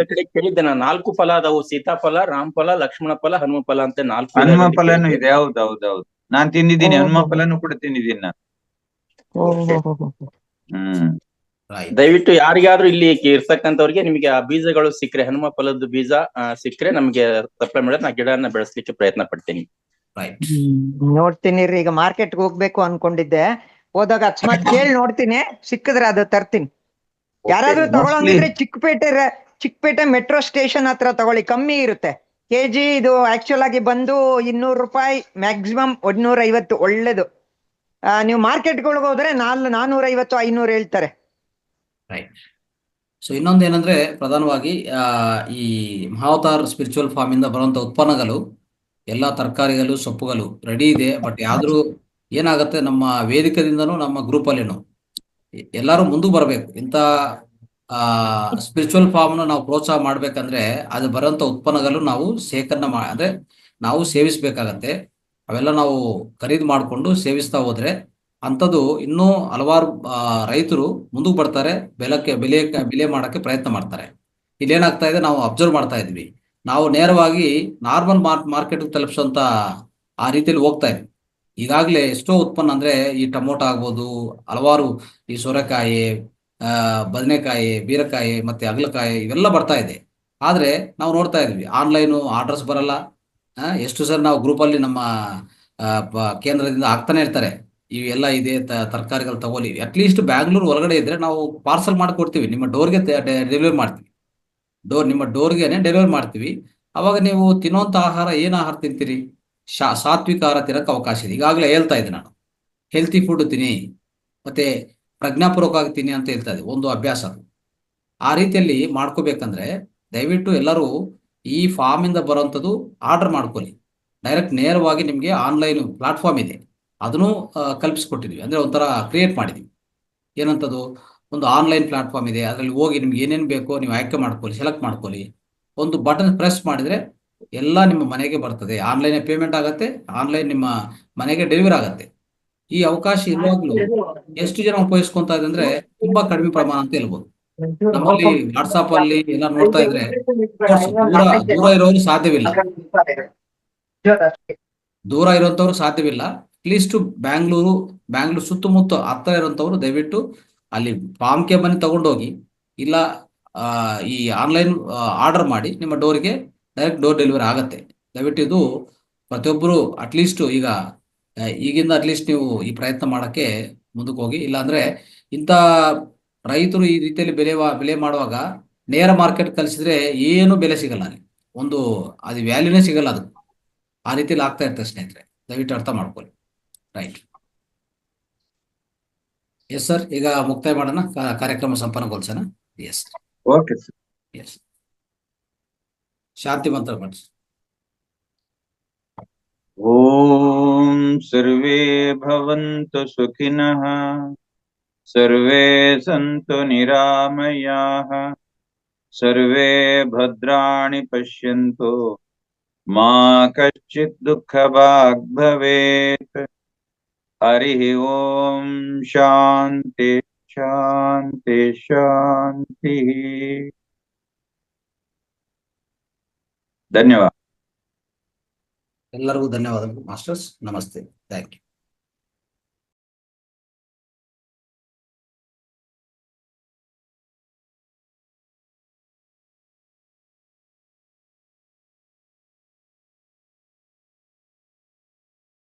[SPEAKER 7] ಕಡೆ ಕೇಳಿದ್ದೆ ನಾನು. 4 ಫಲ ಅದಾವು: ಸೀತಾಫಲ, ರಾಮಫಲ, ಲಕ್ಷ್ಮಣ ಫಲ, ಹನುಮಫಲ ಅಂತ 4.
[SPEAKER 5] ಹನುಮಫಲನು ಇದೆ. ಹೌದೌದು, ನಾನ್ ತಿಂದಿದ್ದೀನಿ. ಹನುಮಫಲನು ಕೂಡ ತಿಂದಿದ್ದೀನಿ ನಾನು.
[SPEAKER 7] ದಯವಿಟ್ಟು ಯಾರಿಗಾದ್ರೂ ಇಲ್ಲಿ ಇರ್ತಕ್ಕಂಥವ್ರಿಗೆ ನಿಮಗೆ ಆ ಬೀಜಗಳು ಸಿಕ್ಕರೆ, ಹನುಮ ಫಲದ ಬೀಜ ಸಿಕ್ಕರೆ ನಮ್ಗೆ ಸಪ್ಲೈ ಮಾಡಿದ್ರೆ ನಾ ಗಿಡನ ಬೆಳೆಸ್ಲಿಕ್ಕೆ ಪ್ರಯತ್ನ ಪಡ್ತೀನಿ.
[SPEAKER 3] ನೋಡ್ತೀನಿ ರೀ, ಈಗ ಮಾರ್ಕೆಟ್ಗೆ ಹೋಗ್ಬೇಕು ಅನ್ಕೊಂಡಿದ್ದೆ. ಹೋದಾಗ ಅಕಸ್ಮಾತ್ ಕೇಳಿ ನೋಡ್ತೀನಿ, ಸಿಕ್ಕಿದ್ರೆ ಅದು ತರ್ತೀನಿ. ಯಾರಾದ್ರೂ ತಗೊಳಂಗಿದ್ರೆ ಚಿಕ್ಕಪೇಟೆ ಮೆಟ್ರೋ ಸ್ಟೇಷನ್ ಹತ್ರ ತಗೊಳ್ಳಿ, ಕಮ್ಮಿ ಇರುತ್ತೆ. ಕೆಜಿ ಇದು ಆಕ್ಚುಲ್ ಆಗಿ ಬಂದು 200 ರೂಪಾಯಿ, ಮ್ಯಾಕ್ಸಿಮಮ್ 150 ಒಳ್ಳೇದು. ನೀವು ಮಾರ್ಕೆಟ್ಗಳಿಗೆ ಹೋದ್ರೆ 450 500 ಹೇಳ್ತಾರೆ.
[SPEAKER 1] ರೈಟ್. ಸೊ ಇನ್ನೊಂದು ಏನಂದ್ರೆ ಪ್ರಧಾನವಾಗಿ ಈ ಮಹಾವತಾರ್ ಸ್ಪಿರಿಚುವಲ್ ಫಾರ್ಮ್ ಇಂದ ಬರುವಂತ ಉತ್ಪನ್ನಗಳು ಎಲ್ಲ ತರಕಾರಿಗಳು ಸೊಪ್ಪುಗಳು ರೆಡಿ ಇದೆ. ಬಟ್ ಯಾವ್ದು ಏನಾಗುತ್ತೆ, ನಮ್ಮ ವೇದಿಕೆದಿಂದನೂ ನಮ್ಮ ಗ್ರೂಪ್ ಅಲ್ಲಿನೂ ಎಲ್ಲರೂ ಮುಂದಕ್ಕೆ ಬರಬೇಕು. ಇಂಥ ಸ್ಪಿರಿಚುವಲ್ ಫಾರ್ಮ್ನ ನಾವು ಪ್ರೋತ್ಸಾಹ ಮಾಡ್ಬೇಕಂದ್ರೆ ಅದು ಬರುವಂತ ಉತ್ಪನ್ನಗಳು ನಾವು ಸೇಕರಣೆ ಅಂದ್ರೆ ನಾವು ಸೇವಿಸ್ಬೇಕಾಗತ್ತೆ. ಅವೆಲ್ಲ ನಾವು ಖರೀದಿ ಮಾಡಿಕೊಂಡು ಸೇವಿಸ್ತಾ ಹೋದ್ರೆ ಅಂಥದ್ದು ಇನ್ನೂ ಹಲವಾರು ರೈತರು ಮುಂದಕ್ಕೆ ಬರ್ತಾರೆ, ಬೆಲೆ ಮಾಡಕ್ಕೆ ಪ್ರಯತ್ನ ಮಾಡ್ತಾರೆ. ಇಲ್ಲೇನಾಗ್ತಾ ಇದೆ, ನಾವು ಅಬ್ಸರ್ವ್ ಮಾಡ್ತಾ ಇದ್ವಿ, ನಾವು ನೇರವಾಗಿ ನಾರ್ಮಲ್ ಮಾರ್ಕೆಟ್ ತಲುಪಿಸೋಂತ ಆ ರೀತಿಯಲ್ಲಿ ಹೋಗ್ತಾ ಇದ್ವಿ. ಈಗಾಗಲೇ ಎಷ್ಟೋ ಉತ್ಪನ್ನ ಅಂದ್ರೆ ಈ ಟೊಮೊಟೊ ಆಗ್ಬೋದು, ಹಲವಾರು ಈ ಸೋರೆಕಾಯಿ, ಬದನೆಕಾಯಿ, ಬೀರಕಾಯಿ ಮತ್ತೆ ಅಗಲಕಾಯಿ ಇವೆಲ್ಲ ಬರ್ತಾ ಇದೆ. ಆದ್ರೆ ನಾವು ನೋಡ್ತಾ ಇದ್ವಿ ಆನ್ಲೈನು ಆರ್ಡರ್ಸ್ ಬರಲ್ಲ. ಎಷ್ಟು ಸರಿ ನಾವು ಗ್ರೂಪಲ್ಲಿ ನಮ್ಮ ಕೇಂದ್ರದಿಂದ ಆಗ್ತಾನೆ ಇರ್ತಾರೆ, ಇವೆಲ್ಲ ಇದೆ ತರಕಾರಿಗಳು ತಗೊಳ್ಳಿ. ಅಟ್ಲೀಸ್ಟ್ ಬ್ಯಾಂಗ್ಳೂರ್ ಒಳಗಡೆ ಇದ್ರೆ ನಾವು ಪಾರ್ಸಲ್ ಮಾಡಿಕೊಡ್ತೀವಿ, ನಿಮ್ಮ ಡೋರ್ಗೆ ಡೆಲಿವರಿ ಮಾಡ್ತೀವಿ. ನಿಮ್ಮ ಡೋರ್ಗೆನೆ ಡೆಲಿವರಿ ಮಾಡ್ತೀವಿ. ಅವಾಗ ನೀವು ತಿನ್ನೋಂಥ ಆಹಾರ ಏನು ಆಹಾರ ತಿಂತೀರಿ? ಸಾತ್ವಿಕ ಆಹಾರ ತಿನ್ನಕ್ಕೆ ಅವಕಾಶ ಇದೆ. ಈಗಾಗಲೇ ಹೇಳ್ತಾ ಇದ್ದೆ ನಾನು, ಹೆಲ್ತಿ ಫುಡ್ ತಿನ್ನಿ ಮತ್ತೆ ಪ್ರಜ್ಞಾಪೂರ್ವಕವಾಗಿ ತಿನ್ನಿ ಅಂತ ಹೇಳ್ತಾ ಇದೆ. ಒಂದು ಅಭ್ಯಾಸ. ಆ ರೀತಿಯಲ್ಲಿ ಮಾಡ್ಕೋಬೇಕಂದ್ರೆ ದಯವಿಟ್ಟು ಎಲ್ಲರೂ ಈ ಫಾರ್ಮ್ ಇಂದ ಬರುವಂಥದ್ದು ಆರ್ಡರ್ ಮಾಡ್ಕೊಳ್ಳಿ. ಡೈರೆಕ್ಟ್ ನೇರವಾಗಿ ನಿಮಗೆ ಆನ್ಲೈನ್ ಪ್ಲಾಟ್ಫಾರ್ಮ್ ಇದೆ, ಅದನ್ನು ಕಲ್ಪಿಸ್ಕೊಟ್ಟಿದ್ವಿ. ಅಂದ್ರೆ ಒಂಥರ ಕ್ರಿಯೇಟ್ ಮಾಡಿದ್ವಿ. ಏನಂತದ್ದು, ಒಂದು ಆನ್ಲೈನ್ ಪ್ಲಾಟ್ಫಾರ್ಮ್ ಇದೆ, ಅದರಲ್ಲಿ ಹೋಗಿ ನಿಮ್ಗೆ ಏನೇನು ಬೇಕೋ ನೀವು ಆಯ್ಕೆ ಮಾಡ್ಕೊಳ್ಳಿ, ಸೆಲೆಕ್ಟ್ ಮಾಡ್ಕೊಳ್ಳಿ. ಒಂದು ಬಟನ್ ಪ್ರೆಸ್ ಮಾಡಿದ್ರೆ ಎಲ್ಲ ನಿಮ್ಮ ಮನೆಗೆ ಬರ್ತದೆ. ಆನ್ಲೈನ್ ಪೇಮೆಂಟ್ ಆಗುತ್ತೆ, ಆನ್ಲೈನ್ ನಿಮ್ಮ ಮನೆಗೆ ಡೆಲಿವರಿ ಆಗುತ್ತೆ. ಈ ಅವಕಾಶ ಇರುವಾಗಲೂ ಎಷ್ಟು ಜನ ಉಪಯೋಗಿಸ್ಕೊಂತ ಇದೆ ಅಂದ್ರೆ ತುಂಬಾ ಕಡಿಮೆ ಪ್ರಮಾಣ ಅಂತ ಹೇಳ್ಬೋದು. ನಮ್ಮಲ್ಲಿ ವಾಟ್ಸಾಪ್ ಅಲ್ಲಿ ಎಲ್ಲ ನೋಡ್ತಾ ಇದ್ರೆ ದೂರ ಇರೋರು ಸಾಧ್ಯವಿಲ್ಲ, ದೂರ ಇರುವಂತವ್ರು ಸಾಧ್ಯವಿಲ್ಲ. ಅಟ್ಲೀಸ್ಟ್ ಬ್ಯಾಂಗ್ಳೂರು ಸುತ್ತಮುತ್ತ ಹತ್ತಿರ ಇರುವಂತವ್ರು ದಯವಿಟ್ಟು ಅಲ್ಲಿ ಫಾರ್ಮ್ಗೆ ಬನ್ನಿ, ತಗೊಂಡೋಗಿ. ಇಲ್ಲ ಈ ಆನ್ಲೈನ್ ಆರ್ಡರ್ ಮಾಡಿ, ನಿಮ್ಮ ಡೋರ್ಗೆ ಡೈರೆಕ್ಟ್ ಡೋರ್ ಡೆಲಿವರಿ ಆಗತ್ತೆ. ದಯವಿಟ್ಟು ಇದು ಪ್ರತಿಯೊಬ್ಬರು ಅಟ್ಲೀಸ್ಟ್ ಈಗಿಂದ ಅಟ್ಲೀಸ್ಟ್ ನೀವು ಈ ಪ್ರಯತ್ನ ಮಾಡಕ್ಕೆ ಮುಂದಕ್ಕೆ ಹೋಗಿ. ಇಲ್ಲಾಂದ್ರೆ ಇಂಥ ರೈತರು ಈ ರೀತಿಯಲ್ಲಿ ಬೆಲೆ ಮಾಡುವಾಗ ನೇರ ಮಾರ್ಕೆಟ್ ಕಲಿಸಿದ್ರೆ ಏನು ಬೆಲೆ ಸಿಗಲ್ಲ, ಅಲ್ಲಿ ಅದು ವ್ಯಾಲ್ಯೂನೇ ಸಿಗಲ್ಲ. ಅದು ಆ ರೀತಿಯಲ್ಲಿ ಆಗ್ತಾ ಇರ್ತದೆ ಸ್ನೇಹಿತರೆ, ದಯವಿಟ್ಟು ಅರ್ಥ ಮಾಡ್ಕೊಳ್ಳಿ. ರೈಟ್. ಎಸ್ ಸರ್, ಈಗ ಮುಕ್ತಾಯ ಮಾಡೋಣ, ಕಾರ್ಯಕ್ರಮ ಸಂಪನ್ನಗೊಳಿಸೋಣ. Yes
[SPEAKER 5] okay sir.
[SPEAKER 1] ಎಸ್, ಶಾಂತಿ ಮಂತ್ರ ಮಾಡಿ.
[SPEAKER 5] ಓಂ ಸರ್ವೇ ಭವಂತು ಸುಖಿನಃ, ಸರ್ವೇ ಸಂತು ನಿರಾಮಯಾಃ, ಸರ್ವೇ ಭದ್ರಾಣಿ ಪಶ್ಯಂತು, ಮಾ ಕಶ್ಚಿತ್ ದುಃಖಭಾಗ್ ಭವೇತ್. ಹರಿ ಓಂ ಶಾಂತಿ ಶಾಂತಿ ಶಾಂತಿ. ಧನ್ಯವಾದ.
[SPEAKER 1] ಎಲ್ಲರಿಗೂ ಧನ್ಯವಾದಗಳು ಮಾಸ್ಟರ್ಸ್. ನಮಸ್ತೆ. Thank you.